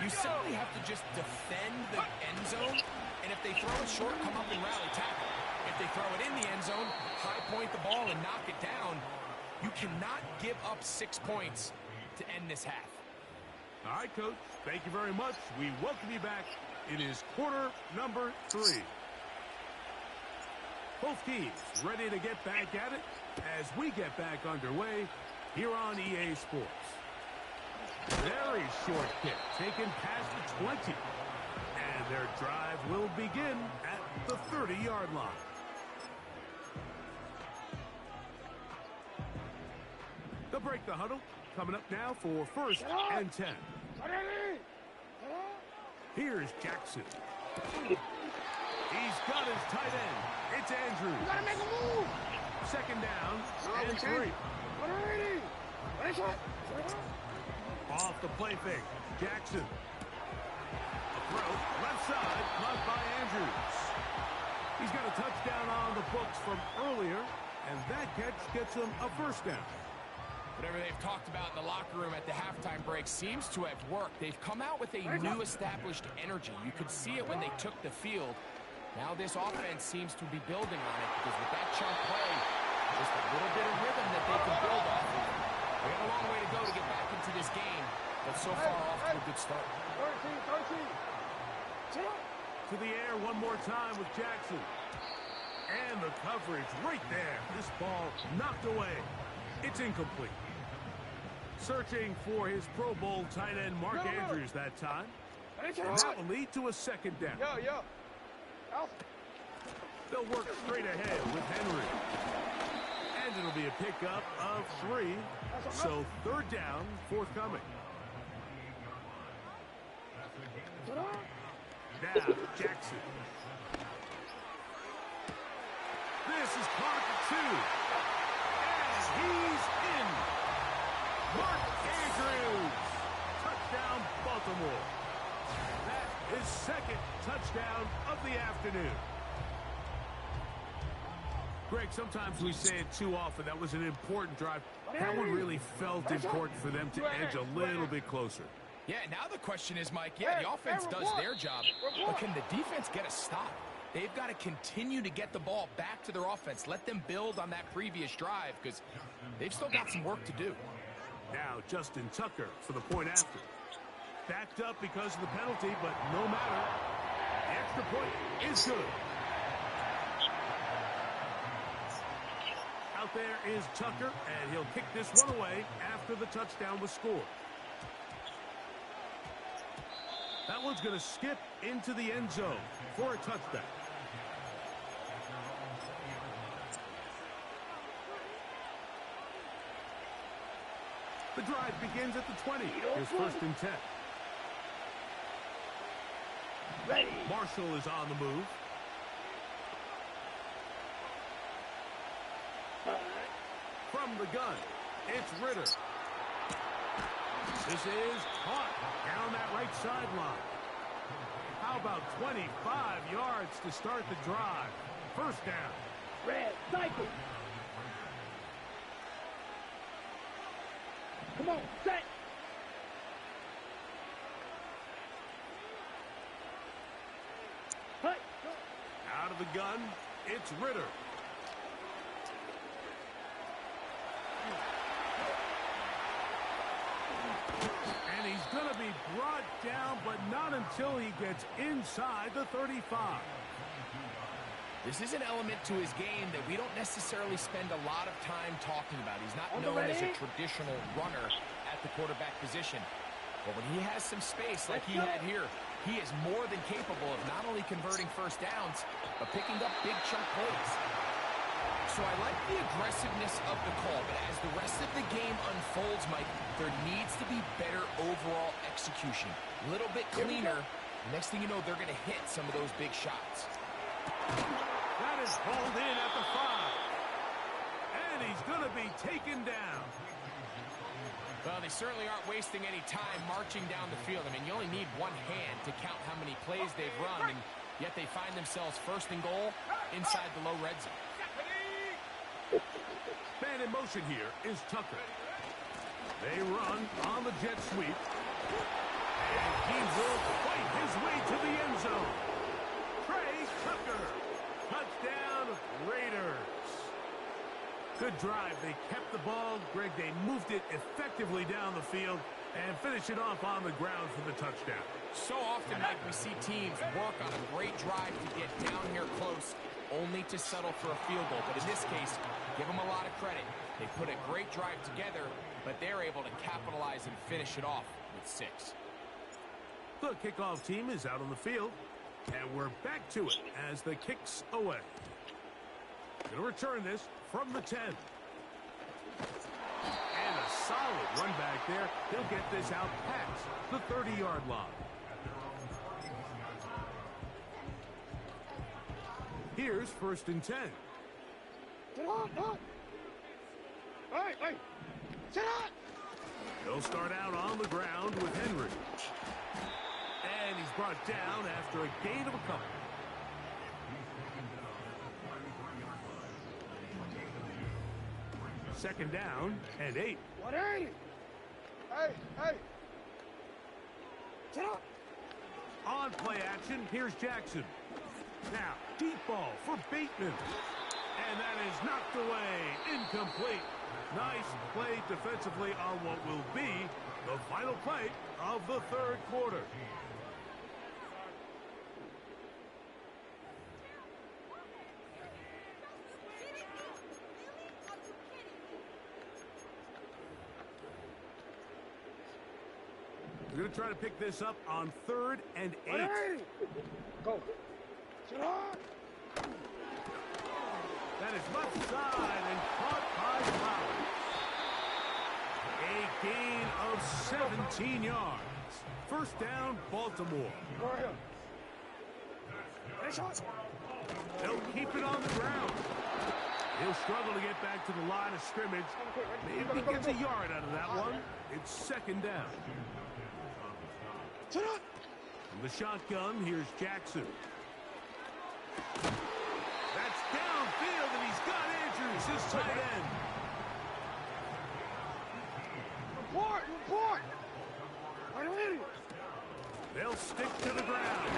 you simply have to just defend the end zone, and if they throw it short, come up and rally tackle. If they throw it in the end zone, high point the ball and knock it down. You cannot give up 6 points to end this half. All right, Coach. Thank you very much. We welcome you back. It is quarter number 3. Both teams ready to get back at it as we get back underway here on EA Sports. Very short kick taken past the 20. And their drive will begin at the 30-yard line. They'll break the huddle. Coming up now for 1st and 10. Here's Jackson. He's got his tight end. It's Andrews. You gotta make a move. 2nd down and 3. Off the play fake. Jackson. A throw. Left side. Caught by Andrews. He's got a touchdown on the books from earlier, and that catch gets him a 1st down. Whatever they've talked about in the locker room at the halftime break seems to have worked. They've come out with a new established energy. You could see it when they took the field. Now this offense seems to be building on it because with that chunk play, just a little bit of rhythm that they can build off of. We have a long way to go to get back into this game, but so far off to a good start. 13. To the air one more time with Jackson. And the coverage right there. This ball knocked away. It's incomplete. Searching for his Pro Bowl tight end Mark Andrews that time. And that will lead to a 2nd down. They'll work straight ahead with Henry. And it'll be a pickup of 3. So 3rd down forthcoming. Now Jackson. This is caught at 2. He's in. Mark Andrews. Touchdown, Baltimore. That is 2nd touchdown of the afternoon. Greg, sometimes we say it too often. That was an important drive. That one really felt important for them to edge a little bit closer. Yeah, now the question is, Mike, the offense does their job, but can the defense get a stop? They've got to continue to get the ball back to their offense. Let them build on that previous drive because they've still got some work to do. Now Justin Tucker for the point after. Backed up because of the penalty, but no matter. The extra point is good. Out there is Tucker, and he'll kick this one away after the touchdown was scored. That one's going to skip into the end zone for a touchdown. The drive begins at the 20. Here's 1st and 10. Marshall is on the move. From the gun, it's Ritter. This is caught down that right sideline. How about 25 yards to start the drive? 1st down. Red, cycle. Come on, set. Hey. Out of the gun, it's Ritter. And he's going to be brought down, but not until he gets inside the 35. This is an element to his game that we don't necessarily spend a lot of time talking about. He's not known as a traditional runner at the quarterback position. But when he has some space like he had here, he is more than capable of not only converting 1st downs, but picking up big chunk plays. So I like the aggressiveness of the call, but as the rest of the game unfolds, Mike, there needs to be better overall execution. A little bit cleaner. Next thing you know, they're going to hit some of those big shots. That is hauled in at the 5. And he's going to be taken down. Well, they certainly aren't wasting any time marching down the field. I mean, you only need one hand to count how many plays they've run, and yet they find themselves 1st and goal inside the low red zone. Man in motion here is Tucker. They run on the jet sweep. And he will fight his way to the end zone. Trey Tucker. Touchdown, Raiders. Good drive. They kept the ball. Greg, they moved it effectively down the field and finished it off on the ground for the touchdown. So often, Mike, we see teams work on a great drive to get down here close, only to settle for a field goal. But in this case, give them a lot of credit. They put a great drive together, but they're able to capitalize and finish it off with 6. The kickoff team is out on the field, and we're back to it as the kick's away. Going to return this from the 10. And a solid run back there. He'll get this out past the 30-yard line. Here's 1st and 10. Hey! Sit up! He'll start out on the ground with Henry. And he's brought down after a gain of a couple. Second down and 8. 180! Hey! Sit up! On play action, here's Jackson. Now, deep ball for Bateman. And that is knocked away. Incomplete. Nice play defensively on what will be the final play of the 3rd quarter. We're going to try to pick this up on 3rd and 8. Go. Sit up! That is left side and caught by Flowers. A gain of 17 yards. 1st down, Baltimore. They'll keep it on the ground. He'll struggle to get back to the line of scrimmage. Maybe he gets a yard out of that one. It's 2nd down. From the shotgun, here's Jackson. That's downfield, and he's got Andrews, his tight end. Report! They'll stick to the ground.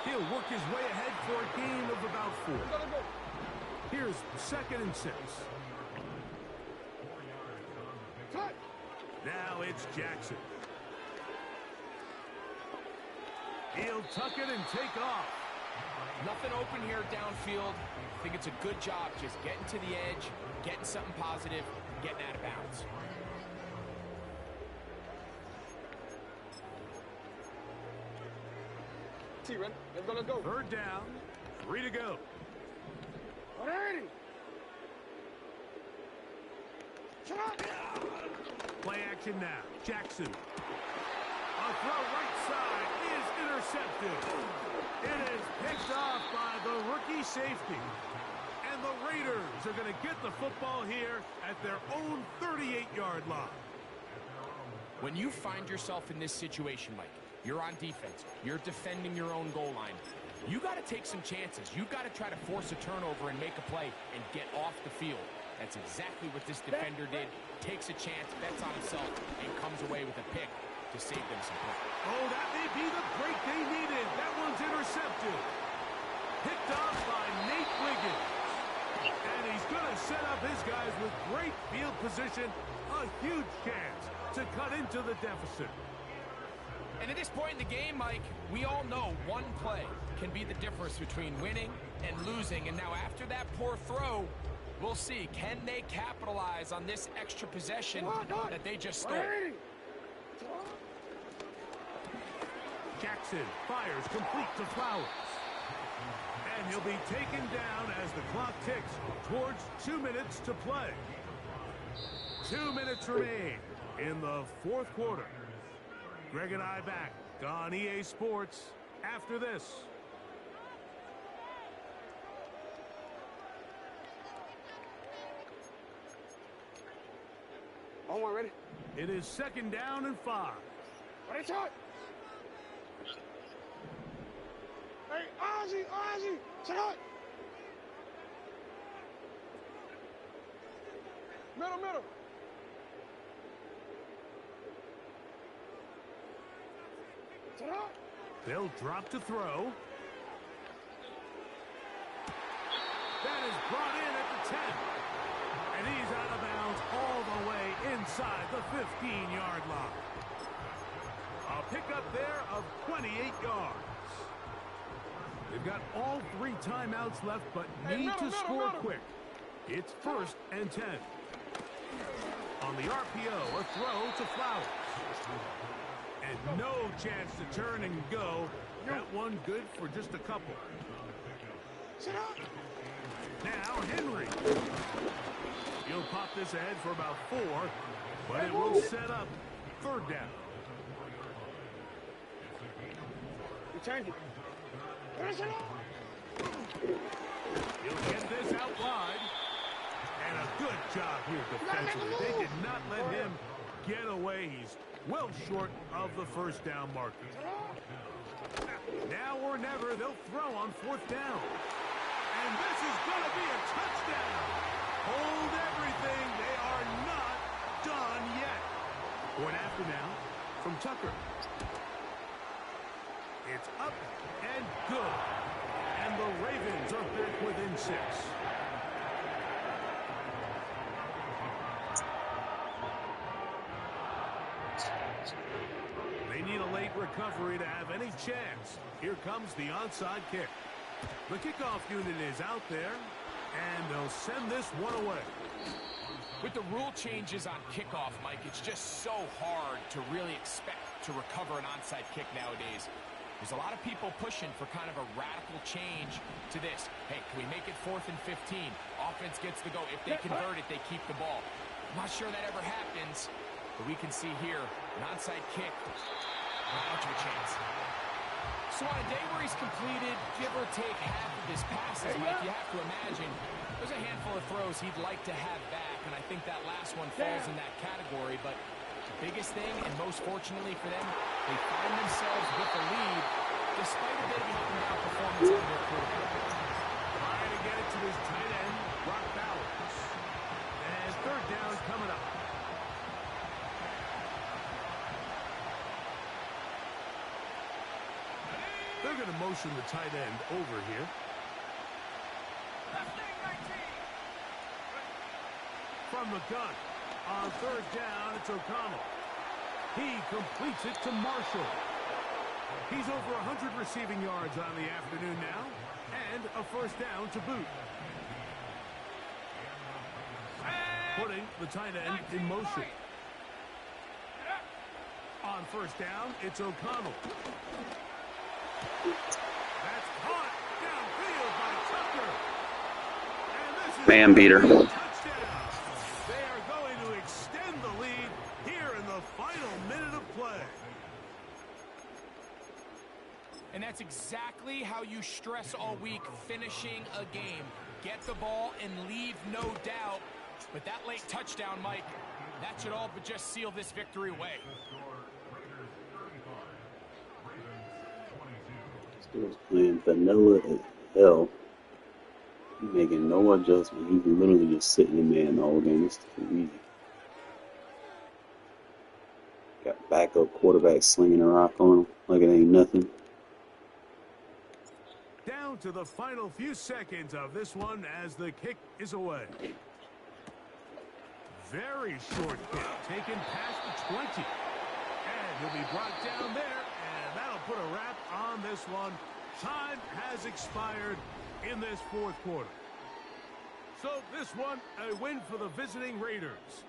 He'll work his way ahead for a gain of about 4. Here's 2nd and 6. Now it's Jackson. He'll tuck it and take off. Nothing open here downfield. I think it's a good job just getting to the edge, getting something positive, getting out of bounds. Let's go. 3rd down, 3 to go. 180! Shut up! Play action now. Jackson. A throw right side is intercepted. It is picked off by the rookie safety. And the Raiders are going to get the football here at their own 38-yard line. When you find yourself in this situation, Mike, you're on defense, you're defending your own goal line, you got to take some chances. You got to try to force a turnover and make a play and get off the field. That's exactly what this defender did. Takes a chance, bets on himself, and comes away with a pick to save them some points. Oh, that may be the break they needed. That one's intercepted. Picked off by Nate Wiggins. And he's going to set up his guys with great field position. A huge chance to cut into the deficit. And at this point in the game, Mike, we all know one play can be the difference between winning and losing. And now after that poor throw, we'll see, can they capitalize on this extra possession that they just stole? Jackson fires complete to Flowers. And he'll be taken down as the clock ticks towards 2 minutes to play. 2 minutes remain in the 4th quarter. Greg and I back on EA Sports after this. On one, ready? It is 2nd down and 5. Ready, shot! Hey, Ozzy! Shut up! They'll drop to throw. That is brought in at the 10. And he's out of bounds all the way inside the 15-yard line. A pickup there of 28 yards. They've got all 3 timeouts left, but need to score quick. It's 1st and 10. On the RPO, a throw to Flowers. And no chance to turn and go. That one good for just a couple. Now Henry. He'll pop this ahead for about 4, but it will set up 3rd down. He'll get this out wide. And a good job here defensively. They did not let him get away. He's well short of the 1st down marker. Now or never, they'll throw on 4th down. And this is going to be a touchdown. Hold everything. They are not done yet. Point after now from Tucker. It's up and good. And the Ravens are back within 6. They need a late recovery to have any chance. Here comes the onside kick. The kickoff unit is out there, and they'll send this one away. With the rule changes on kickoff, Mike, it's just so hard to really expect to recover an onside kick nowadays. There's a lot of people pushing for kind of a radical change to this. Hey, can we make it 4th and 15? Offense gets the go. If they convert it, they keep the ball. I'm not sure that ever happens, but we can see here an onside kick. Not much of a chance. So on a day where he's completed, give or take half of his passes, Mike, you have to imagine there's a handful of throws he'd like to have back, and I think that last one falls in that category. But the biggest thing, and most fortunately for them, they find themselves with the lead despite a bit of an up-and-down performance out of their quarterback. Trying to get it to his tight end, Brock Bowers. And 3rd down coming up. They're going to motion the tight end over here. From the gun. On 3rd down, it's O'Connell. He completes it to Marshall. He's over 100 receiving yards on the afternoon now, and a 1st down to boot. Putting the tight end in motion. On 1st down, it's O'Connell. That's caught downfield by Tucker. And this is Man beater. a touchdown. They are going to extend the lead here in the final minute of play. And that's exactly how you stress all week, finishing a game. Get the ball and leave no doubt. But that late touchdown, Mike, that should all but just seal this victory away. Steelers playing vanilla as hell. He's making no adjustment. He's literally just sitting in man the whole game. It's too easy. Got backup quarterback slinging a rock on him like it ain't nothing. Down to the final few seconds of this one as the kick is away. Very short kick, taken past the 20. And he'll be brought down there, and that'll put a wrap on this one. Time has expired in this 4th quarter. So this one, a win for the visiting Raiders.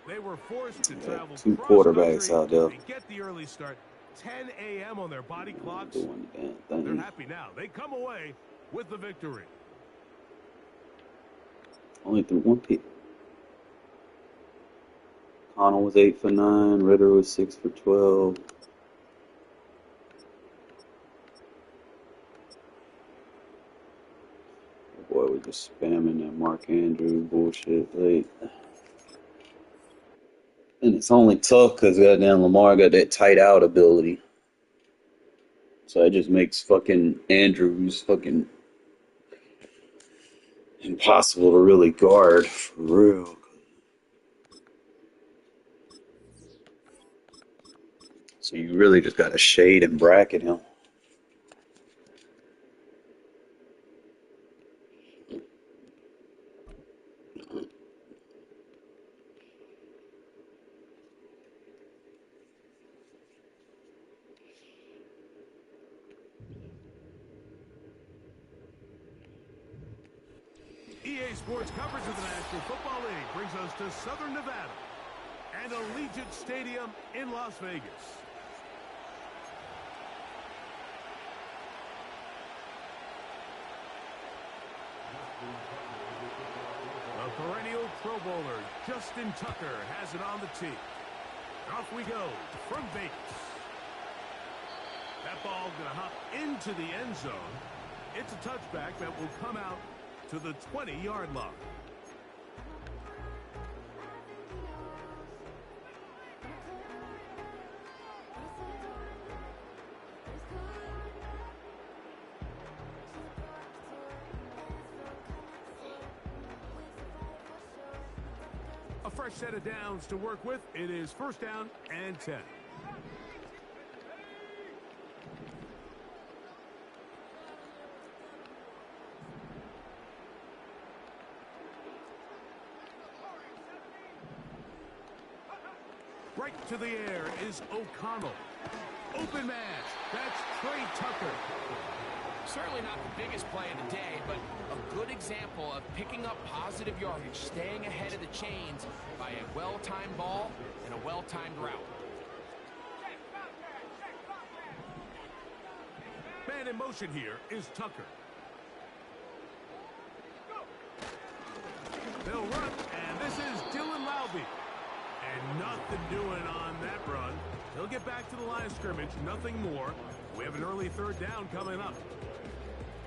They were forced to travel 2 quarterbacks out there. They get the early start. 10 a.m. on their body clocks. They're happy now. They come away with the victory. Only threw 1 pick. Connell was 8 for 9. Ritter was 6 for 12. Boy, we're just spamming that Mark Andrew bullshit late. And it's only tough because goddamn Lamar got that tight out ability. So it just makes fucking Andrews fucking impossible to really guard for real. So you really just got to shade and bracket him. EA Sports coverage of the National Football League brings us to Southern Nevada and Allegiant Stadium in Las Vegas. The perennial Pro Bowler, Justin Tucker, has it on the tee. Off we go from Vegas. That ball going to hop into the end zone. It's a touchback that will come out to the 20-yard line. A fresh set of downs to work with. It is first down and 10. Right to the air is O'Connell. Open man. That's Trey Tucker. Certainly not the biggest play of the day, but a good example of picking up positive yardage, staying ahead of the chains by a well-timed ball and a well-timed route. Man in motion here is Tucker. They'll run, and this is Dylan Lowby. And nothing doing on that run. He'll get back to the line of scrimmage, nothing more. We have an early third down coming up.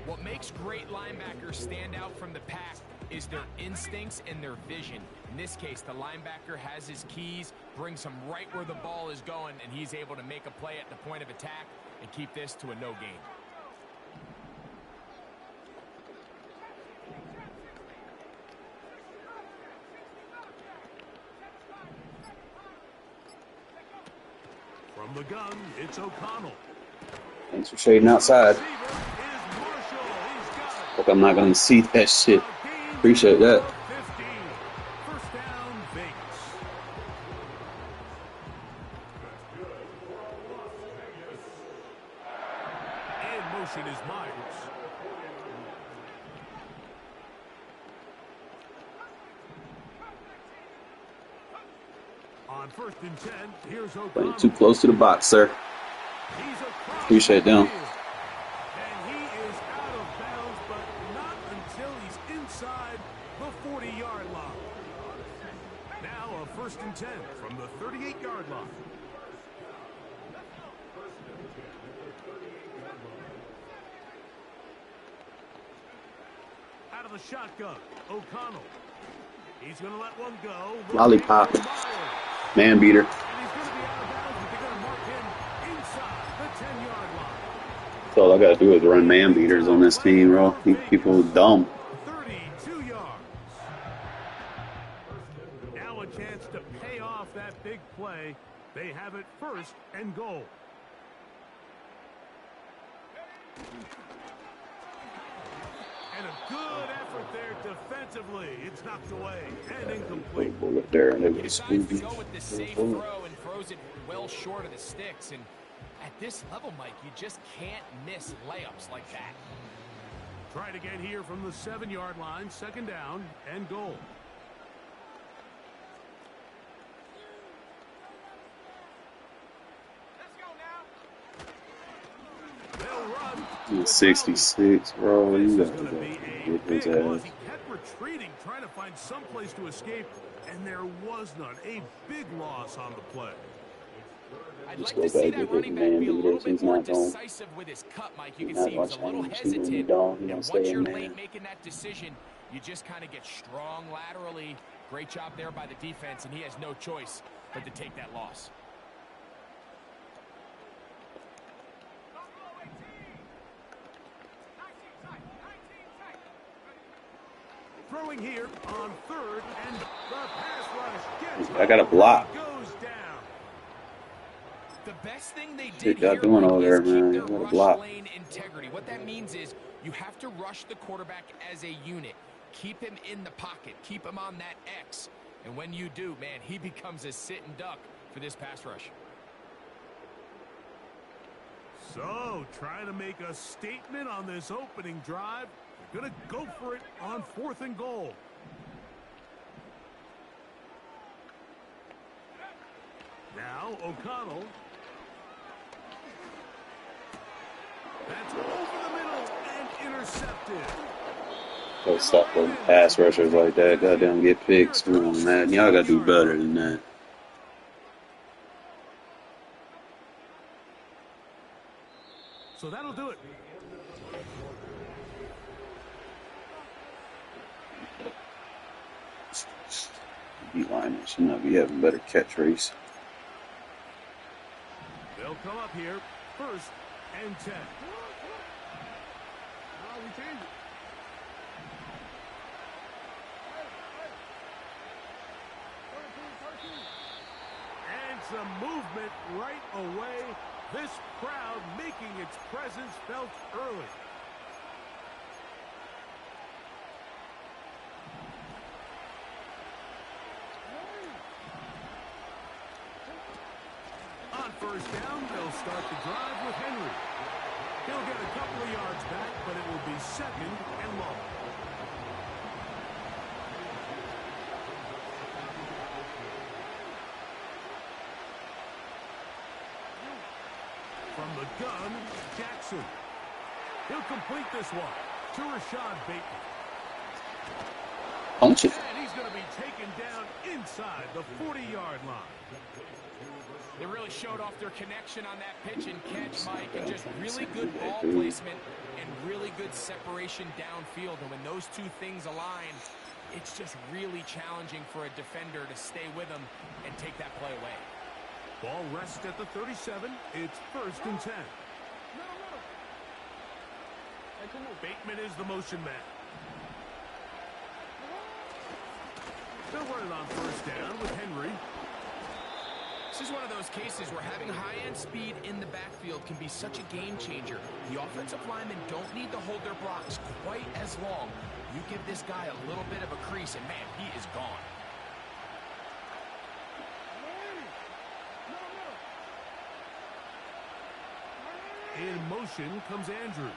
What makes great linebackers stand out from the pack is their instincts and their vision. In this case, the linebacker has his keys, brings him right where the ball is going, and he's able to make a play at the point of attack and keep this to a no gain. From the gun, it's O'Connell. Thanks for shading outside. Hope I'm not going to see that shit. Appreciate that. First down, Vegas. In motion is Myers. On first and 10, here's O'Connell. Playing too close to the box, sir. Appreciate them. And he is out of bounds, but not until he's inside the 40-yard line. Now a first and 10 from the 38-yard line. Out of the shotgun, O'Connell. He's going to let one go. Lollipop. Man beater. And he's going to be out of bounds, but they're going to mark him inside the 10-yard line. That's all I got to do is run man beaters on this team, bro. These people are dumb. 32 yards. Now a chance to pay off that big play. They have it first and goal. And a good effort there defensively. It's knocked away and incomplete. Bullet there, and it He was decides to Scooby. go with the safe throw and throws it well short of the sticks. And at this level, Mike, you just can't miss layups like that. Try it again here from the 7-yard line. Second down and goal. They'll run. 66, bro. You This is got going to to be a get big his loss. ass. He kept retreating, trying to find some place to escape, and there was none. A big loss on the play. I'd Just like go to see back that and running get back man be a little beaters. bit He's more not going. decisive with his cut, Mike. You can Not see he was a watching little him. He's gonna be hesitant. dog. He And don't once stay you're in late man. making that decision, you just kind of get strong laterally. Great job there by the defense, and he has no choice but to take that loss. Throwing here on third, and the pass rush gets I got a block. goes down. The best thing they Shit, did y'all here, doing Mike, all is there, keep man. their You got a rush block. lane integrity. What that means is you have to rush the quarterback as a unit. Keep him in the pocket. Keep him on that X. And when you do, man, he becomes a sitting duck for this pass rush. So, trying to make a statement on this opening drive. They're going to go for it on 4th and goal. Now, O'Connell. That's over the middle and intercepted. Go stop those pass rushers like that. Goddamn get picks. Come on, man. Y'all gotta do better than that. So that'll do it. D-line should not be having better catch race. They'll come up here. 1st and 10. And some movement right away. This crowd making its presence felt early. On 1st down, they'll start the drive with Henry. He'll get a couple of yards back, but it will be 2nd and long. From the gun, Jackson. He'll complete this one to Rashad Bateman. Punch it. And he's going to be taken down inside the 40-yard line. They really showed off their connection on that pitch and catch, Mike, and just really good ball placement and really good separation downfield. And when those two things align, it's just really challenging for a defender to stay with them and take that play away. Ball rests at the 37. It's 1st and 10. Bateman is the motion man. They'll run it on 1st down with Henry. This is one of those cases where having high-end speed in the backfield can be such a game changer. The offensive linemen don't need to hold their blocks quite as long. You give this guy a little bit of a crease, and man, he is gone. In motion comes Andrews.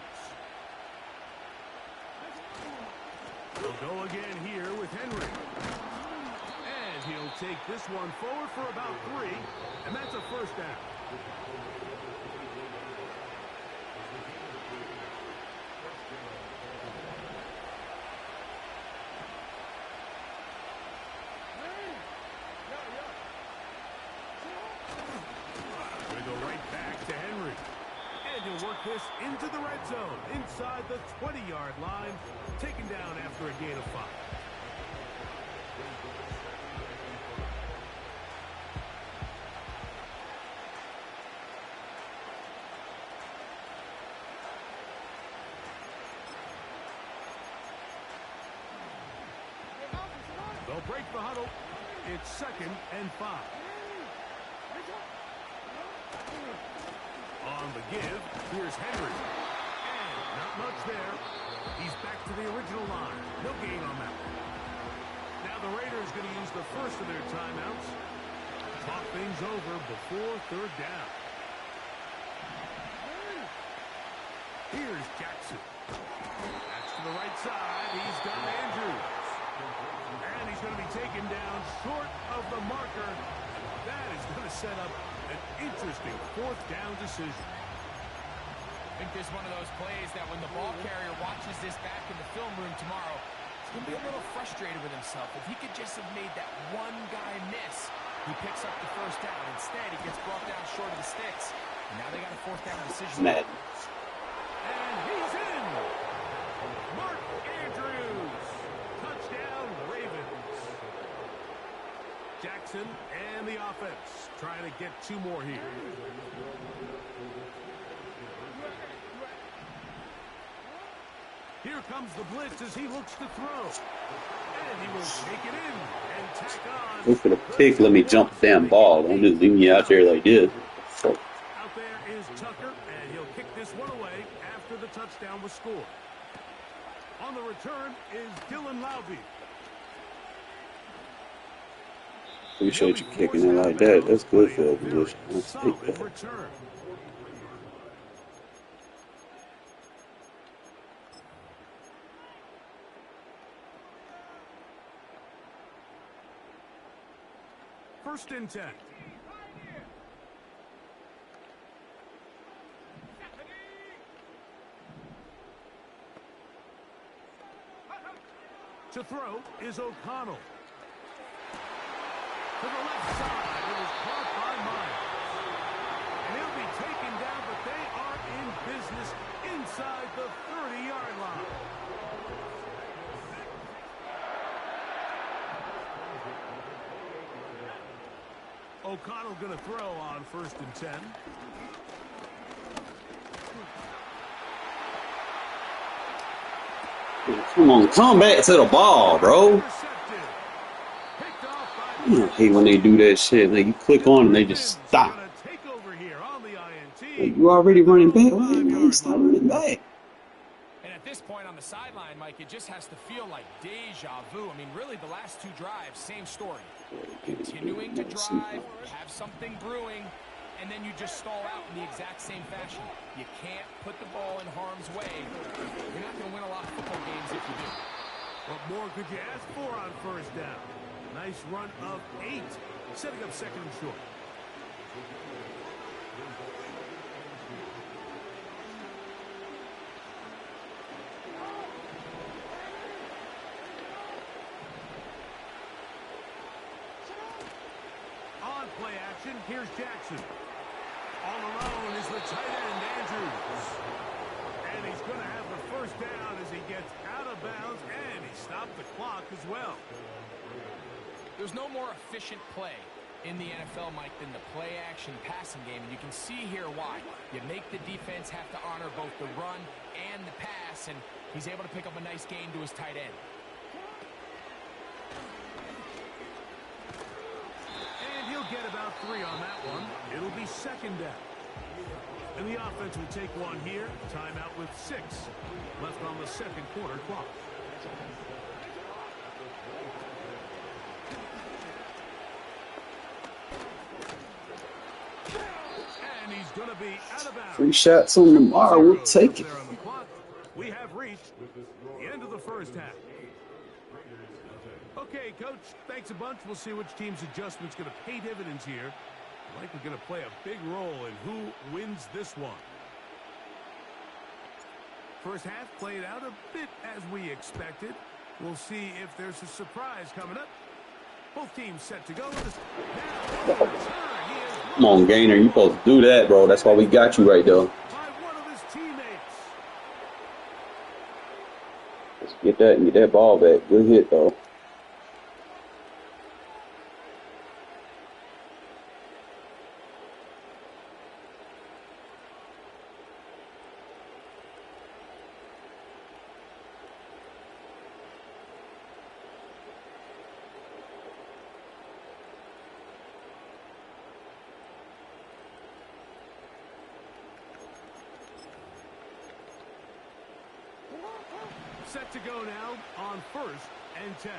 He'll go again here with Henry. And he'll take this one forward for about 3, and that's a 1st down. We go right back to Henry. And he'll work this into the red zone, inside the 20-yard line, taken down after a gain of 5. They'll break the huddle. It's 2nd and 5. On the give, here's Henry. And not much there. He's back to the original line. No gain on that one. Now the Raiders going to use the first of their timeouts. Talk things over before 3rd down. Here's Jackson. That's to the right side. He's got Andrews. And he's going to be taken down short of the marker. That is going to set up an interesting 4th down decision. I think this is one of those plays that when the ball carrier watches this back in the film room tomorrow, he's going to be a little frustrated with himself. If he could just have made that one guy miss, he picks up the 1st down. Instead, he gets brought down short of the sticks. And now they got a 4th down decision. Madden. And he's in! Mark Andrews! Touchdown, Ravens. Jackson and the offense trying to get 2 more here. Here comes the blitz as he looks to throw. And he will take it in and tack on. Look for the pick. Let me jump the damn ball. Don't just leave me out there like this. And he'll kick this one away after the touchdown was scored. On the return is Dylan Lowby. Appreciate you kicking it like that. That's good field position. I'll take that. Return. First and 10. To throw is O'Connell. To the left side, it was caught by Myers. And he'll be taken down, but they are in business inside the 30-yard line. O'Connell going to throw on first and 10. Come on, come back to the ball, bro. I hate when they do that shit. Like, you click on and they just stop. Like, you already running back. Why you stop running back? And at this point on the sideline, Mike, it just has to feel like deja vu. I mean, really, the last two drives, same story. Continuing to drive, have something brewing, and then you just stall out in the exact same fashion. You can't put the ball in harm's way. You're not going to win a lot of football games if you do. What more could you ask for on first down? Nice run of 8, setting up second and short. On play action, here's Jackson. All alone is the tight end, Andrews. And he's going to have the first down as he gets out of bounds, and he stopped the clock as well. There's no more efficient play in the NFL, Mike, than the play-action passing game, and you can see here why. You make the defense have to honor both the run and the pass, and he's able to pick up a nice gain to his tight end. And he'll get about 3 on that one. It'll be second down. And the offense will take one here. Timeout with 6 left on the second quarter clock. And he's going to be out of bounds. 3 shots on Lamar. We'll take it. We have reached the end of the first half. Okay, Coach, thanks a bunch. We'll see which team's adjustment's going to pay dividends here. I think we're going to play a big role in who wins this one. First half played out a bit as we expected. We'll see if there's a surprise coming up. Both teams set to go. Come on, Gainer. You supposed to do that, bro. That's why we got you right there. Let's get that and get that ball back. Good hit, though. Set to go now on first and 10.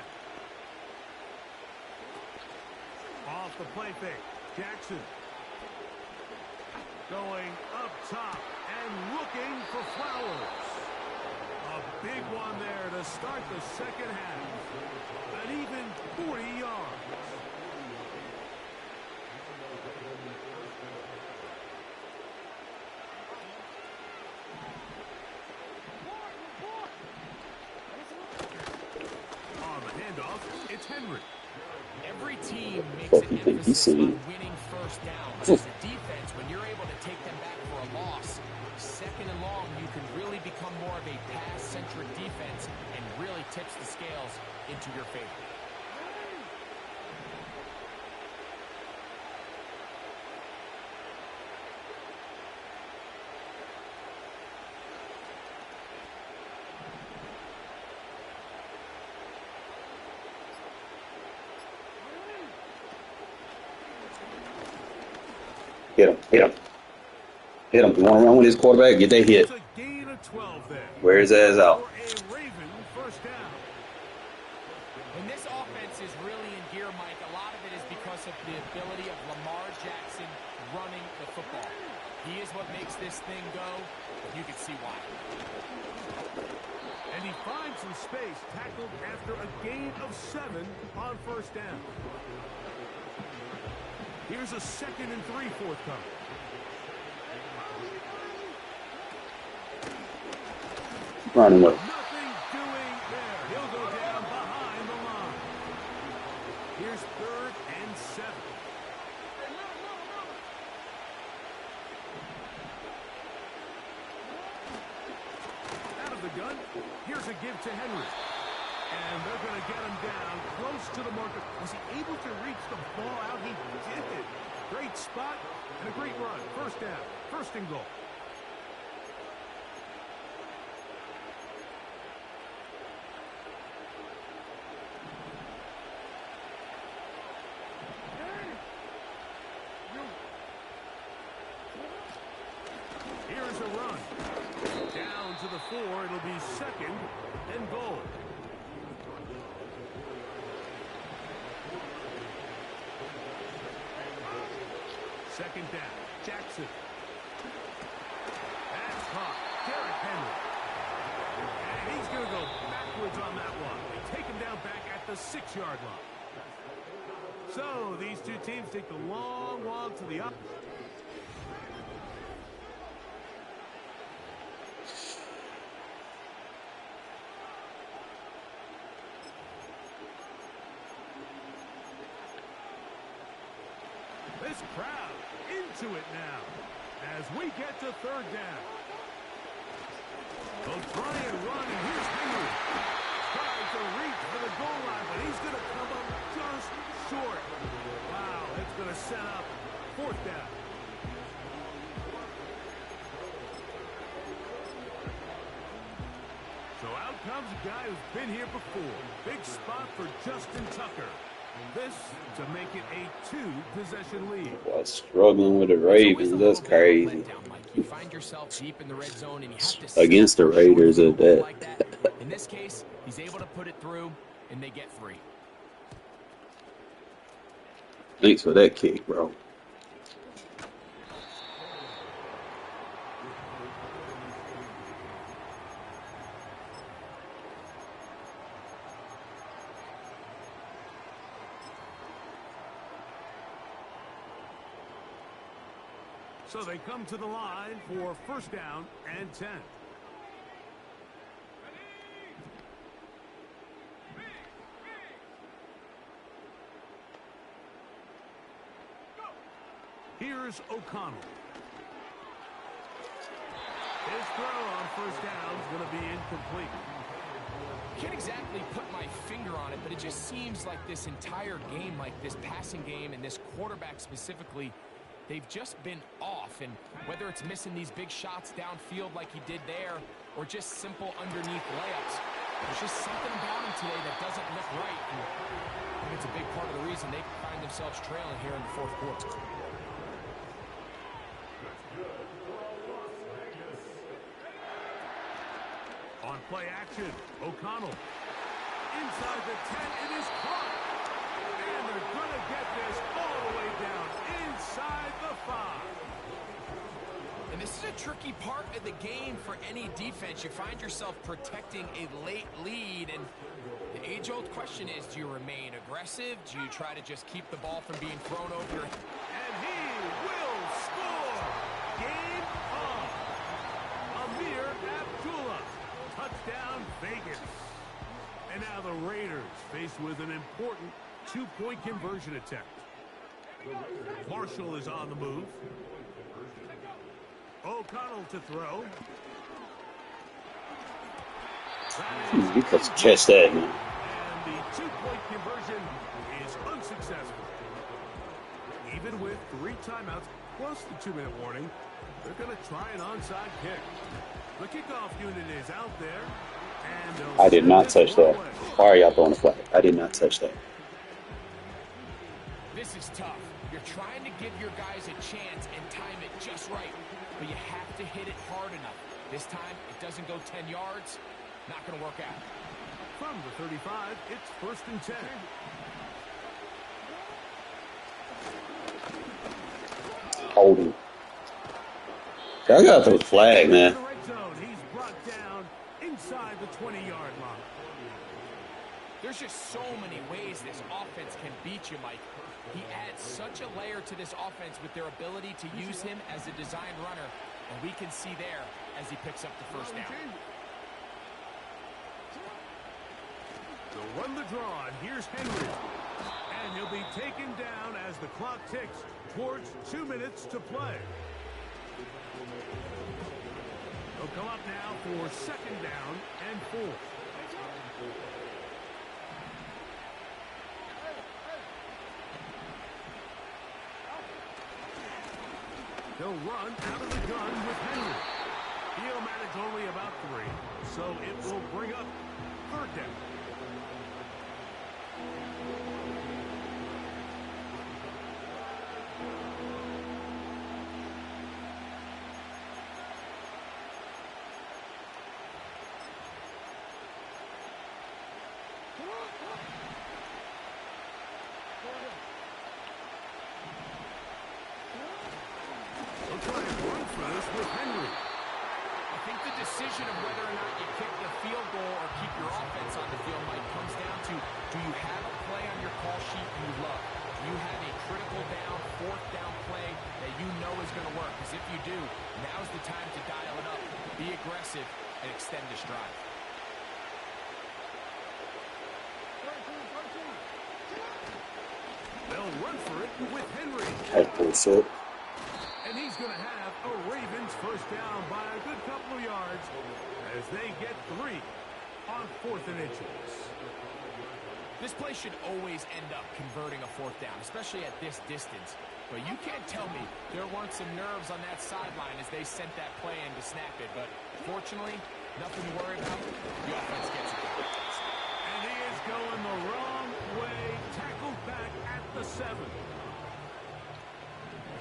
Off the play fake. Jackson. Going up top and looking for Flowers. A big one there to start the second half. An even 40 yards. It's Henry. Every team makes an emphasis on winning first downs. As a defense, when you're able to take them back for a loss, second and long, you can really become more of a pass-centric defense and really tips the scales into your favor. Get him, get him. Hit him. You want to run with his quarterback? Get that hit. It's a gain of 12 there. Wear his ass out. For a Raven first down. When this offense is really in gear, Mike, a lot of it is because of the ability of Lamar Jackson running the football. He is what makes this thing go, and you can see why. And he finds some space, tackled after a gain of 7 on first down. Here's a 2nd and 3 forthcoming. Running with. Nothing doing there. He'll go down behind the line. Here's 3rd and 7. Out of the gun. Here's a give to Henry. And they're going to get him down close to the marker. Was he able to reach the ball out? He did. Great spot and a great run. First down. 1st and goal. Here's a run. Down to the 4. It'll be 2nd and goal. Second down. Jackson. That's caught. Derrick Henry. And he's going to go backwards on that one. They take him down back at the 6-yard line. So these two teams take the long walk to the up. This crowd into it now as we get to 3rd down. They'll try and run, and here's Henry. Trying to reach for the goal line, but he's going to come up just short. Wow, that's going to set up 4th down. So out comes a guy who's been here before. Big spot for Justin Tucker. This to make it a 2-possession lead. Boy, struggling with the Ravens. That's crazy. You find yourself deep in the red zone and you have to Against the Raiders at that. like that. In this case, he's able to put it through, and they get 3. Thanks for that kick, bro. So they come to the line for 1st down and 10. Here's O'Connell. His throw on 1st down is going to be incomplete. Can't exactly put my finger on it, but it just seems like this entire game, like this passing game and this quarterback specifically, they've just been off. And whether it's missing these big shots downfield like he did there or just simple underneath layups, there's just something about him today that doesn't look right. And I think it's a big part of the reason they find themselves trailing here in the 4th quarter. On play action, O'Connell. Inside the 10, it is caught. And they're going to get this all the way down inside the 5. And this is a tricky part of the game for any defense. You find yourself protecting a late lead, and the age-old question is, do you remain aggressive? Do you try to just keep the ball from being thrown over your head? And he will score. Game on. Amir Abdullah. Touchdown, Vegas. And now the Raiders faced with an important 2-point conversion attempt. Marshall is on the move. O'Connell to throw. You got to catch that, man. And the 2-point conversion is unsuccessful. Even with 3 timeouts plus the 2-minute warning, they're going to try an onside kick. The kickoff unit is out there. And I did not touch that. Why are y'all throwing a flag? I did not touch that. This is tough. You're trying to give your guys a chance and time it just right. but you have to hit it hard enough. This time, it doesn't go 10 yards. Not going to work out. From the 35, it's 1st and 10. Holding. I got the flag, man. He's brought down inside the 20-yard line. There's just so many ways this offense can beat you, Mike. He adds such a layer to this offense with their ability to use him as a design runner, and we can see there as he picks up the first down. They'll run the draw, and here's Henry. And he'll be taken down as the clock ticks towards 2 minutes to play. They'll come up now for 2nd down and 4. They'll run out of the gun with Henry. He'll manage only about 3, so it will bring up 3rd down. I think the decision of whether or not you kick the field goal or keep your offense on the field, Mike, comes down to, do you have a play on your call sheet you love? Do you have a critical down, 4th down play that you know is going to work? Because if you do, now's the time to dial it up, be aggressive, and extend this drive. They'll run for it with Henry. And he's going to have a Ravens first down by a good couple of yards as they get 3 on 4th and inches. This play should always end up converting a 4th down, especially at this distance. But you can't tell me there weren't some nerves on that sideline as they sent that play in to snap it. But fortunately, nothing to worry about. The offense gets it. And he is going the wrong way, tackled back at the 7.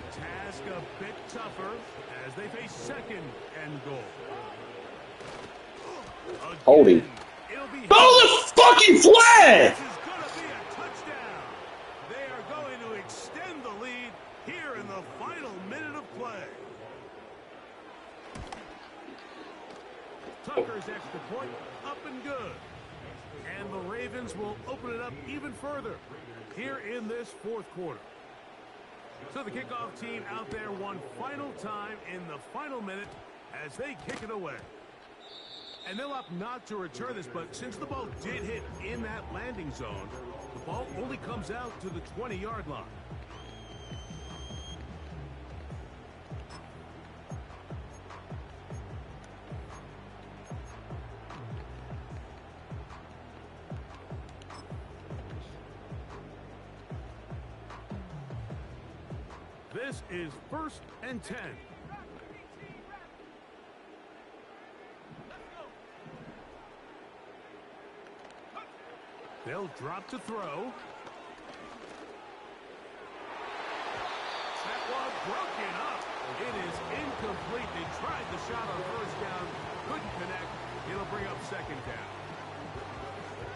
Task a bit tougher as they face 2nd and goal. Again, Holding. Oh, the fucking flag! This is going to be a touchdown. They are going to extend the lead here in the final minute of play. Tucker's extra point up and good. And the Ravens will open it up even further here in this 4th quarter. So the kickoff team out there one final time in the final minute as they kick it away. And they'll opt not to return this, but since the ball did hit in that landing zone, the ball only comes out to the 20-yard line. This is 1st and 10. They'll drop to throw. That was broken up. It is incomplete. They tried the shot on 1st down. Couldn't connect. It'll bring up 2nd down.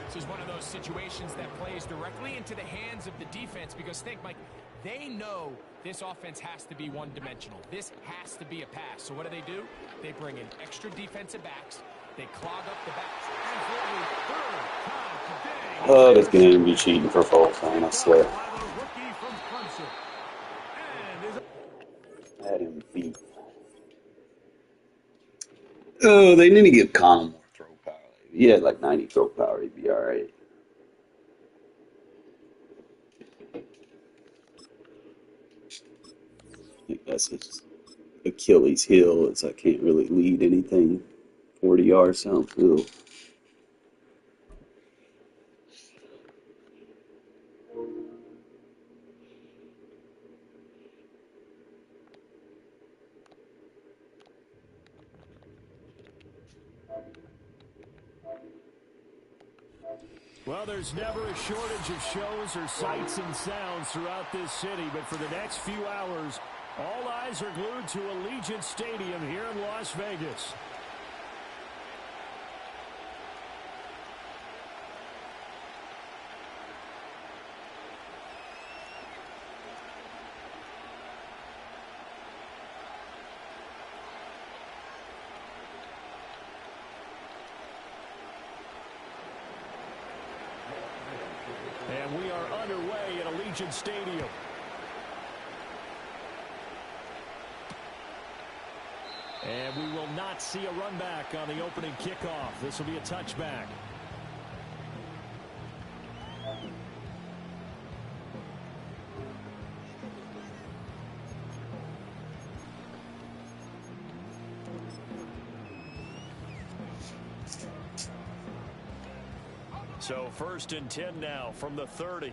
This is one of those situations that plays directly into the hands of the defense because think, Mike, they know this offense has to be one-dimensional. This has to be a pass. So what do? They bring in extra defensive backs. They clog up the backs. And for the 3rd time today, Oh, this game be cheating for false sign, I swear. I had him beat. Oh, they need to give Connor more throw power. If he had like 90 throw power, he'd be alright. I think that's his Achilles heel, is I can't really lead anything 40 yards downfield. Well, there's never a shortage of shows or sights and sounds throughout this city, but for the next few hours, All eyes are glued to Allegiant Stadium here in Las Vegas. And we are underway at Allegiant Stadium. And we will not see a run back on the opening kickoff. This will be a touchback. So 1st and 10 now from the 30.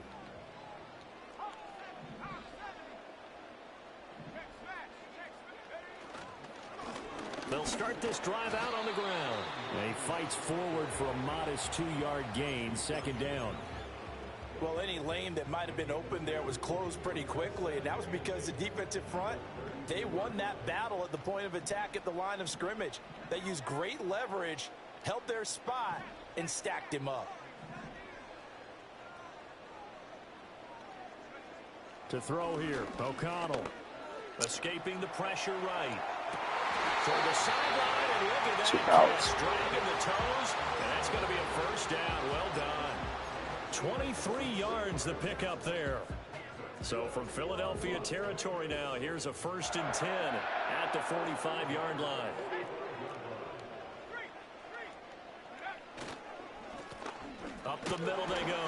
They'll start this drive out on the ground. And he fights forward for a modest 2-yard gain, 2nd down. Well, any lane that might have been open there was closed pretty quickly, and that was because the defensive front, they won that battle at the point of attack at the line of scrimmage. They used great leverage, held their spot, and stacked him up. To throw here, O'Connell. Escaping the pressure right. For the sideline, and look at that. Just dragging the toes, and that's going to be a 1st down. Well done. 23 yards the pickup there. So from Philadelphia territory now, here's a 1st and 10 at the 45-yard line. Up the middle they go.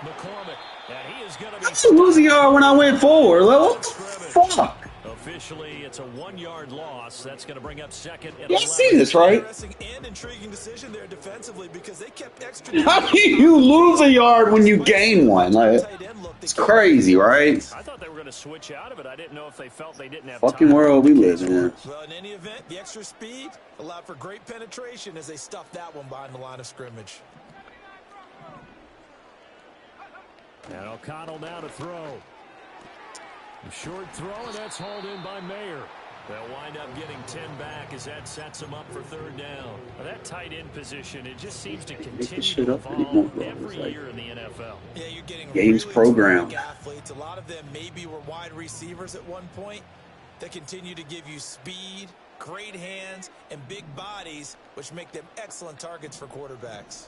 McCormick, and he is going to be... That's a losing yard when I went forward. Like, what the fuck? Officially, it's a 1-yard loss. That's going to bring up 2nd and 11. You see this, right? Interesting and intriguing decision there defensively because they kept extra... How do you lose a yard when you gain one? Like, it's crazy, right? I thought they were going to switch out of it. I didn't know if they felt they didn't have fucking time. World we live in. Well, in any event, the extra speed allowed for great penetration as they stuffed that one behind the line of scrimmage. And O'Connell now to throw. A short throw, and that's hauled in by Mayer. They'll wind up getting 10 back as that sets them up for 3rd down. Now, that tight end position, it just seems to continue to evolve every year in the NFL. Yeah, you're getting games really program. Athletes. A lot of them maybe were wide receivers at one point. They continue to give you speed, great hands, and big bodies, which make them excellent targets for quarterbacks.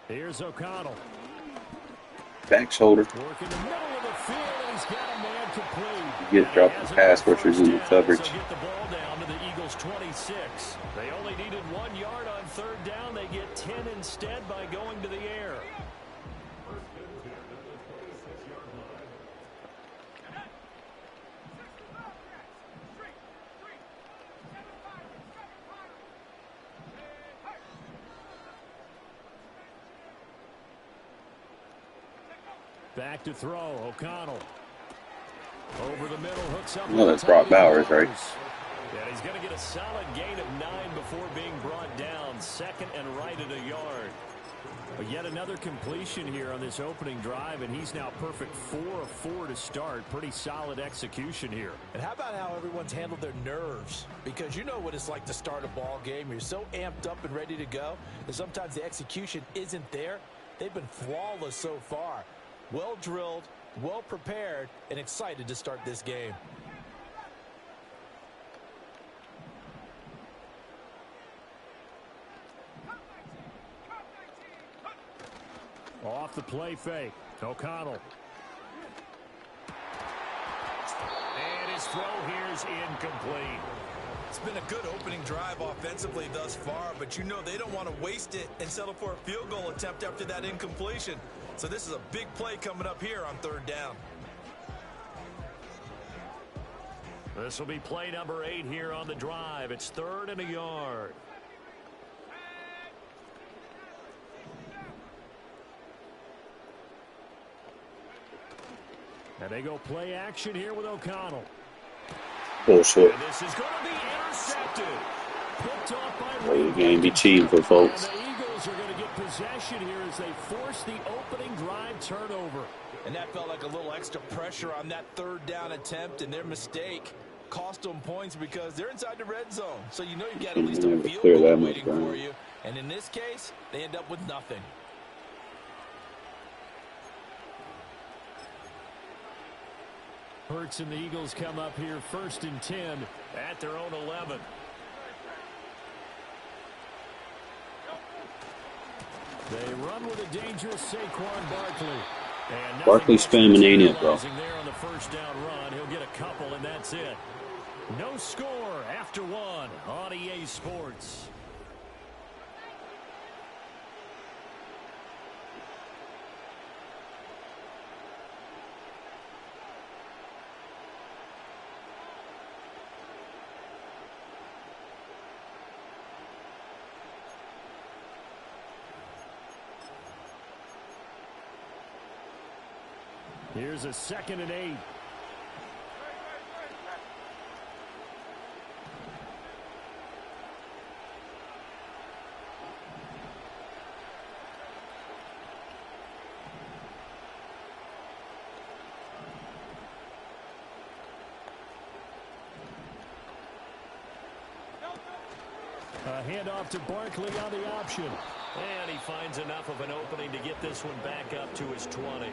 Here's O'Connell. Back shoulder. Working the middle of the field, and he's got a man complete. You get dropped the pass rushers in the coverage. So get the ball down to the Eagles' 26. They only needed 1 yard on 3rd down. They get 10 instead by going to the air. Back to throw, O'Connell. Over the middle, hooks up. Well, that's Brock Bowers, right? Yeah, he's going to get a solid gain of 9 before being brought down. 2nd and right at a yard. But yet another completion here on this opening drive, and he's now perfect 4 of 4 to start. Pretty solid execution here. And how about how everyone's handled their nerves? Because you know what it's like to start a ball game. You're so amped up and ready to go, and sometimes the execution isn't there. They've been flawless so far. Well drilled, well prepared, and excited to start this game. Off the play fake, O'Connell. And his throw here is incomplete. It's been a good opening drive offensively thus far, but you know they don't want to waste it and settle for a field goal attempt after that incompletion. So this is a big play coming up here on 3rd down. This will be play number 8 here on the drive. It's 3rd and a yard. And they go play action here with O'Connell. Bullshit. And this is going to be intercepted. picked off by Play the Reed. game, be cheating for And folks. the Eagles are going to get possession here as they force the opening drive turnover. And that felt like a little extra pressure on that third down attempt, and their mistake cost them points because they're inside the red zone. So you know you've got at least a field goal waiting for you. And in this case, they end up with nothing. Hurts and the Eagles come up here 1st and 10 at their own 11. They run with a dangerous Saquon Barkley. And Barkley spamming ain't it, bro. There on the first down run. He'll get a couple, and that's it. No score after one on EA Sports. Here's a 2nd and 8. A handoff to Barkley on the option. And he finds enough of an opening to get this one back up to his 20.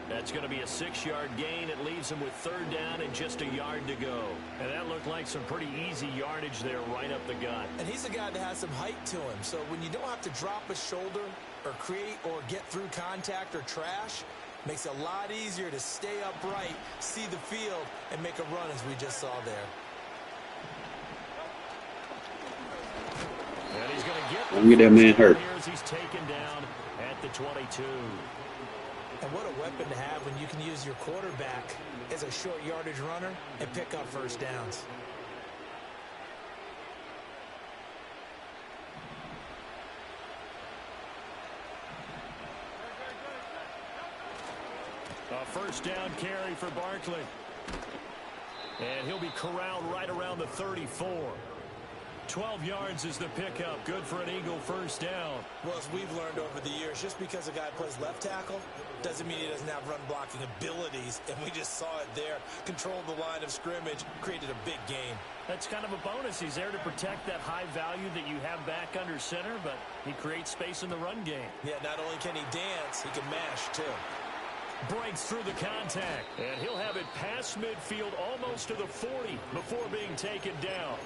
That's going to be a 6-yard gain. It leaves him with 3rd down and just a yard to go. And that looked like some pretty easy yardage there right up the gut. And he's a guy that has some height to him. So when you don't have to drop a shoulder or create or get through contact or trash, makes it a lot easier to stay upright, see the field, and make a run as we just saw there. And he's going to Don't get that man hurt. He's taken down at the 22. And what a weapon to have when you can use your quarterback as a short yardage runner and pick up first downs. A first down carry for Barkley. And he'll be corralled right around the 34. 12 yards is the pickup. Good for an Eagle first down. Well, as we've learned over the years, just because a guy plays left tackle doesn't mean he doesn't have run blocking abilities. And we just saw it there. Controlled the line of scrimmage, created a big gain. That's kind of a bonus. He's there to protect that high value that you have back under center, but he creates space in the run game. Yeah, not only can he dance, he can mash too. Breaks through the contact, and he'll have it past midfield almost to the 40 before being taken down.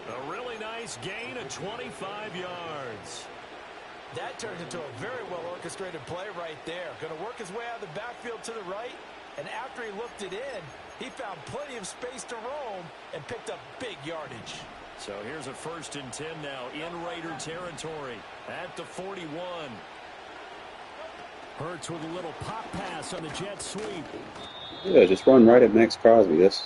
A really nice gain of 25 yards. That turned into a very well-orchestrated play right there. Going to work his way out of the backfield to the right, and after he looked it in, he found plenty of space to roam and picked up big yardage. So here's a 1st and 10 now in Raider territory at the 41. Hurts with a little pop pass on the jet sweep. Yeah, just run right at Max Crosby. That's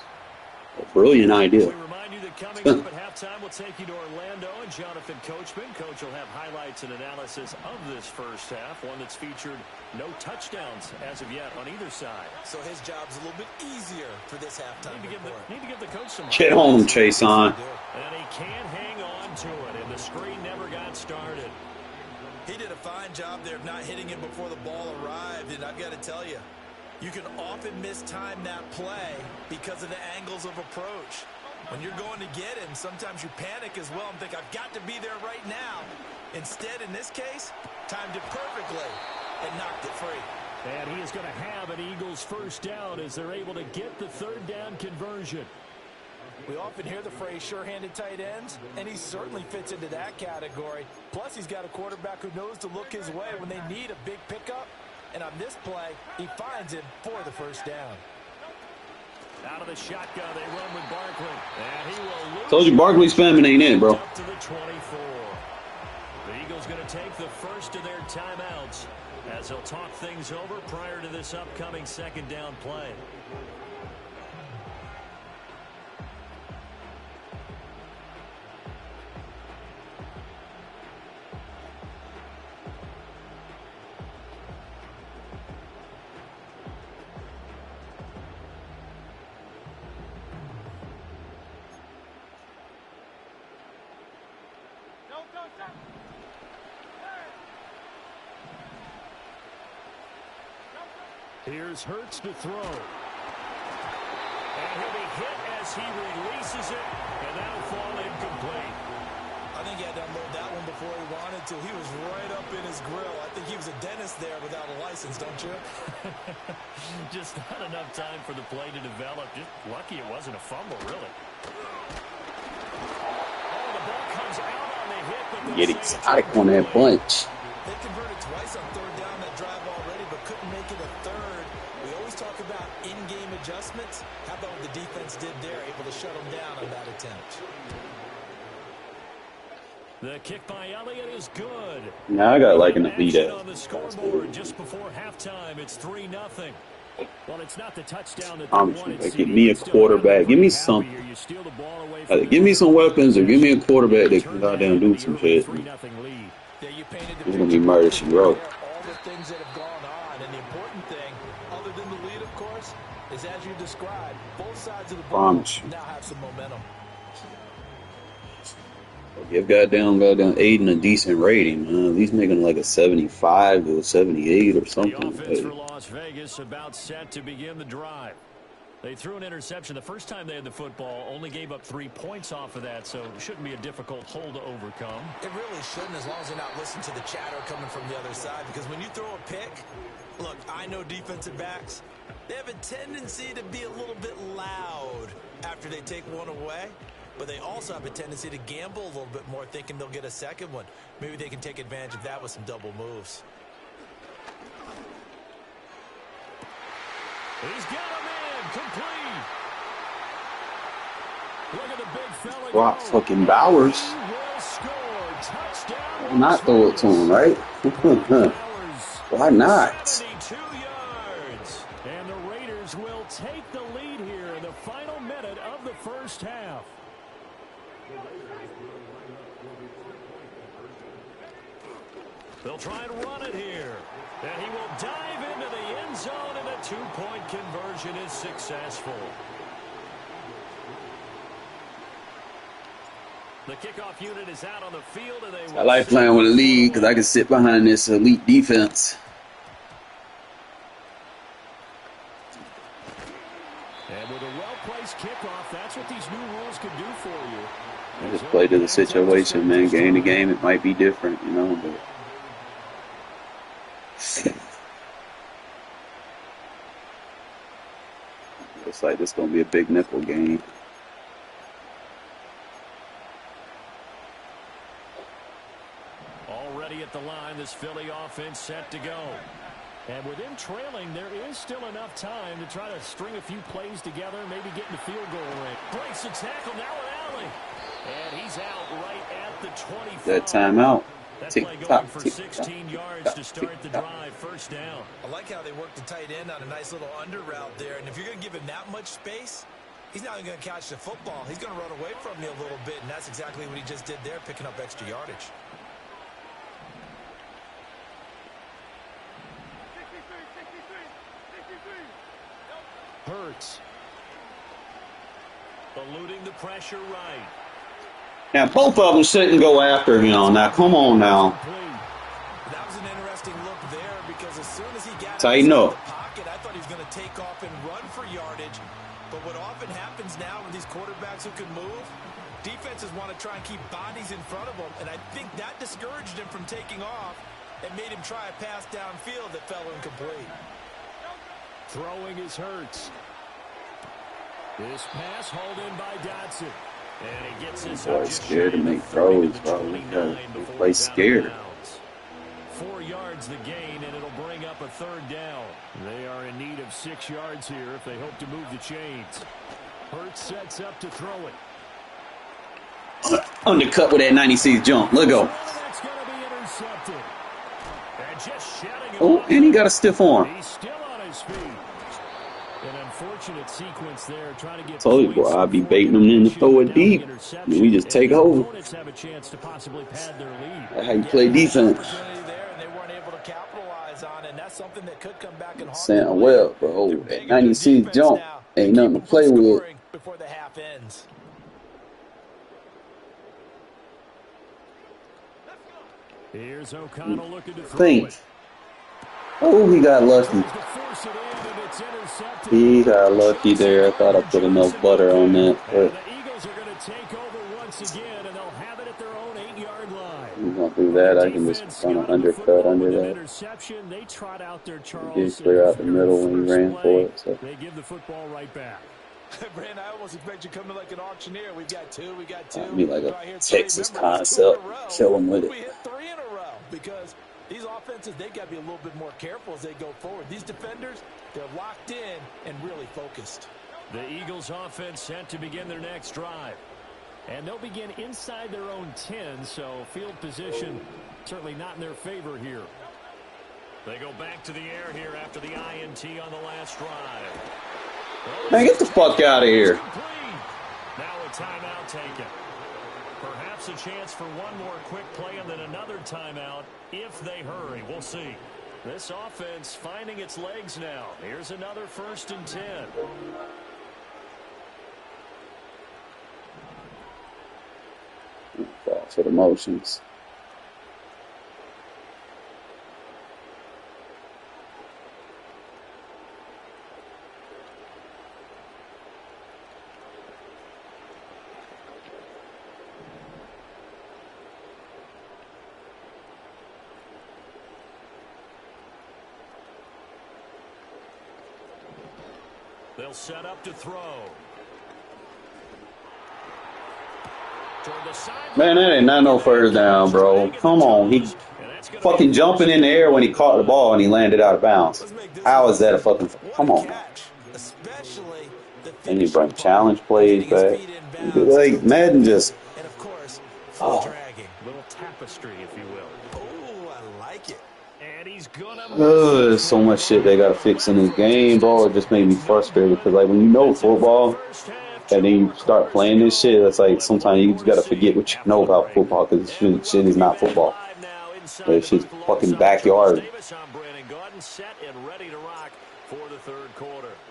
a brilliant idea. We remind you that coming up at halftime, we'll take you to Orlando and Jonathan Coachman. Coach will have highlights and analysis of this first half, one that's featured no touchdowns as of yet on either side. So his job's a little bit easier for this halftime. Need to give the coach some Get on him, Chase on. And he can't hang on to it, and the screen never got started. He did a fine job there of not hitting him before the ball arrived, and I've got to tell you, you can often mistime that play because of the angles of approach. When you're going to get him, sometimes you panic as well and think, I've got to be there right now. Instead, in this case, timed it perfectly and knocked it free. And he is going to have an Eagles first down as they're able to get the 3rd down conversion. We often hear the phrase sure-handed tight ends, and he certainly fits into that category. Plus, he's got a quarterback who knows to look his way when they need a big pickup. And on this play, he finds him for the first down. Out of the shotgun, they run with Barkley. And he will lose. Told you Barkley's spamming ain't in, bro. Up to the 24. The Eagles going to take the first of their timeouts as they'll talk things over prior to this upcoming 2nd down play. Here's Hurts to throw. And he'll be hit as he releases it, and that'll fall incomplete. I think he had to unload that one before he wanted to. He was right up in his grill. I think he was a dentist there without a license, don't you? Just not enough time for the play to develop. Just lucky it wasn't a fumble, really. Oh, the ball comes out on the hit, but Get exotic on that bunch. They converted twice on third down that drive already, but couldn't make it a third. We always talk about in-game adjustments. How about what the defense did there, able to shut them down on that attempt? The kick by Elliott is good. Now I got like an elite on the scoreboard just before halftime. It's 3-0. Well, it's not the touchdown that I'm sure. Give me a quarterback. Give me some. Give me some weapons or give me a quarterback that can go down and do some shit. It's gonna be murder, she wrote. All the things that have gone on, and the important thing, other than the lead, of course, is as you described, both sides of the ball now have some momentum. Give goddamn Aiden a decent rating, man. At least making like a 75 or 78 or something. The offense for Las Vegas about set to begin the drive. They threw an interception the first time they had the football, only gave up 3 points off of that, so it shouldn't be a difficult hole to overcome. It really shouldn't, as long as you're not listening to the chatter coming from the other side, because when you throw a pick, look, I know defensive backs, they have a tendency to be a little bit loud after they take one away. But they also have a tendency to gamble a little bit more, thinking they'll get a second one. Maybe they can take advantage of that with some double moves. He's got him in, complete. Look at the big fella. Wow, fucking Bowers. Why not throw it to him, right? Why not? 72 yards. And the Raiders will take the lead here in the final minute of the first half. They'll try and run it here. And he will dive into the end zone, and a 2-point conversion is successful. The kickoff unit is out on the field, and they I like playing with a lead because I can sit behind this elite defense. And with a well-placed kickoff, that's what these new rules can do for you. I just play to the situation, man. Game to game, it might be different, you know, but looks like this is going to be a big nickel game. Already at the line, this Philly offense set to go. And with him trailing, there is still enough time to try to string a few plays together, maybe get in the field goal range. Breaks the tackle, now an alley. And he's out right at the 25. That timeout. That Tick play going tock, for tick 16 yards tock, to start tick the tock. drive, first down. I like how they work the tight end on a nice little under route there. And if you're going to give him that much space, he's not even going to catch the football. He's going to run away from you a little bit, and that's exactly what he just did there, picking up extra yardage. Hurts. Eluding the pressure right. Now, both of them shouldn't go after him. Now, come on now. That was an interesting look there because as soon as he got Tighten inside up. the pocket, I thought he was going to take off and run for yardage. But what often happens now with these quarterbacks who can move, defenses want to try and keep bodies in front of them. And I think that discouraged him from taking off and made him try a pass downfield that fell incomplete. Throwing is Hurts. This pass hauled in by Dotson. And he gets his Boy, scared to make throws, bro. They play scared. 4 yards the gain, and it'll bring up a third down. They are in need of 6 yards here if they hope to move the chains. Hurts sets up to throw it. Undercut with that 96 jump. Let go. That's going to be intercepted. And just shutting him Oh, off. and he got a stiff arm. He's still on his feet. An unfortunate sequence there, trying to get Told you, boy, I'll be baiting them in to throw it deep. And we just take over. Opponents have a chance to possibly pad their lead. That's how you play defense. There, and they weren't able to capitalize on it, and that's something that could come back and haunt Santa them well, later. bro. They're That big in 96 their jump defense now. ain't nothing to Keep play them with. scoring before the half ends. Here's O'Connell looking to throw Think. it. Oh, he got lucky. Tries to force it in, and it's intercepted. He got lucky there. I thought I put enough butter on that, And but the Eagles are going to take over once again, and they'll have it at their own 8-yard line. I'm gonna do that. I can just kind of undercut under that. Interception. They trot out there, Charles. Get clear out the middle when he ran for it. So they give the football right back. Brandon, I almost expect you coming like an auctioneer. We've got two. Me like a Texas concept. Kill him with it. We hit 3 in a row because these offenses, they got to be a little bit more careful as they go forward. These defenders, they're locked in and really focused. The Eagles offense set to begin their next drive. And they'll begin inside their own 10, so field position certainly not in their favor here. They go back to the air here after the INT on the last drive. Man, get the fuck out of here. Now a timeout taken. Perhaps a chance for one more quick play and then another timeout if they hurry. We'll see. This offense finding its legs now. Here's another 1st and 10. For the motions. They'll set up to throw. Man, that ain't not no first down, bro. Come on. He fucking jumping in the air when he caught the ball and he landed out of bounds. How is that a fucking... Come on. And you bring challenge plays back. Like, Madden just... Oh. Little tapestry, if you will. Oh, I like it. And he's gonna... There's so much shit they gotta fix in this game, bro. It just made me frustrated because, like, when you know football... And then you start playing this shit, it's like sometimes you just gotta forget what you know about football because shit is not football. It's just fucking backyard.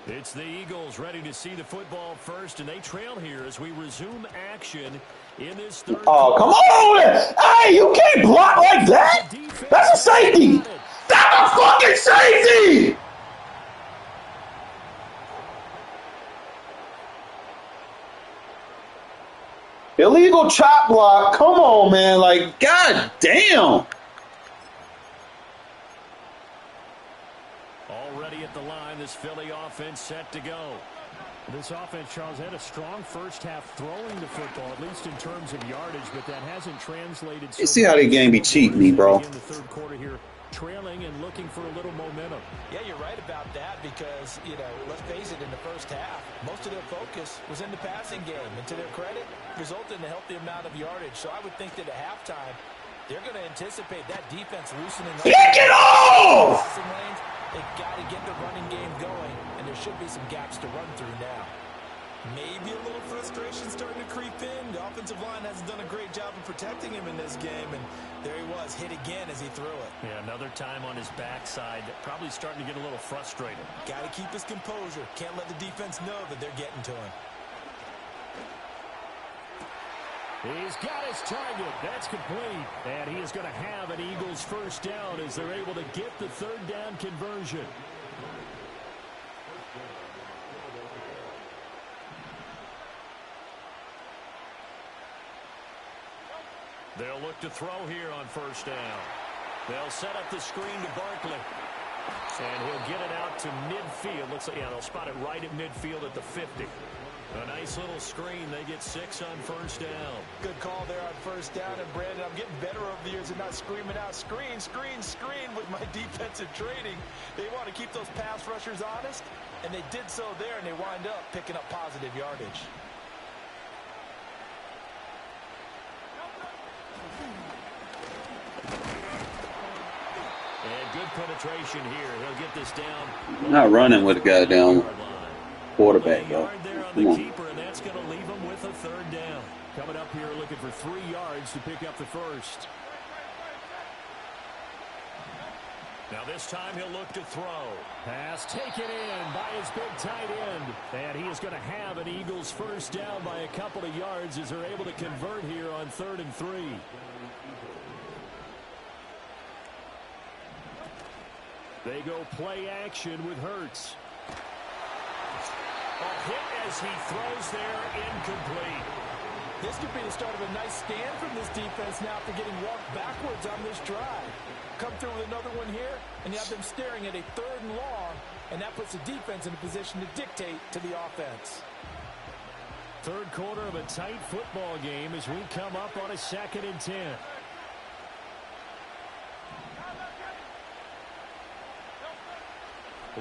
It's the Eagles ready to see the football first, and they trail here as we resume action in this third. Oh, come on! Hey, you can't block like that! That's a safety! That's a fucking safety! Illegal chop block. Come on, man. Like, god damn. Already at the line, this Philly offense set to go. This offense, Charles, had a strong first half throwing the football, at least in terms of yardage, but that hasn't translated. You see how the game be cheating me, bro. In the third quarter here, trailing and looking for a little momentum. Yeah, you're right about that because, you know, let's face it, in the first half, most of their focus was in the passing game. And to their credit, resulted in a healthy amount of yardage. So I would think that at halftime, they're going to anticipate that defense loosening up. Pick it off! They've got to get the running game going, and there should be some gaps to run through now. Maybe a little frustration starting to creep in. The offensive line hasn't done a great job of protecting him in this game, and there he was, hit again as he threw it. Yeah, another time on his backside, probably starting to get a little frustrated. Got to keep his composure. Can't let the defense know that they're getting to him. He's got his target. That's complete. And he is going to have an Eagles first down as they're able to get the third down conversion. They'll look to throw here on first down. They'll set up the screen to Barkley. And he'll get it out to midfield. Looks like, yeah, they'll spot it right at midfield at the 50. A nice little screen. They get 6 on first down. Good call there on first down. And, Brandon, I'm getting better over the years and not screaming out, screen, screen, screen with my defensive training. They want to keep those pass rushers honest, and they did so there, and they wind up picking up positive yardage. And good penetration here. He'll get this down. I'm not running with a goddamn quarterback, though. Come on. Keeper, and that's going to leave him with a third down. Coming up here looking for 3 yards to pick up the first. Now this time he'll look to throw. Pass taken in by his big tight end. And he is going to have an Eagles first down by a couple of yards as they're able to convert here on 3rd and 3. They go play action with Hurts. A hit as he throws there, incomplete. This could be the start of a nice stand from this defense now after getting walked backwards on this drive. Come through with another one here, and you have them staring at a 3rd and long, and that puts the defense in a position to dictate to the offense. Third quarter of a tight football game as we come up on a 2nd and 10.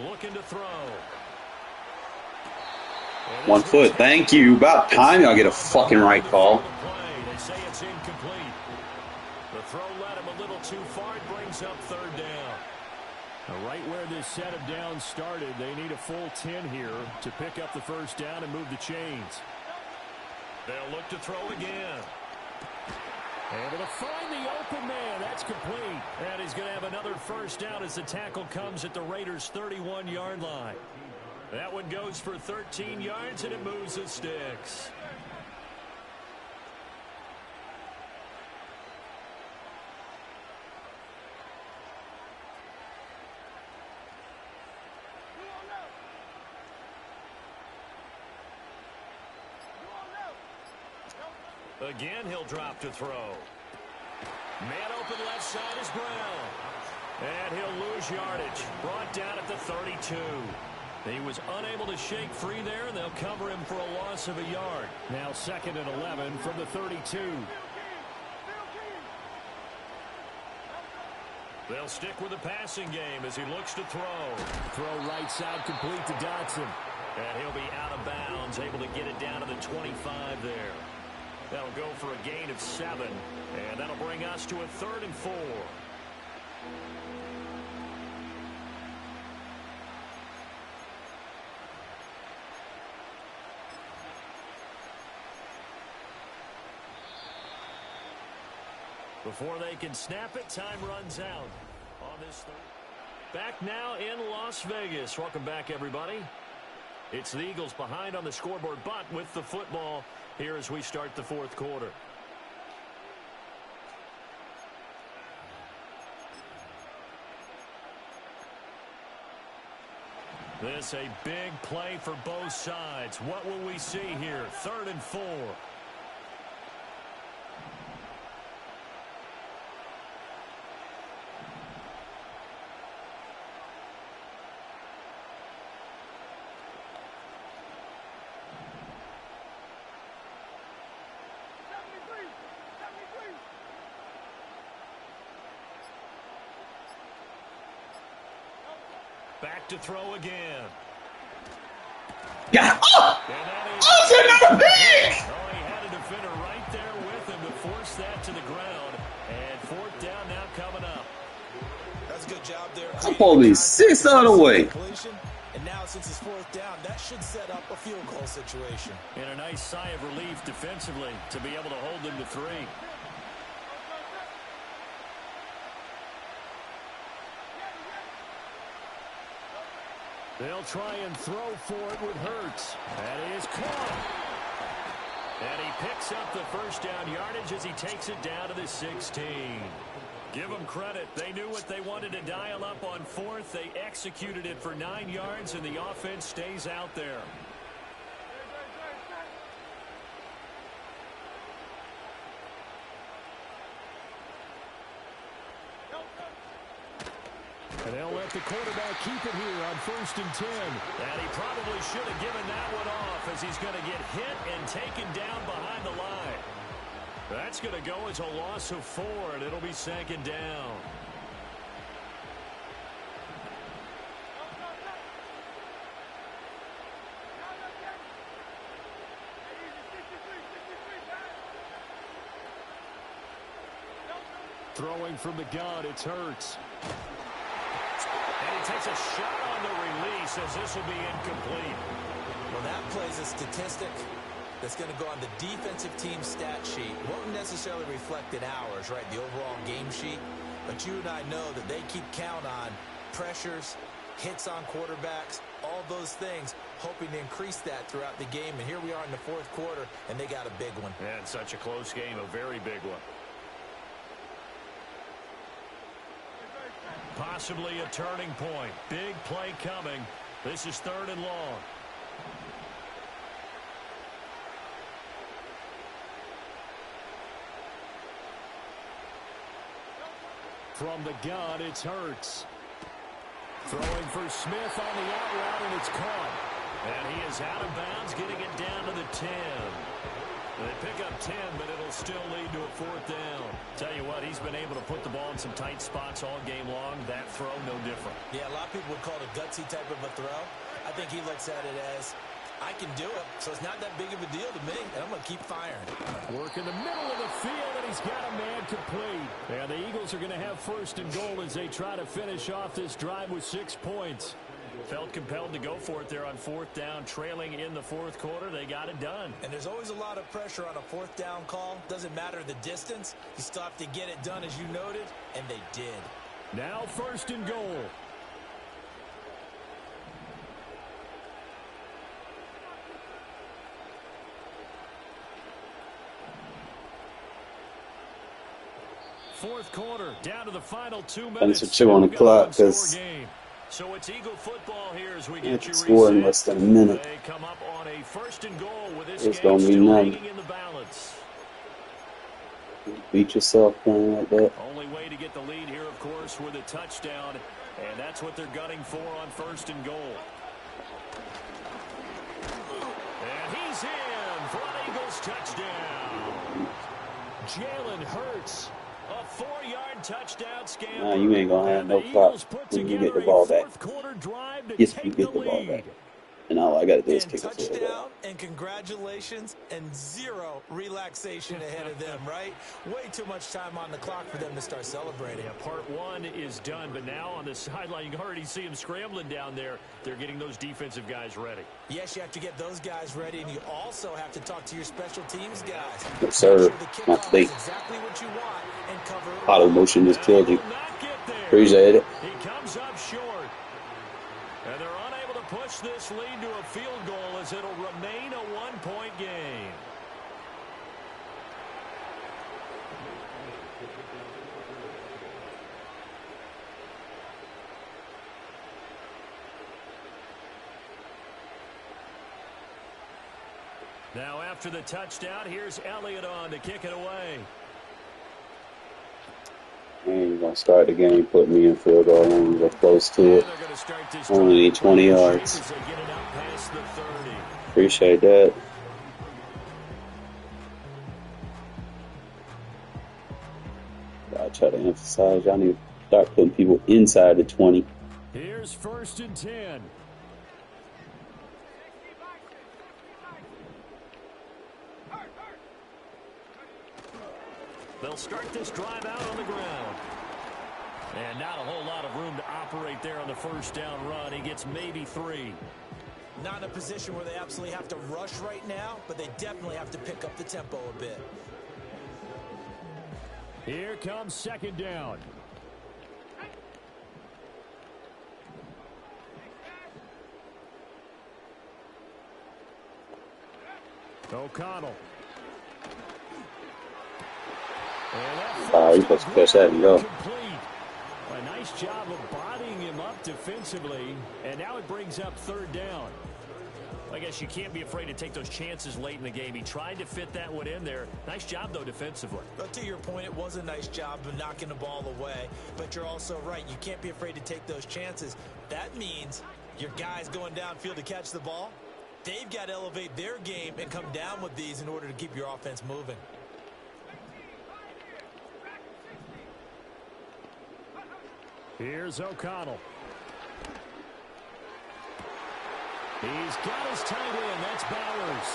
Looking to throw. 1 foot. Thank you. About time y'all get a fucking right call. They say it's incomplete. The throw led him a little too far. It brings up 3rd down. Now, right where this set of downs started, they need a full 10 here to pick up the 1st down and move the chains. They'll look to throw again. Able to find the open man. That's complete. And he's going to have another 1st down as the tackle comes at the Raiders' 31-yard line. That one goes for 13 yards, and it moves the sticks. Again, he'll drop to throw. Man open left side is Brown. And he'll lose yardage. Brought down at the 32. He was unable to shake free there, and they'll cover him for a loss of a yard. Now 2nd and 11 from the 32. They'll stick with the passing game as he looks to throw. Throw right side complete to Dotson. And he'll be out of bounds, able to get it down to the 25 there. That'll go for a gain of 7, and that'll bring us to a 3rd and 4. Before they can snap it, time runs out on this third. Back now in Las Vegas. Welcome back, everybody. It's the Eagles behind on the scoreboard, but with the football here as we start the 4th quarter. This a big play for both sides. What will we see here? 3rd and 4. Back to throw again. Yeah. Oh! Oh, it's another big! Oh, he had a defender right there with him to force that to the ground. And 4th down now coming up. That's a good job there. I'm only 6 out of the way. And now since it's 4th down, that should set up a field goal situation. And a nice sigh of relief defensively to be able to hold them to 3. They'll try and throw for it with Hurts. That is caught. And he picks up the 1st down yardage as he takes it down to the 16. Give them credit. They knew what they wanted to dial up on 4th. They executed it for 9 yards, and the offense stays out there. And they'll let the quarterback keep it here on 1st and 10. And he probably should have given that one off as he's going to get hit and taken down behind the line. That's going to go as a loss of 4, and it'll be 2nd down. Throwing from the gun, it's Hurts. And he takes a shot on the release as this will be incomplete. Well, that plays a statistic that's going to go on the defensive team stat sheet. Won't necessarily reflect in ours, right, the overall game sheet. But you and I know that they keep count on pressures, hits on quarterbacks, all those things, hoping to increase that throughout the game. And here we are in the 4th quarter, and they got a big one. And such a close game, a very big one. possibly a turning point. Big play coming. This is 3rd and long. From the gun, it's Hurts. Throwing for Smith on the out route, and it's caught. And he is out of bounds, getting it down to the 10. They pick up 10, but it'll still lead to a 4th down. Tell you what, he's been able to put the ball in some tight spots all game long. That throw, no different. Yeah, a lot of people would call it a gutsy type of a throw. I think he looks at it as, I can do it, so it's not that big of a deal to me, and I'm going to keep firing. Work in the middle of the field, and he's got a man complete. And the Eagles are going to have 1st and goal as they try to finish off this drive with 6 points. Felt compelled to go for it there on 4th down, trailing in the 4th quarter. They got it done. And there's always a lot of pressure on a 4th down call. Doesn't matter the distance. You still have to get it done, as you noted, and they did. Now 1st and goal. Fourth quarter, down to the final 2 minutes. Thanks for chewing on the clock, because so it's Eagle football here as we get you score in less than a minute. They come up on a 1st and goal with this It's game gonna be still nothing. hanging in the balance. Beat yourself playing like that. Only way to get the lead here, of course, with a touchdown, and that's what they're gunning for on 1st and goal. And he's in for an Eagles touchdown. Jalen Hurts. A 4-yard touchdown scamper. Nah, you ain't gonna have no clock when you get the ball back. If you get the ball back. And all I got to do is kick a field goal. And congratulations, and 0 relaxation ahead of them, right? Way too much time on the clock for them to start celebrating. Yeah, part 1 is done, but now on the sideline, you can already see them scrambling down there. They're getting those defensive guys ready. Yes, you have to get those guys ready, and you also have to talk to your special teams guys. Yes, sir. Not today. Exactly what you want, and cover auto motion just killed you. Appreciate it. He comes up short. And they're unable to push this lead to a field goal as it'll remain a 1-point game. Now after the touchdown, here's Elliott on to kick it away. And gonna start the game, put me in field goal range or close to it. Only need 20 yards. Appreciate that. I try to emphasize, y'all need to start putting people inside the 20. Here's 1st and 10. They'll start this drive out on the ground. And not a whole lot of room to operate there on the 1st down run. He gets maybe 3. Not in a position where they absolutely have to rush right now, but they definitely have to pick up the tempo a bit. Here comes 2nd down. O'Connell. You're supposed to catch that and go. A nice job of bodying him up defensively, and now it brings up 3rd down. I guess you can't be afraid to take those chances late in the game. He tried to fit that one in there. Nice job, though, defensively. But to your point, it was a nice job of knocking the ball away. But you're also right. You can't be afraid to take those chances. That means your guys going downfield to catch the ball, they've got to elevate their game and come down with these in order to keep your offense moving. Here's O'Connell. He's got his tight end. That's Bowers.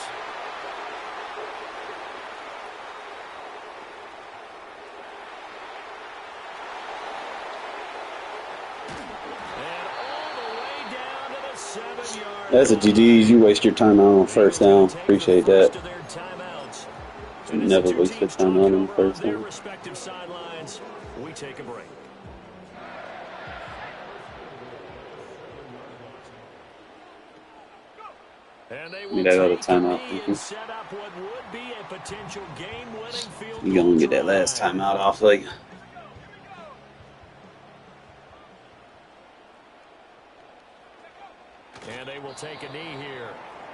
And all the way down to the 7-yard. That's a GG's. You waste your time out on 1st down. Appreciate that. You never waste your time out on 1st down. Respective sidelines. We take a break. Need that other timeout. You gonna get that last timeout off like. And they will take a knee here.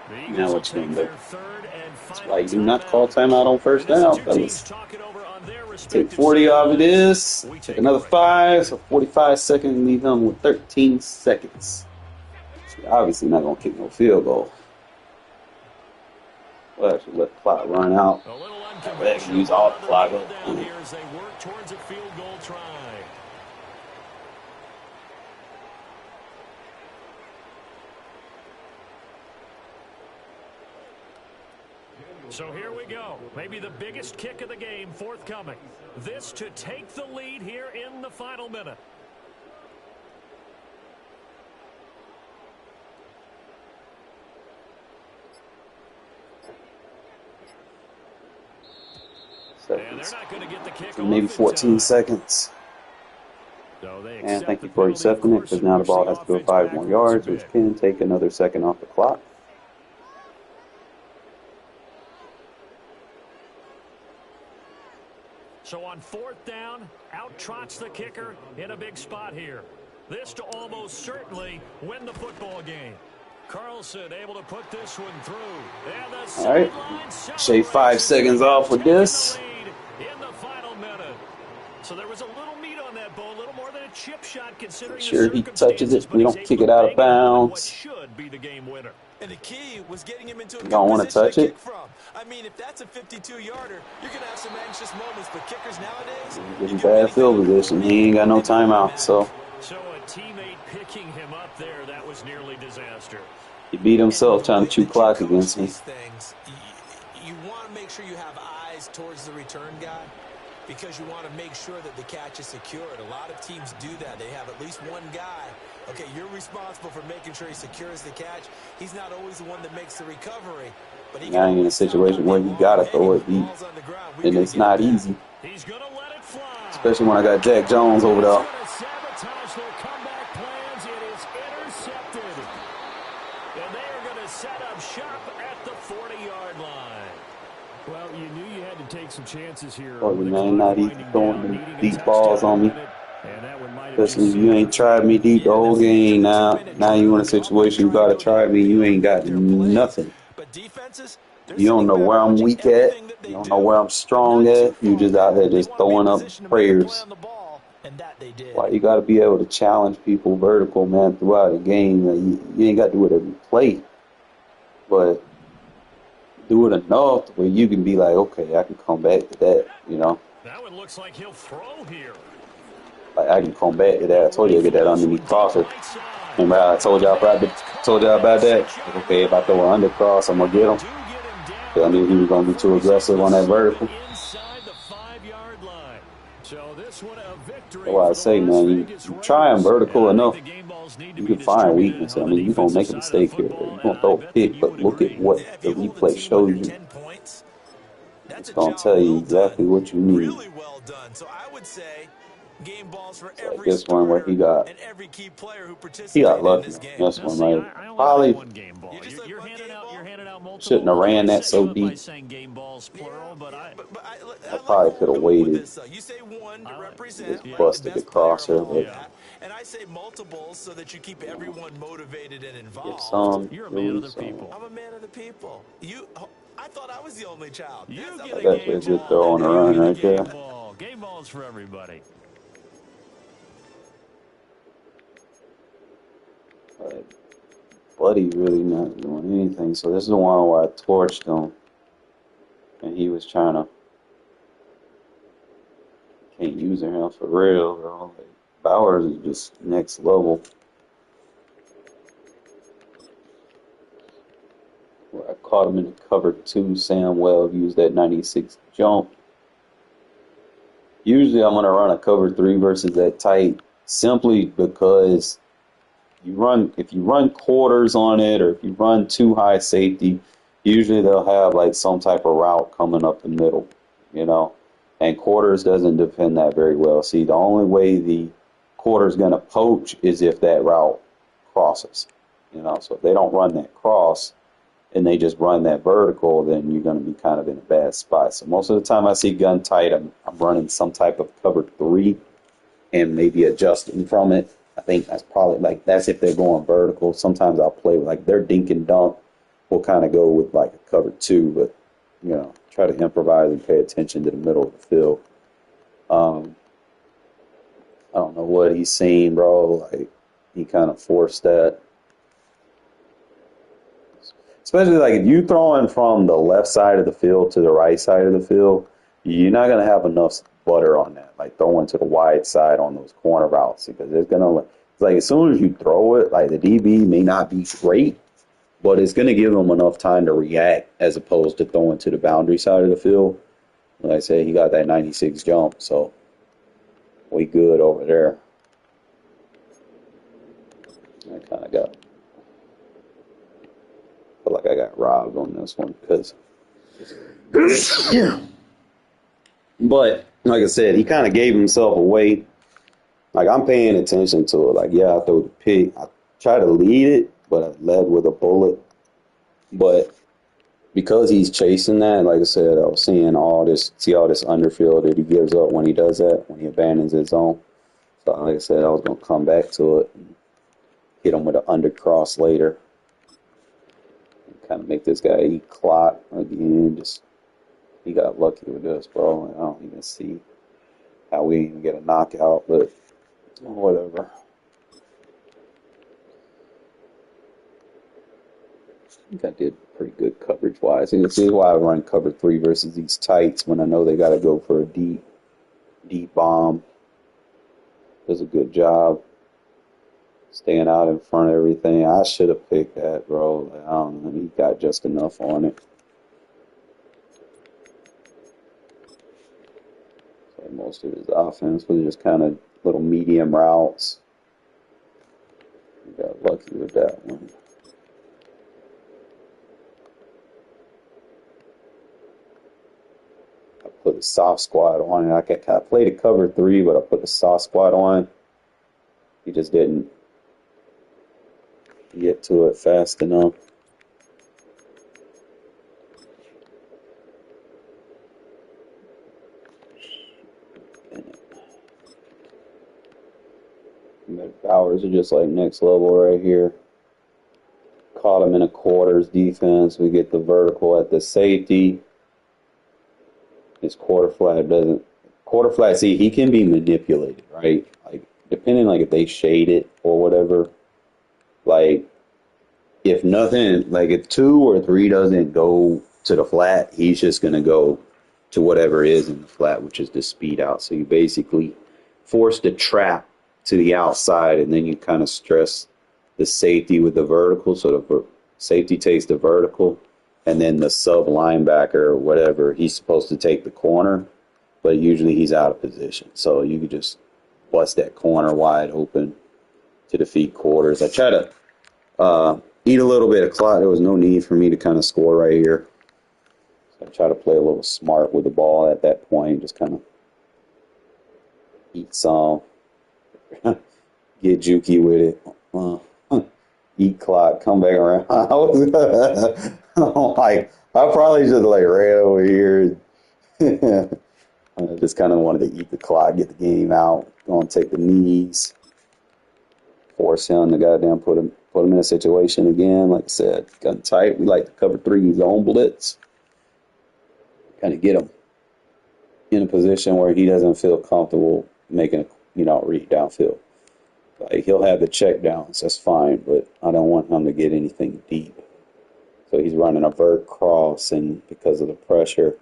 The Now Eagles will what you take gonna do? their third and That's final why you do not call timeout. timeout on first And this is down, two teams fellas. talking over on their Take respective 40 off of sidelines. this. We Take take another a break. 5, so 45 seconds, leave him with 13 seconds. So obviously not gonna kick no field goal. We'll actually let the clock run out. A little That way I can unconventional, use but all the another clock kneel up. down here as they work towards a field goal try. So here we go. Maybe the biggest kick of the game forthcoming. This to take the lead here in the final minute. And they're not going to get the kick So off maybe in 14 time. seconds. So they And accept thank the you for penalty accepting it, course because and now the push ball has to go offense 5 more backwards a yards, which bit. can take another second off the clock. So on fourth down, out trots the kicker in a big spot here. This to almost certainly win the football game. Carlson able to put this one through. And the All right. sideline Shave 5 seconds off with this. in the final minute. So there was a little meat on that bone, a little more than a chip shot considering Make sure the he touches circumstances, it. but We he's don't able kick to it out of bang it home in what bounds. should be the game winner. And the key was getting him into a You good don't want to position touch to it. kick from. I mean, if that's a 52-yarder, you're going to have some anxious moments. But kickers nowadays, He's you in give them bad anything field under position. 40, He ain't got no they make it timeout, automatic. so So a teammate picking him up there, that was nearly disaster. he beat himself And the trying way to chew that you clock coach against me. these things, you want to make sure you have eyes towards the return guy because you want to make sure that the catch is secured. A lot of teams do that. They have at least one guy. Okay, you're responsible for making sure he secures the catch. He's not always the one that makes the recovery. But he Now you're in a situation where you gotta throw it deep, and it's not easy. He's going to let it fly. Especially when I got Jack Jones over there. He's going to sabotage their comeback plans. It is intercepted. And they are going to set up shop at the 40-yard line. Well, you knew you had to take some chances here. Oh, with the man, clock not easy winding throwing down, them needing a deep balls touchdown on me. in it, and that one might have just Especially if you sealed ain't it. tried me deep the whole game. Now you in a situation you gotta try me. You ain't got nothing. But defenses, You don't know where I'm weak at. You don't know where I'm strong at. You just out here just throwing up prayers. Why you gotta be able to challenge people vertical, man, throughout the game. Like, you ain't got to do it every play, but do it enough where you can be like, okay, I can come back to that. You know, That one looks like he'll throw here. like I can come back to that. I told you to get that underneath crosser. Remember how I told y'all about that? Like, okay, if I throw an under cross, I'm gonna get him. I knew he was gonna be too aggressive on that vertical. Inside the 5-yard line. So this one a victory. That's why I say, man, you try him vertical enough, you can find weakness. I mean, you're going to make a mistake here. You're going to throw a pick, but look at what the replay shows you. It's going to tell you exactly what you need. Really well done. So I would say game balls for Like every this one where starter and every key player who he participated got in lucky this on game. this Now, one. see, Like, I only probably like one game ball. You're handing out multiple. shouldn't have ran that so By deep. saying game balls plural, but I I probably could have waited. You say one to represent Just like busted the the best player of crosser, all but that. And I say multiples so that you keep everyone motivated and get involved. some, You're a man of the lose some. people. I'm a man of the people. I thought I was the only child. You That's get how a That's game a good ball. throw on the You run get a right there. game ball. Game balls for everybody. But Buddy really not doing anything. So this is the one where I torched him, and he was trying to. Can't use him for real, bro. Like, Bowers is just next level. Where I caught him in the cover 2. Sam Webb used that 96 jump. Usually I'm gonna run a cover 3 versus that tight, simply because if you run quarters on it, or if you run too high safety, usually they'll have like some type of route coming up the middle, you know. And quarters doesn't defend that very well. See, the only way the quarter's gonna poach is if that route crosses, you know. So if they don't run that cross and they just run that vertical, then you're gonna be kind of in a bad spot. So most of the time I see gun tight, I'm running some type of cover 3 and maybe adjusting from it. I think that's probably like that's if they're going vertical. Sometimes I'll play with, like their dink and dunk will kind of go with like a cover two, but try to improvise and pay attention to the middle of the field. I don't know what he's seen, bro. Like he kind of forced that. Especially like if you throwing from the left side of the field to the right side of the field, you're not gonna have enough butter on that. Like throwing to the wide side on those corner routes because it's like as soon as you throw it, like the DB may not be great, but it's gonna give him enough time to react as opposed to throwing to the boundary side of the field. Like I said, he got that 96 jump, so we good over there. I kind of feel like I got robbed on this one because, yeah. But like I said, he kind of gave himself away. Like I'm paying attention to it. Like I throw the pick. I try to lead it, but I led with a bullet. But because he's chasing that, like I said, I was seeing all this underfield that he gives up when he does that, when he abandons his zone. So like I said, I was gonna come back to it, and hit him with an undercross later. Kind of make this guy eat clock again. Just he got lucky with this, bro. I don't even see how we even get a knockout, but whatever. I think I did pretty good coverage wise. And this is why I run cover 3 versus these tights when I know they got to go for a deep bomb. Does a good job staying out in front of everything. I should have picked that, bro. I don't know. He got just enough on it. So most of his offense was just kind of little medium routes. He got lucky with that one. I put a soft squat on it. I played a cover 3, but I put the soft squat on. He just didn't get to it fast enough. Bowers are just like next level right here. Caught him in a quarters defense. We get the vertical at the safety. His quarter flat, see, he can be manipulated, right? Like, depending, like, if they shade it or whatever. Like, if nothing, like, if 2 or 3 doesn't go to the flat, he's just going to go to whatever is in the flat, which is the speed out. So you basically force the trap to the outside, and then you kind of stress the safety with the vertical. So the safety takes the vertical, and then the sub linebacker or whatever, he's supposed to take the corner, but usually he's out of position. So you could just bust that corner wide open to defeat quarters. I try to eat a little bit of clock. There was no need for me to kind of score right here. So I try to play a little smart with the ball at that point, just kind of eat some, get jukey with it. Eat clock, come back around. I probably just like ran over here. I just kind of wanted to eat the clock, get the game out, go and take the knees, force him to goddamn put him in a situation again. Like I said, gun tight. We like to cover 3 zone blitz, kind of get him in a position where he doesn't feel comfortable making a read downfield. Like he'll have the check downs, that's fine, but I don't want him to get anything deep. So he's running a vert cross, and because of the pressure,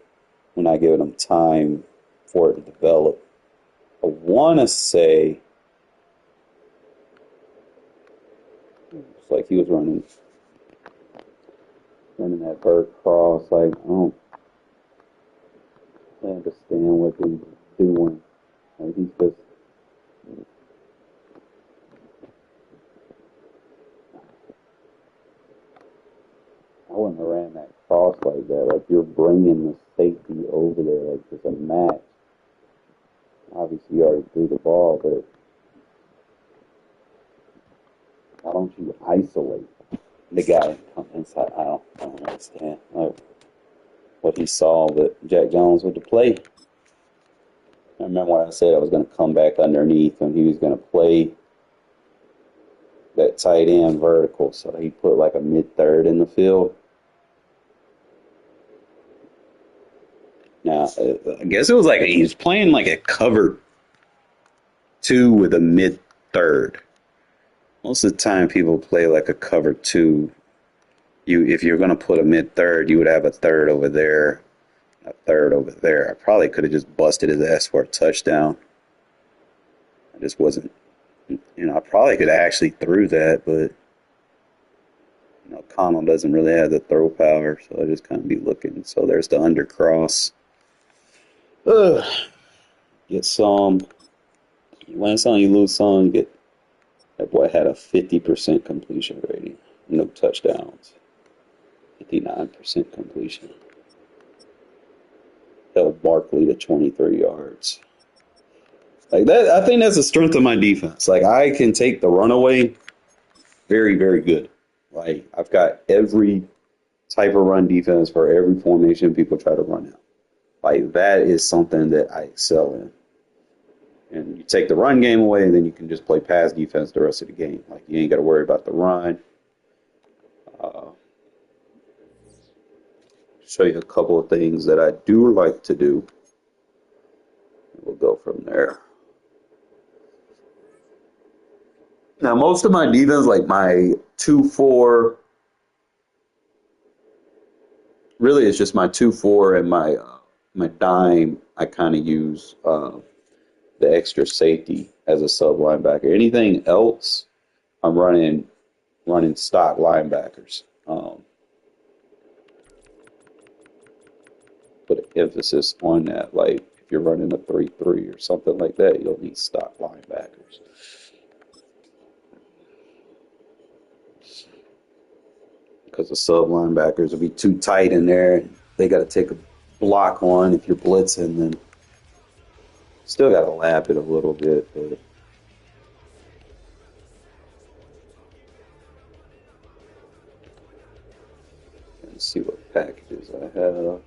we're not giving him time for it to develop. I want to say it's like he was running that vert cross. Like I don't understand what he's doing. Like he's just. I wouldn't have ran that cross like that. Like you're bringing the safety over there, like it's a match. Obviously, you already threw the ball, but why don't you isolate the guy and come inside? I don't understand what he saw, but Jack Jones with the play. I remember when I said I was going to come back underneath and he was going to play that tight end vertical. So he put like a mid-third in the field. Now, I guess it was like he was playing like a cover 2 with a mid-third. Most of the time, people play like a cover 2. If you're going to put a mid-third, you would have a third over there, a third over there. I probably could have just busted his ass for a touchdown. I just wasn't, I probably could have actually threw that, but, Connell doesn't really have the throw power, so I just kind of be looking. So there's the undercross. Get some. You win some, you lose some. That boy had a 50% completion rating. No touchdowns. 59% completion. Held Barkley to 23 yards. Like that, I think that's the strength of my defense. Like I can take the runaway very, very good. Like I've got every type of run defense for every formation people try to run out. Like that is something that I excel in. And you take the run game away, and then you can just play pass defense the rest of the game. Like you ain't got to worry about the run. Show you a couple of things that I do like to do. We'll go from there. Now, most of my defense, like my 2-4, really it's just my 2-4 and my dime. I kind of use the extra safety as a sub linebacker. Anything else, I'm running stock linebackers. Put an emphasis on that. Like if you're running a 3-3 or something like that, you'll need stock linebackers. Because the sub linebackers will be too tight in there. They got to take a block on if you're blitzing, then still got to lap it a little bit. But let's see what packages I have.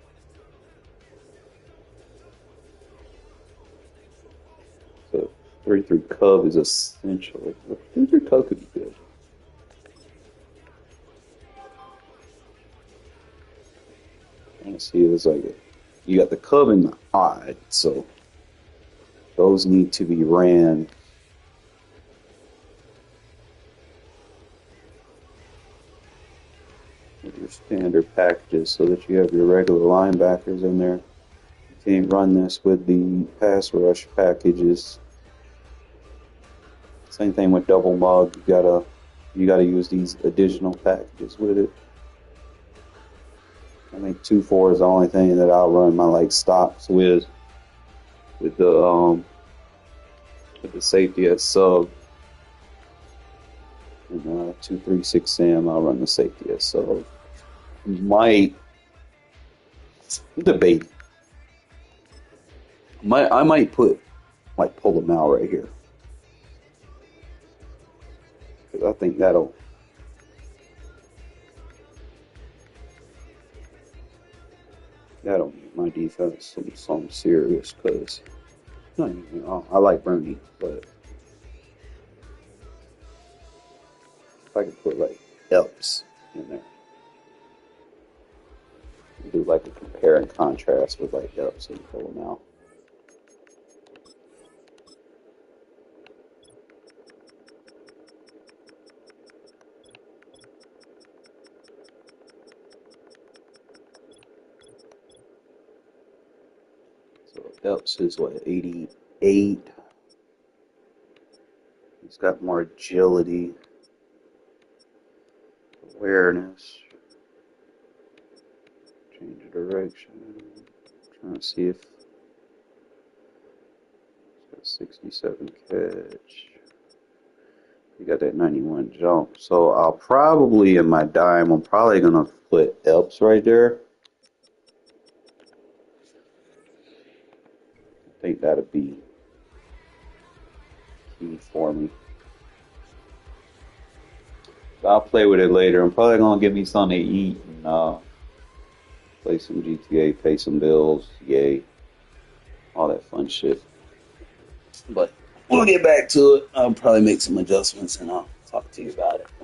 So 3-3 Cub is essentially 3-3 Cub could be good. See, it's like you got the Cub and the odd, so those need to be ran with your standard packages so that you have your regular linebackers in there. You can't run this with the pass rush packages. Same thing with double mug. You gotta use these additional packages with it. I think 2-4 is the only thing that I'll run my stops with the safety as sub. And 2-3-6 Sam, I'll run the safety as sub. I'm debating. I might pull them out right here. Because I think that'll make my defense some serious. Because I like Bernie, but if I could put Epps in there, do a compare and contrast with Epps and pull them out. Epps is 88. He's got more agility, awareness, change of direction. Trying to see if he's got 67 catch. He got that 91 jump. So I'll probably, in my dime, I'm probably gonna put Epps right there. I think that'll be key for me. So I'll play with it later. I'm probably gonna give me something to eat and play some GTA, pay some bills, yay, all that fun shit. But we'll get back to it. I'll probably make some adjustments and I'll talk to you. to you about it.